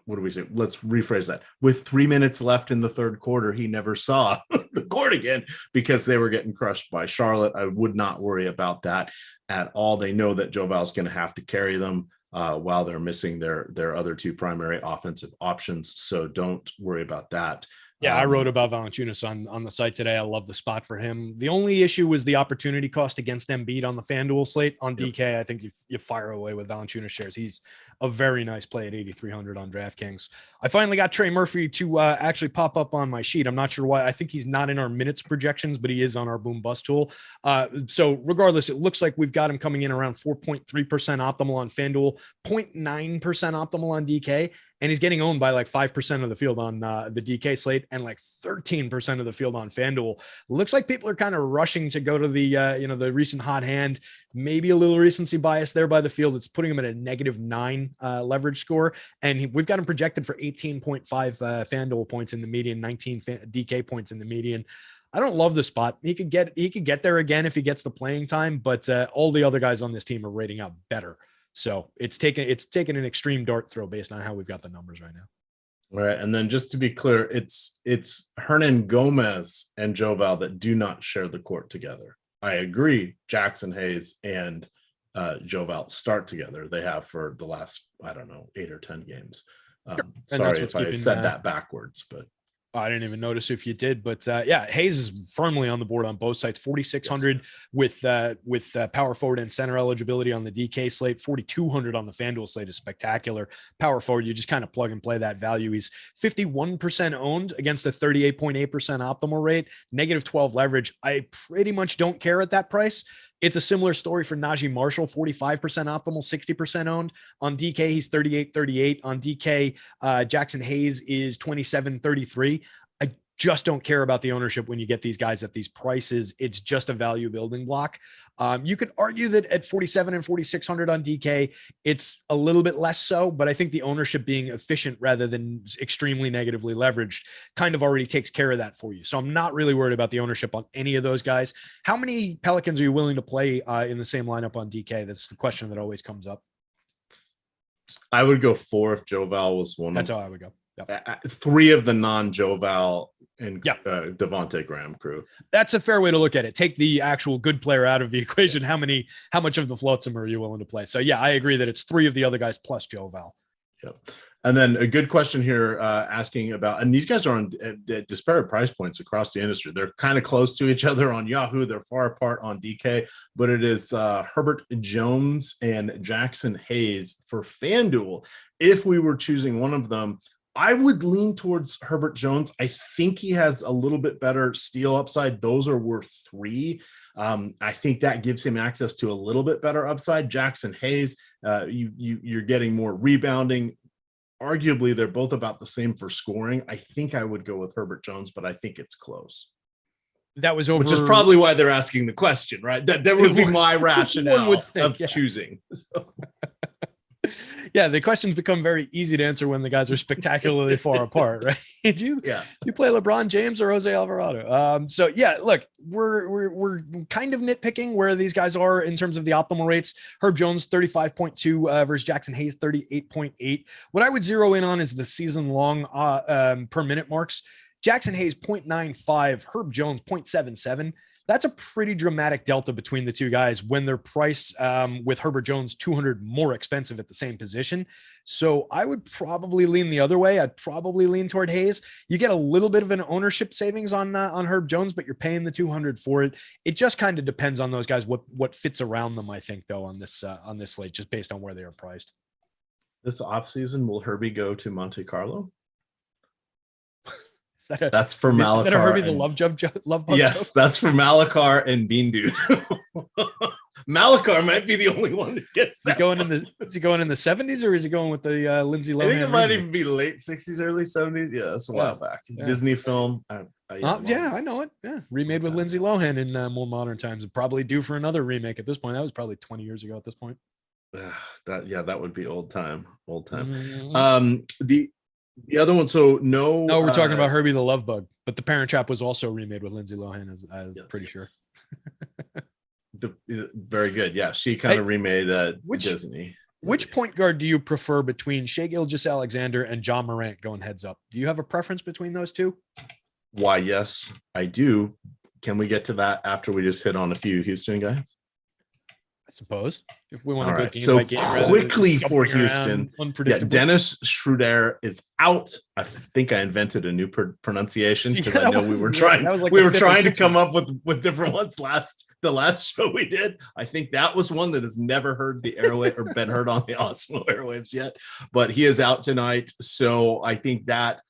[SPEAKER 3] what do we say? Let's rephrase that. With 3 minutes left in the third quarter, he never saw the court again because they were getting crushed by Charlotte. I would not worry about that at all. They know that Joval's going to have to carry them while they're missing their other 2 primary offensive options. So don't worry about that.
[SPEAKER 4] Yeah, I wrote about Valanciunas on the site today. I love the spot for him. The only issue was the opportunity cost against Embiid on the FanDuel slate. On DK, I think you fire away with Valanciunas shares. He's a very nice play at 8,300 on DraftKings. I finally got Trey Murphy to actually pop up on my sheet. I'm not sure why. I think he's not in our minutes projections, but he is on our boom bust tool. So regardless, it looks like we've got him coming in around 4.3% optimal on FanDuel, 0.9% optimal on DK. and he's getting owned by like 5% of the field on the DK slate and like 13% of the field on FanDuel. Looks like people are kind of rushing to go to the the recent hot hand, maybe a little recency bias there by the field. It's putting him at a -9 leverage score, and we've got him projected for 18.5 FanDuel points in the median, 19 DK points in the median. I don't love the spot. He could get there again if he gets the playing time, but all the other guys on this team are rating out better. So it's taken an extreme dart throw based on how we've got the numbers right now.
[SPEAKER 3] All right. And then just to be clear, it's Hernan Gomez and Joval that do not share the court together. I agree. Jackson Hayes and Joval start together. They have for the last, 8 or 10 games. Sorry if I said that backwards, but
[SPEAKER 4] I didn't even notice if you did, but Hayes is firmly on the board on both sides. 4,600 with power forward and center eligibility on the DK slate. 4,200 on the FanDuel slate is spectacular. Power forward, you just kind of plug and play that value. He's 51% owned against a 38.8% optimal rate, -12 leverage. I pretty much don't care at that price. It's a similar story for Najee Marshall, 45% optimal, 60% owned. On DK, he's 38-38. On DK, Jackson Hayes is 27-33. I just don't care about the ownership when you get these guys at these prices. It's just a value building block. You could argue that at 47 and 4,600 on DK, it's a little bit less so, but I think the ownership being efficient rather than extremely negatively leveraged kind of already takes care of that for you. So I'm not really worried about the ownership on any of those guys. How many Pelicans are you willing to play in the same lineup on DK? That's the question that always comes up.
[SPEAKER 3] I would go 4 if Joval was one.
[SPEAKER 4] That's how I would go. Yep.
[SPEAKER 3] 3 of the non-Joval and Devontae Graham crew.
[SPEAKER 4] That's a fair way to look at it. Take the actual good player out of the equation. How much of the flotsam are you willing to play? So I agree that it's 3 of the other guys plus Joval.
[SPEAKER 3] Yep. And then a good question here asking about, and these guys are on disparate price points across the industry. They're kind of close to each other on Yahoo. They're far apart on DK, but it is Herbert Jones and Jackson Hayes for FanDuel. If we were choosing one of them, I would lean towards Herbert Jones. I think he has a little bit better steal upside. Those are worth 3. I think that gives him access to a little bit better upside. Jackson Hayes, you're getting more rebounding. Arguably, they're both about the same for scoring. I think I would go with Herbert Jones, but I think it's close.
[SPEAKER 4] That was over,
[SPEAKER 3] which is probably why they're asking the question, right? That would be my rationale of choosing. So.
[SPEAKER 4] Yeah, the questions become very easy to answer when the guys are spectacularly far apart, right? You play LeBron James or Jose Alvarado. Look, we're kind of nitpicking where these guys are in terms of the optimal rates. Herb Jones 35.2 versus Jackson Hayes 38.8. What I would zero in on is the season long per minute marks. Jackson Hayes 0.95, Herb Jones 0.77. That's a pretty dramatic delta between the two guys when they're priced with Herbert Jones 200 more expensive at the same position. So I would probably lean the other way. I'd probably lean toward Hayes. You get a little bit of an ownership savings on Herb Jones, but you're paying the 200 for it. It just kind of depends on those guys, what fits around them, I think, though, on this slate, just based on where they are priced.
[SPEAKER 3] This offseason, will Herbie go to Monte Carlo?
[SPEAKER 4] That's
[SPEAKER 3] for Malakar.
[SPEAKER 4] Is that a Herbie the love bug
[SPEAKER 3] yes, joke? That's for Malakar and Bean Dude. Malakar might be the only one that gets that.
[SPEAKER 4] Is he going in the 70s or is he going with the Lindsay Lohan?
[SPEAKER 3] I think it might even be late 60s, early 70s. Yeah, that's a while back. Yeah. Disney film. I know it. Yeah, remade with Lindsay Lohan in more modern times. And probably due for another remake at this point. That was probably 20 years ago at this point. That would be old time.
[SPEAKER 4] Mm-hmm.
[SPEAKER 3] The other one, no,
[SPEAKER 4] we're talking about Herbie the Love Bug, but The Parent Trap was also remade with Lindsay Lohan, I'm pretty sure.
[SPEAKER 3] Very good. Yeah, she kind of remade Disney.
[SPEAKER 4] Which point guard do you prefer between Shai Gilgeous-Alexander and John Morant going heads up? Do you have a preference between those two?
[SPEAKER 3] Why, yes, I do. Can we get to that after we just hit on a few Houston guys?
[SPEAKER 4] I suppose if we want to go game
[SPEAKER 3] so
[SPEAKER 4] by game
[SPEAKER 3] quickly for Houston, Dennis Schroeder is out. I think I invented a new pronunciation because I know we were trying to come up with different ones the last show we did. I think that was one that has never heard the airwave or been heard on the Awesemo airwaves yet, but he is out tonight. So I think that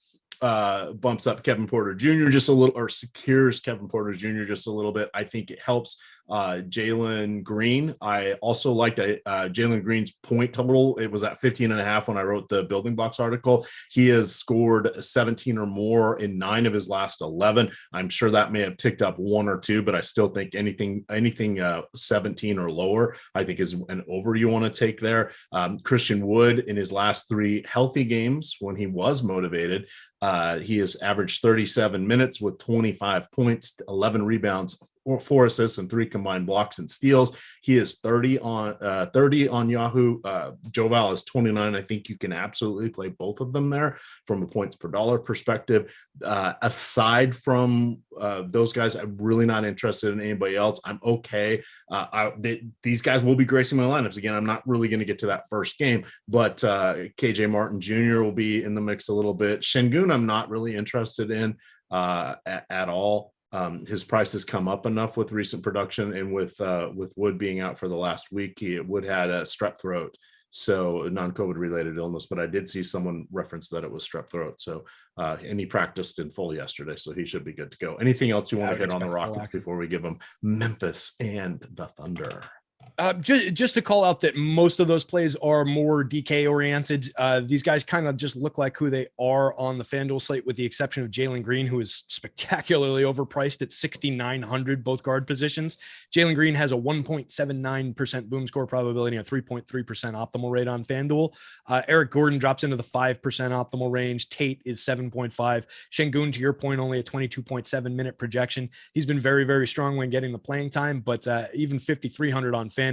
[SPEAKER 3] bumps up Kevin Porter Jr. just a little, or secures Kevin Porter Jr. just a little bit. I think it helps Jalen Green. I also liked Jalen Green's point total. It was at 15.5 when I wrote the Building Blocks article. He has scored 17 or more in 9 of his last 11. I'm sure that may have ticked up 1 or 2, but I still think anything 17 or lower, I think is an over you want to take there. Christian Wood in his last 3 healthy games when he was motivated, he has averaged 37 minutes with 25 points, 11 rebounds, 4 assists, and 3 combined blocks and steals. He is 30 on Yahoo. Joval is 29. I think you can absolutely play both of them there from a points per dollar perspective. Aside from those guys, I'm really not interested in anybody else. I'm okay. These guys will be gracing my lineups. Again, I'm not really going to get to that first game, but KJ Martin Jr. will be in the mix a little bit. Şengün, I'm not really interested in at all. His price has come up enough with recent production, and with Wood being out for the last week, Wood had a strep throat, so non-COVID related illness. But I did see someone reference that it was strep throat. So, and he practiced in full yesterday, so he should be good to go. Anything else you want to hit on the Rockets before we give them Memphis and the Thunder?
[SPEAKER 4] Just to call out that most of those plays are more DK oriented. These guys kind of just look like who they are on the FanDuel slate, with the exception of Jalen Green, who is spectacularly overpriced at 6,900, both guard positions. Jalen Green has a 1.79% boom score probability and a 3.3% optimal rate on FanDuel. Eric Gordon drops into the 5% optimal range. Tate is 7.5. Şengün, to your point, only a 22.7 minute projection. He's been very, very strong when getting the playing time, but even 5,300 on FanDuel,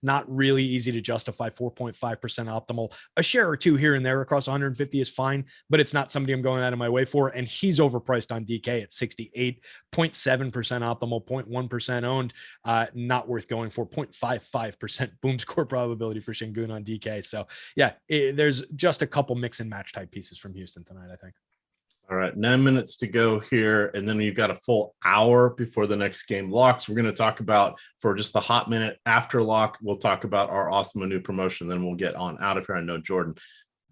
[SPEAKER 4] not really easy to justify 4.5% optimal. A share or two here and there across 150 is fine, but it's not somebody I'm going out of my way for. And he's overpriced on DK at 68.7% optimal, 0.1% owned. Not worth going for. 0.55% boom score probability for Şengün on DK. So yeah, there's just a couple mix and match type pieces from Houston tonight, I think.
[SPEAKER 3] All right, 9 minutes to go here, and then you've got a full hour before the next game locks. We're going to talk about, for just a hot minute after lock, we'll talk about our Awesemo new promotion, then we'll get on out of here. I know Jordan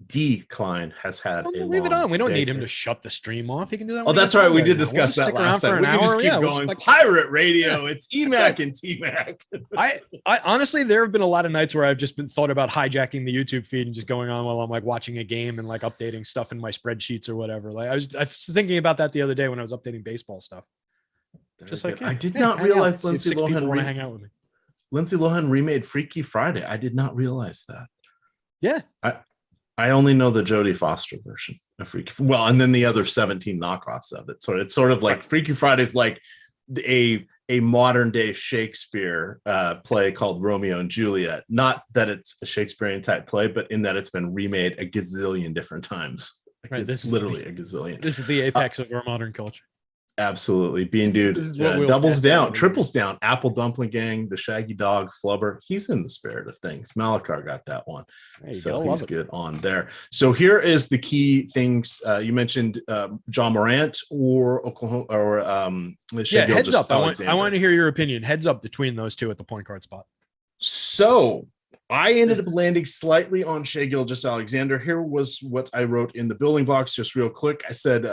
[SPEAKER 3] D. Klein has had
[SPEAKER 4] leave it on. We don't need him to shut the stream off. He can do that.
[SPEAKER 3] Oh, that's right. We did discuss that last time. We can just keep going. Pirate radio. It's EMac and T-Mac.
[SPEAKER 4] I honestly, there have been a lot of nights where I've just been thought about hijacking the YouTube feed and just going on while I'm like watching a game and like updating stuff in my spreadsheets or whatever. Like I was thinking about that the other day when I was updating baseball stuff. Just like,
[SPEAKER 3] I did not realize Lindsay Lohan
[SPEAKER 4] want to hang out with me.
[SPEAKER 3] Lindsay Lohan remade Freaky Friday. I did not realize that.
[SPEAKER 4] Yeah.
[SPEAKER 3] I only know the Jodie Foster version of Freaky. Well, and then the other 17 knockoffs of it. So it's sort of like Freaky Friday's like a modern day Shakespeare play called Romeo and Juliet. Not that it's a Shakespearean type play, but in that it's been remade a gazillion different times. Like
[SPEAKER 4] right,
[SPEAKER 3] it's literally a gazillion.
[SPEAKER 4] This is the apex of our modern culture.
[SPEAKER 3] Absolutely. Bean Dude doubles down, triples down. Apple Dumpling Gang, the Shaggy Dog, Flubber. He's in the spirit of things. Malakar got that one. So he's good on there. So here is the key things. You mentioned John Morant or Oklahoma or
[SPEAKER 4] heads up. I want to hear your opinion. Heads up between those two at the point guard spot.
[SPEAKER 3] So I ended up landing slightly on Shai Gilgeous-Alexander. Here was what I wrote in the building blocks, just real quick. I said,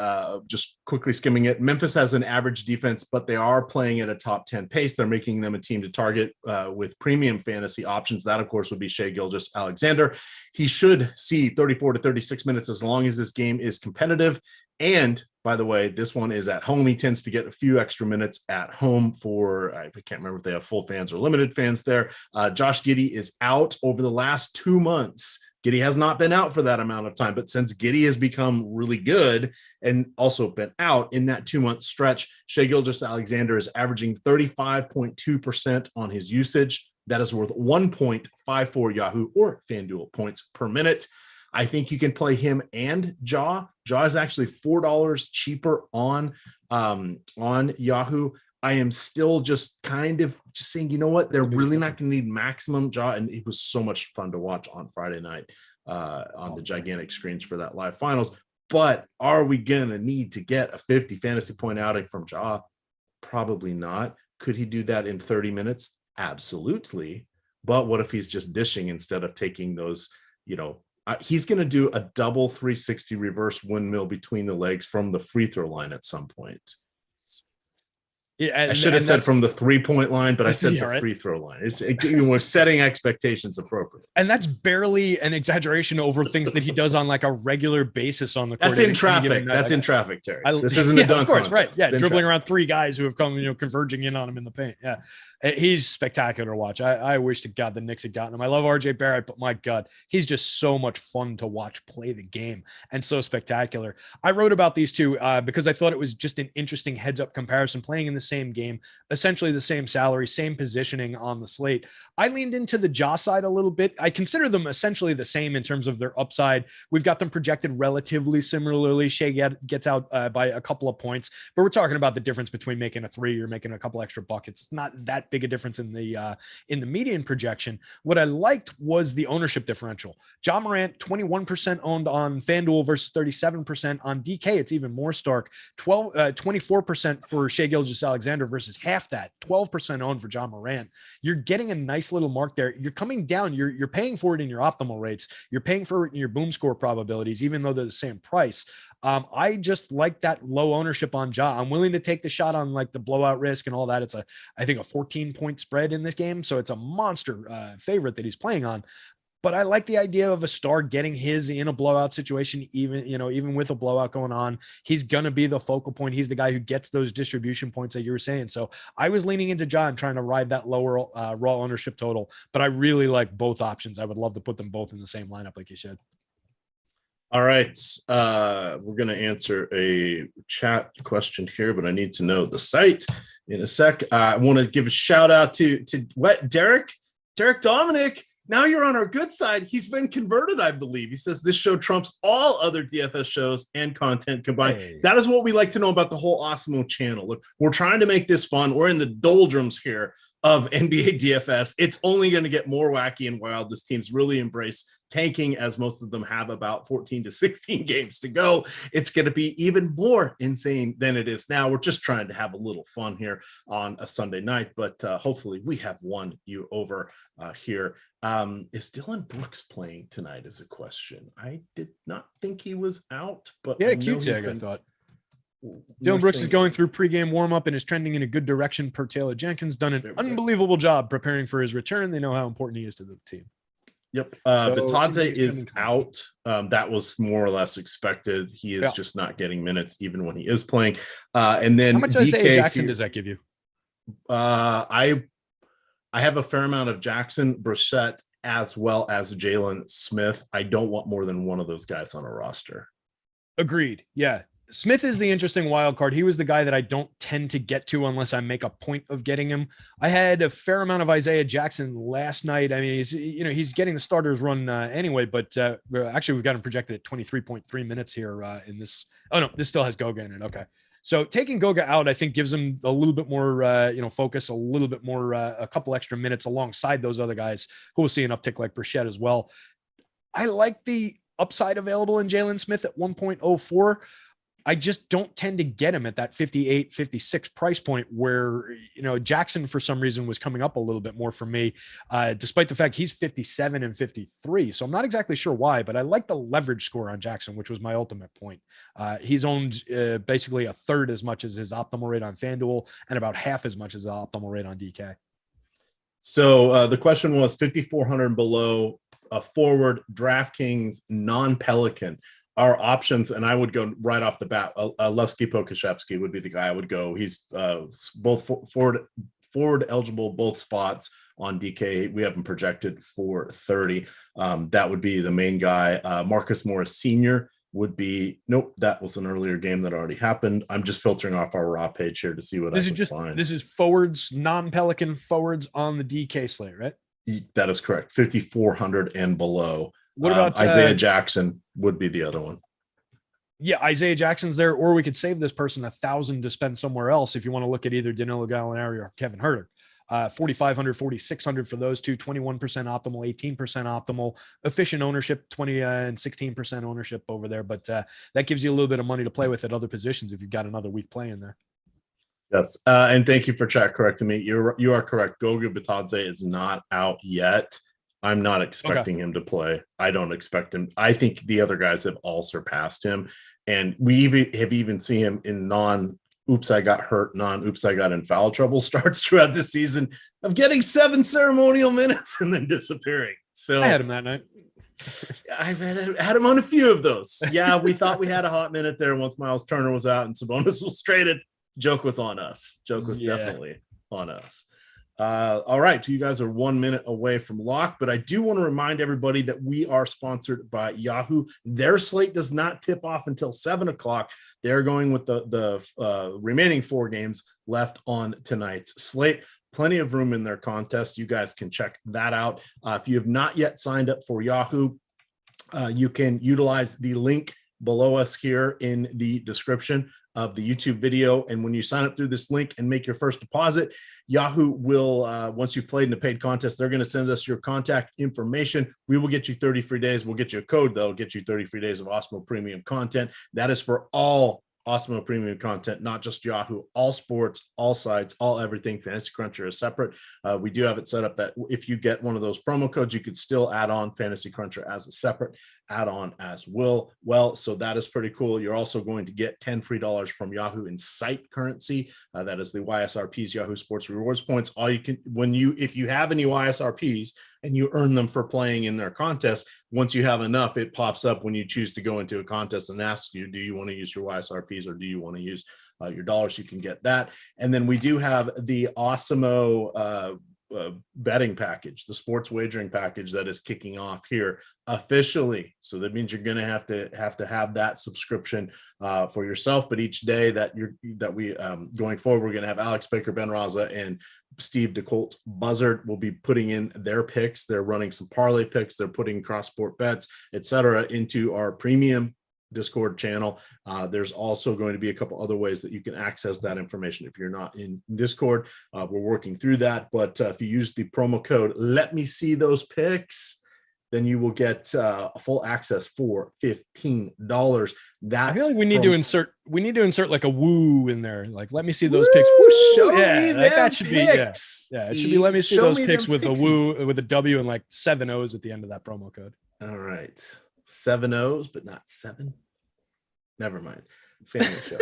[SPEAKER 3] just quickly skimming it, Memphis has an average defense, but they are playing at a top 10 pace. They're making them a team to target with premium fantasy options. That, of course, would be Shai Gilgeous-Alexander. He should see 34 to 36 minutes as long as this game is competitive. And by the way, this one is at home. He tends to get a few extra minutes at home for, I can't remember if they have full fans or limited fans there. Josh Giddey is out over the last 2 months. Giddey has not been out for that amount of time, but since Giddey has become really good and also been out in that 2-month stretch, Shai Gilgeous-Alexander is averaging 35.2% on his usage. That is worth 1.54 Yahoo or FanDuel points per minute. I think you can play him and Ja. Ja is actually $4 cheaper on Yahoo. I am still just kind of just saying, you know what? They're really not going to need maximum Ja. And it was so much fun to watch on Friday night on the gigantic screens for that live finals. But are we going to need to get a 50 fantasy point outing from Ja? Probably not. Could he do that in 30 minutes? Absolutely. But what if he's just dishing instead of taking those, He's going to do a double 360 reverse windmill between the legs from the free throw line at some point.
[SPEAKER 4] Yeah,
[SPEAKER 3] I should have said from the 3-point line, but I said the
[SPEAKER 4] right.
[SPEAKER 3] free throw line. We're setting expectations appropriately.
[SPEAKER 4] And that's barely an exaggeration over things that he does on like a regular basis on the court.
[SPEAKER 3] That's in traffic. That's in traffic, Terry. This isn't a dunk
[SPEAKER 4] of course,
[SPEAKER 3] contest.
[SPEAKER 4] right? Yeah, dribbling around 3 guys who have come, converging in on him in the paint. Yeah, he's spectacular to watch. I wish to God the Knicks had gotten him. I love RJ Barrett, but my God, he's just so much fun to watch play the game and so spectacular. I wrote about these two because I thought it was just an interesting heads-up comparison, playing in the same game, essentially the same salary, same positioning on the slate. I leaned into the Ja side a little bit. I consider them essentially the same in terms of their upside. We've got them projected relatively similarly. Shea gets out by a couple of points, but we're talking about the difference between making a 3 or making a couple extra buckets. Not that big a difference in the median projection. What I liked was the ownership differential. Ja Morant, 21% owned on FanDuel versus 37% on DK. It's even more stark. 24% for Shea Gilgeous-Alexander versus half that. 12% owned for Ja Morant. You're getting a nice little mark there. You're coming down. You're paying for it in your optimal rates. You're paying for it in your boom score probabilities, even though they're the same price. I just like that low ownership on Ja. I'm willing to take the shot on like the blowout risk and all that. It's I think a 14-point spread in this game. So it's a monster favorite that he's playing on. But I like the idea of a star getting his in a blowout situation, even with a blowout going on. He's going to be the focal point. He's the guy who gets those distribution points that you were saying. So I was leaning into Ja and trying to ride that lower raw ownership total. But I really like both options. I would love to put them both in the same lineup, like you said.
[SPEAKER 3] All right. We're going to answer a chat question here, but I need to know the site in a sec. I want to give a shout out to Derek Dominic. Now you're on our good side. He's been converted, I believe. He says this show trumps all other DFS shows and content combined. Hey. That is what we like to know about the whole Awesemo channel. Look, we're trying to make this fun. We're in the doldrums here of NBA DFS. It's only going to get more wacky and wild. This team's really embraced tanking, as most of them have about 14 to 16 games to go. It's going to be even more insane than it is now. We're just trying to have a little fun here on a Sunday night, but hopefully we have won you over here. Is Dylan Brooks playing tonight is a question. I did not think he was out, but
[SPEAKER 4] yeah, Q tag, I thought. Dylan Brooks is going through pregame warm-up and is trending in a good direction per Taylor Jenkins. Done an unbelievable job preparing for his return. They know how important he is to the team.
[SPEAKER 3] Yep. Bitadze is out. That was more or less expected. He is just not getting minutes even when he is playing. And then
[SPEAKER 4] how much Isaiah Jackson does that give you?
[SPEAKER 3] I have a fair amount of Jackson, Brissett, as well as Jalen Smith. I don't want more than one of those guys on a roster.
[SPEAKER 4] Agreed. Yeah. Smith is the interesting wild card. He was the guy that I don't tend to get to unless I make a point of getting him. I had a fair amount of Isaiah Jackson last night. I mean, he's getting the starters run anyway, but actually we've got him projected at 23.3 minutes here in this. Oh no, this still has Goga in it. Okay. So taking Goga out, I think gives him a little bit more, focus, a little bit more, a couple extra minutes alongside those other guys who will see an uptick like Brissett as well. I like the upside available in Jalen Smith at 1.04. I just don't tend to get him at that 58, 56 price point where, Jackson for some reason was coming up a little bit more for me, despite the fact he's 57 and 53. So I'm not exactly sure why, but I like the leverage score on Jackson, which was my ultimate point. He's owned basically a third as much as his optimal rate on FanDuel and about half as much as the optimal rate on DK.
[SPEAKER 3] So the question was 5,400 and below, a forward, DraftKings, non-Pelican. Our options, and I would go right off the bat. Levski Pokashevsky would be the guy I would go. He's both forward eligible, both spots on DK. We have him projected for 30. That would be the main guy. Marcus Morris Sr. would be. Nope, that was an earlier game that already happened. I'm just filtering off our raw page here to see what I can find.
[SPEAKER 4] This is forwards, non-Pelican forwards on the DK slate, right?
[SPEAKER 3] That is correct. 5,400 and below.
[SPEAKER 4] What about
[SPEAKER 3] Isaiah Jackson would be the other one?
[SPEAKER 4] Yeah, Isaiah Jackson's there, or we could save this person 1,000 to spend somewhere else if you want to look at either Danilo Gallinari or Kevin Huerter. 4,500, 4,600 for those two, 21% optimal, 18% optimal, efficient ownership, 20 and 16% ownership over there. But that gives you a little bit of money to play with at other positions if you've got another week play in there.
[SPEAKER 3] Yes, and thank you for chat correcting me. You are correct. Goga Bitadze is not out yet. I'm not expecting him to play. I don't expect him. I think the other guys have all surpassed him. And we have even seen him in oops, I got hurt, oops, I got in foul trouble starts throughout the season of getting 7 ceremonial minutes and then disappearing. So
[SPEAKER 4] I had him that night.
[SPEAKER 3] I've had him on a few of those. Yeah, we thought we had a hot minute there once Miles Turner was out and Sabonis was traded. Joke was on us. Joke was definitely on us. All right, so you guys are 1 minute away from lock, but I do want to remind everybody that we are sponsored by Yahoo. Their slate does not tip off until 7 o'clock. They're going with the remaining 4 games left on tonight's slate. Plenty of room in their contest. You guys can check that out. If you have not yet signed up for Yahoo, you can utilize the link below us here in the description of the YouTube video. And when you sign up through this link and make your first deposit, Yahoo will, once you've played in a paid contest, they're going to send us your contact information. We will get you 30 free days. We'll get you a code, though, get you 30 free days of Awesemo Premium content. That is for all Awesemo Premium content, not just Yahoo, all sports, all sites, all everything. Fantasy Cruncher is separate. We do have it set up that if you get one of those promo codes, you could still add on Fantasy Cruncher as a separate add-on as well. So that is pretty cool. You're also going to get $10 free from Yahoo in site currency. That is the YSRPs, Yahoo Sports Rewards points. If you have any YSRPs and you earn them for playing in their contest, once you have enough, it pops up when you choose to go into a contest and asks you, do you want to use your YSRPs or do you want to use your dollars? You can get that. And then we do have the Awesemo betting package, the sports wagering package that is kicking off here officially. So that means you're going to have that subscription for yourself. But each day that we going forward, we're going to have Alex Baker, Ben Raza, and Steve DeColt Buzzard will be putting in their picks. They're running some parlay picks. They're putting cross-sport bets, etc., into our premium Discord channel. There's also going to be a couple other ways that you can access that information if you're not in Discord. We're working through that, but if you use the promo code "Let Me See Those Picks," then you will get full access for $15.
[SPEAKER 4] I feel like we need to insert like a woo in there. Like, let me see those picks.
[SPEAKER 3] Show me that should
[SPEAKER 4] picks. Be it should be let me see those picks with a woo, with a W and like 7 O's at the end of that promo code.
[SPEAKER 3] All right. 7 O's, but not 7. Never mind. Family show.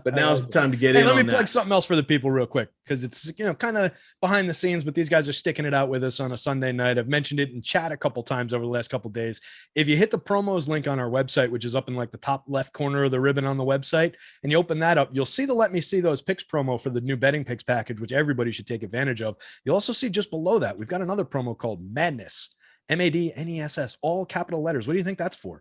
[SPEAKER 3] But now's the time to get in.
[SPEAKER 4] Let me plug something else for the people real quick, because it's kind of behind the scenes, but these guys are sticking it out with us on a Sunday night. I've mentioned it in chat a couple times over the last couple days. If you hit the promos link on our website, which is up in like the top left corner of the ribbon on the website, and you open that up, you'll see the Let Me See Those Picks promo for the new betting picks package, which everybody should take advantage of. You'll also see just below that, we've got another promo called Madness. MADNESS, all capital letters. What do you think that's for?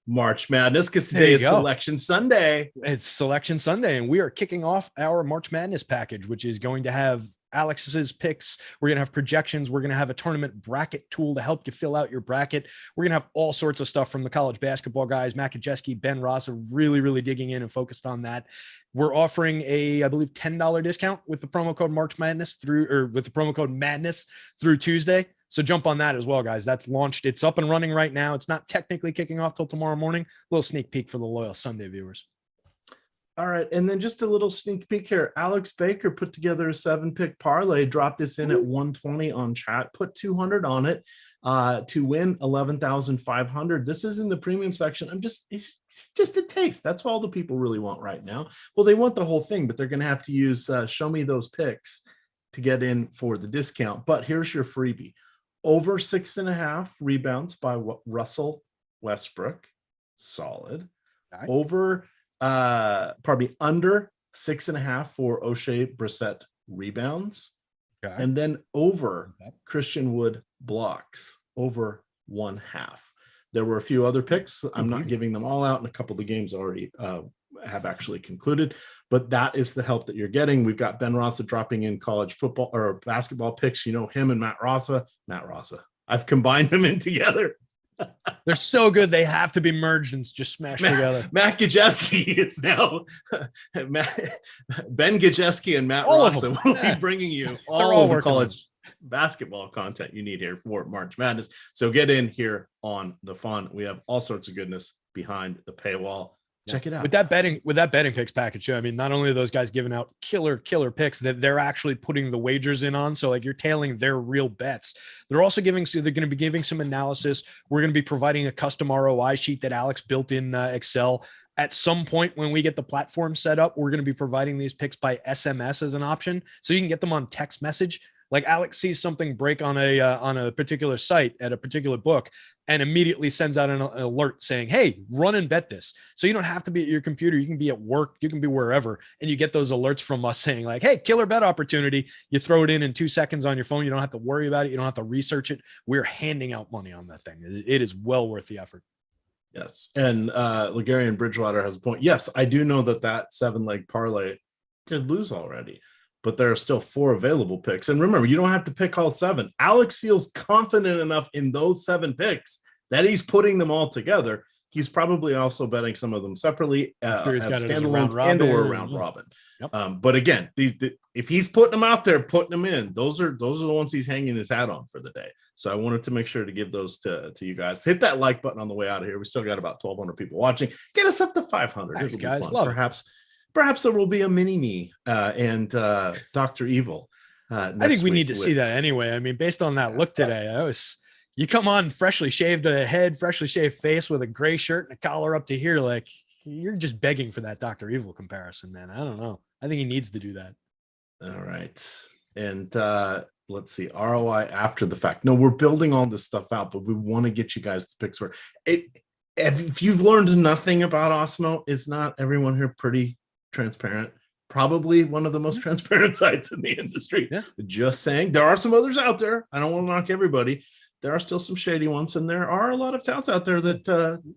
[SPEAKER 3] March Madness, because today is Selection Sunday.
[SPEAKER 4] It's Selection Sunday, and we are kicking off our March Madness package, which is going to have Alex's picks. We're going to have projections. We're going to have a tournament bracket tool to help you fill out your bracket. We're going to have all sorts of stuff from the college basketball guys. Matt Kajeski, Ben Ross are really digging in and focused on that. We're offering I believe, $10 discount with the promo code March Madness with the promo code Madness through Tuesday. So jump on that as well, guys. That's launched. It's up and running right now. It's not technically kicking off till tomorrow morning. A little sneak peek for the loyal Sunday viewers.
[SPEAKER 3] All right. And then just a little sneak peek here. Alex Baker put together a 7-pick parlay, dropped this in at 120 on chat, put 200 on it to win 11,500. This is in the premium section. It's just a taste. That's all the people really want right now. Well, they want the whole thing, but they're going to have to use show me those picks to get in for the discount. But here's your freebie. Over 6.5 rebounds by Russell Westbrook. Solid.
[SPEAKER 4] Okay.
[SPEAKER 3] Under 6.5 for O'Shea Brissett rebounds.
[SPEAKER 4] Okay.
[SPEAKER 3] And then over Christian Wood blocks, over 1/2. There were a few other picks. I'm not giving them all out, and a couple of the games already have actually concluded, but that is the help that you're getting. We've got Ben Rossa dropping in college football or basketball picks. You know him and Matt Rossa. I've combined them in together.
[SPEAKER 4] They're so good. They have to be merged and just smashed together.
[SPEAKER 3] Matt Gajeski is now Ben Gajeski and Matt Rossa will be bringing you all the college basketball content you need here for March Madness. So get in here on the fun. We have all sorts of goodness behind the paywall. Check it out.
[SPEAKER 4] With that betting picks package too. I mean, not only are those guys giving out killer picks that they're actually putting the wagers in on. So like you're tailing their real bets. They're also they're going to be giving some analysis. We're going to be providing a custom ROI sheet that Alex built in Excel. At some point when we get the platform set up, we're going to be providing these picks by SMS as an option. So you can get them on text message. Like Alex sees something break on a particular site at a particular book and immediately sends out an alert saying, hey, run and bet this. So you don't have to be at your computer. You can be at work. You can be wherever. And you get those alerts from us saying like, hey, killer bet opportunity. You throw it in 2 seconds on your phone. You don't have to worry about it. You don't have to research it. We're handing out money on that thing. It is well worth the effort.
[SPEAKER 3] Yes. And Ligarian Bridgewater has a point. Yes, I do know that 7-leg parlay did lose already, but there are still 4 available picks. And remember, you don't have to pick all 7. Alex feels confident enough in those 7 picks that he's putting them all together. He's probably also betting some of them separately as standalones and/or round robin. Yep. But again, if he's putting them out there, putting them in, those are the ones he's hanging his hat on for the day. So I wanted to make sure to give those to you guys. Hit that like button on the way out of here. We still got about 1,200 people watching. Get us up to 500.
[SPEAKER 4] Thanks, guys. Love it.
[SPEAKER 3] Perhaps there will be a mini me and Dr. Evil.
[SPEAKER 4] I think we need to see that anyway. I mean, based on that look today, you come on freshly shaved head, freshly shaved face with a gray shirt and a collar up to here. Like you're just begging for that Dr. Evil comparison, man. I don't know. I think he needs to do that. All
[SPEAKER 3] right. And let's see, ROI after the fact. No, we're building all this stuff out, but we want to get you guys the picks for it. If you've learned nothing about Awesemo, is not everyone here pretty transparent? Probably one of the most transparent sites in the industry. Yeah. Just saying, there are some others out there. I don't want to knock everybody. There are still some shady ones, and there are a lot of touts out there that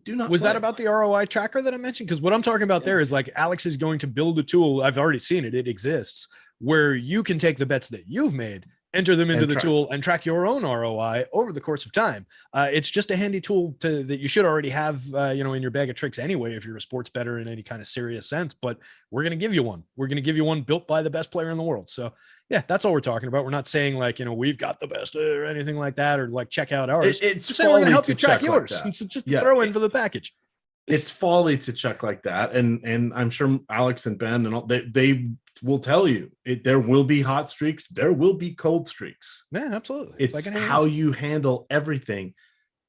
[SPEAKER 3] do not.
[SPEAKER 4] Was that about the ROI tracker that I mentioned? Because what I'm talking about there is like Alex is going to build a tool. I've already seen it. It exists where you can take the bets that you've made, enter them into the tool, and track your own ROI over the course of time. It's just a handy tool that you should already have, in your bag of tricks anyway, if you're a sports bettor in any kind of serious sense. But we're going to give you one. We're going to give you one built by the best player in the world. So yeah, that's all we're talking about. We're not saying like, we've got the best or anything like that, or like check out ours.
[SPEAKER 3] It's
[SPEAKER 4] just saying we're going to help you track yours.
[SPEAKER 3] Like
[SPEAKER 4] it's just throw in for the package.
[SPEAKER 3] It's folly to check like that. And I'm sure Alex and Ben and all, they will tell you there will be hot streaks. There will be cold streaks.
[SPEAKER 4] Yeah, absolutely.
[SPEAKER 3] It's like how you handle everything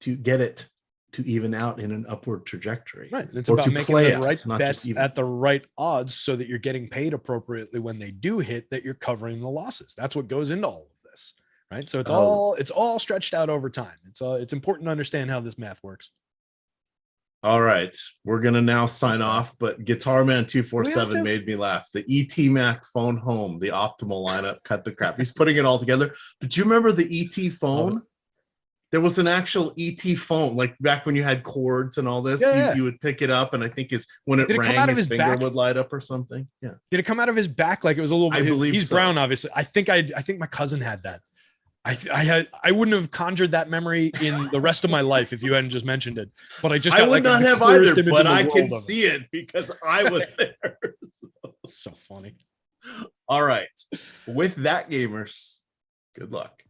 [SPEAKER 3] to get it to even out in an upward trajectory.
[SPEAKER 4] Right. It's about making the right bets at the right odds so that you're getting paid appropriately when they do hit, that you're covering the losses. That's what goes into all of this. Right. So it's all stretched out over time. It's important to understand how this math works.
[SPEAKER 3] All right, we're gonna now sign off. But Guitar Man 247 made me laugh. The EMac phone home, the optimal lineup. Cut the crap. He's putting it all together. But do you remember the ET phone? There was an actual ET phone, like back when you had cords and all this. You would pick it up, and I think when it rang, his finger would light up or something. Yeah. Did
[SPEAKER 4] it come out of his back like it was a little bit?
[SPEAKER 3] I believe
[SPEAKER 4] he's brown, obviously. I think my cousin had that. I wouldn't have conjured that memory in the rest of my life if you hadn't just mentioned it. But I
[SPEAKER 3] would not have either, but I can see it because I was there.
[SPEAKER 4] So funny.
[SPEAKER 3] All right. With that, gamers, good luck.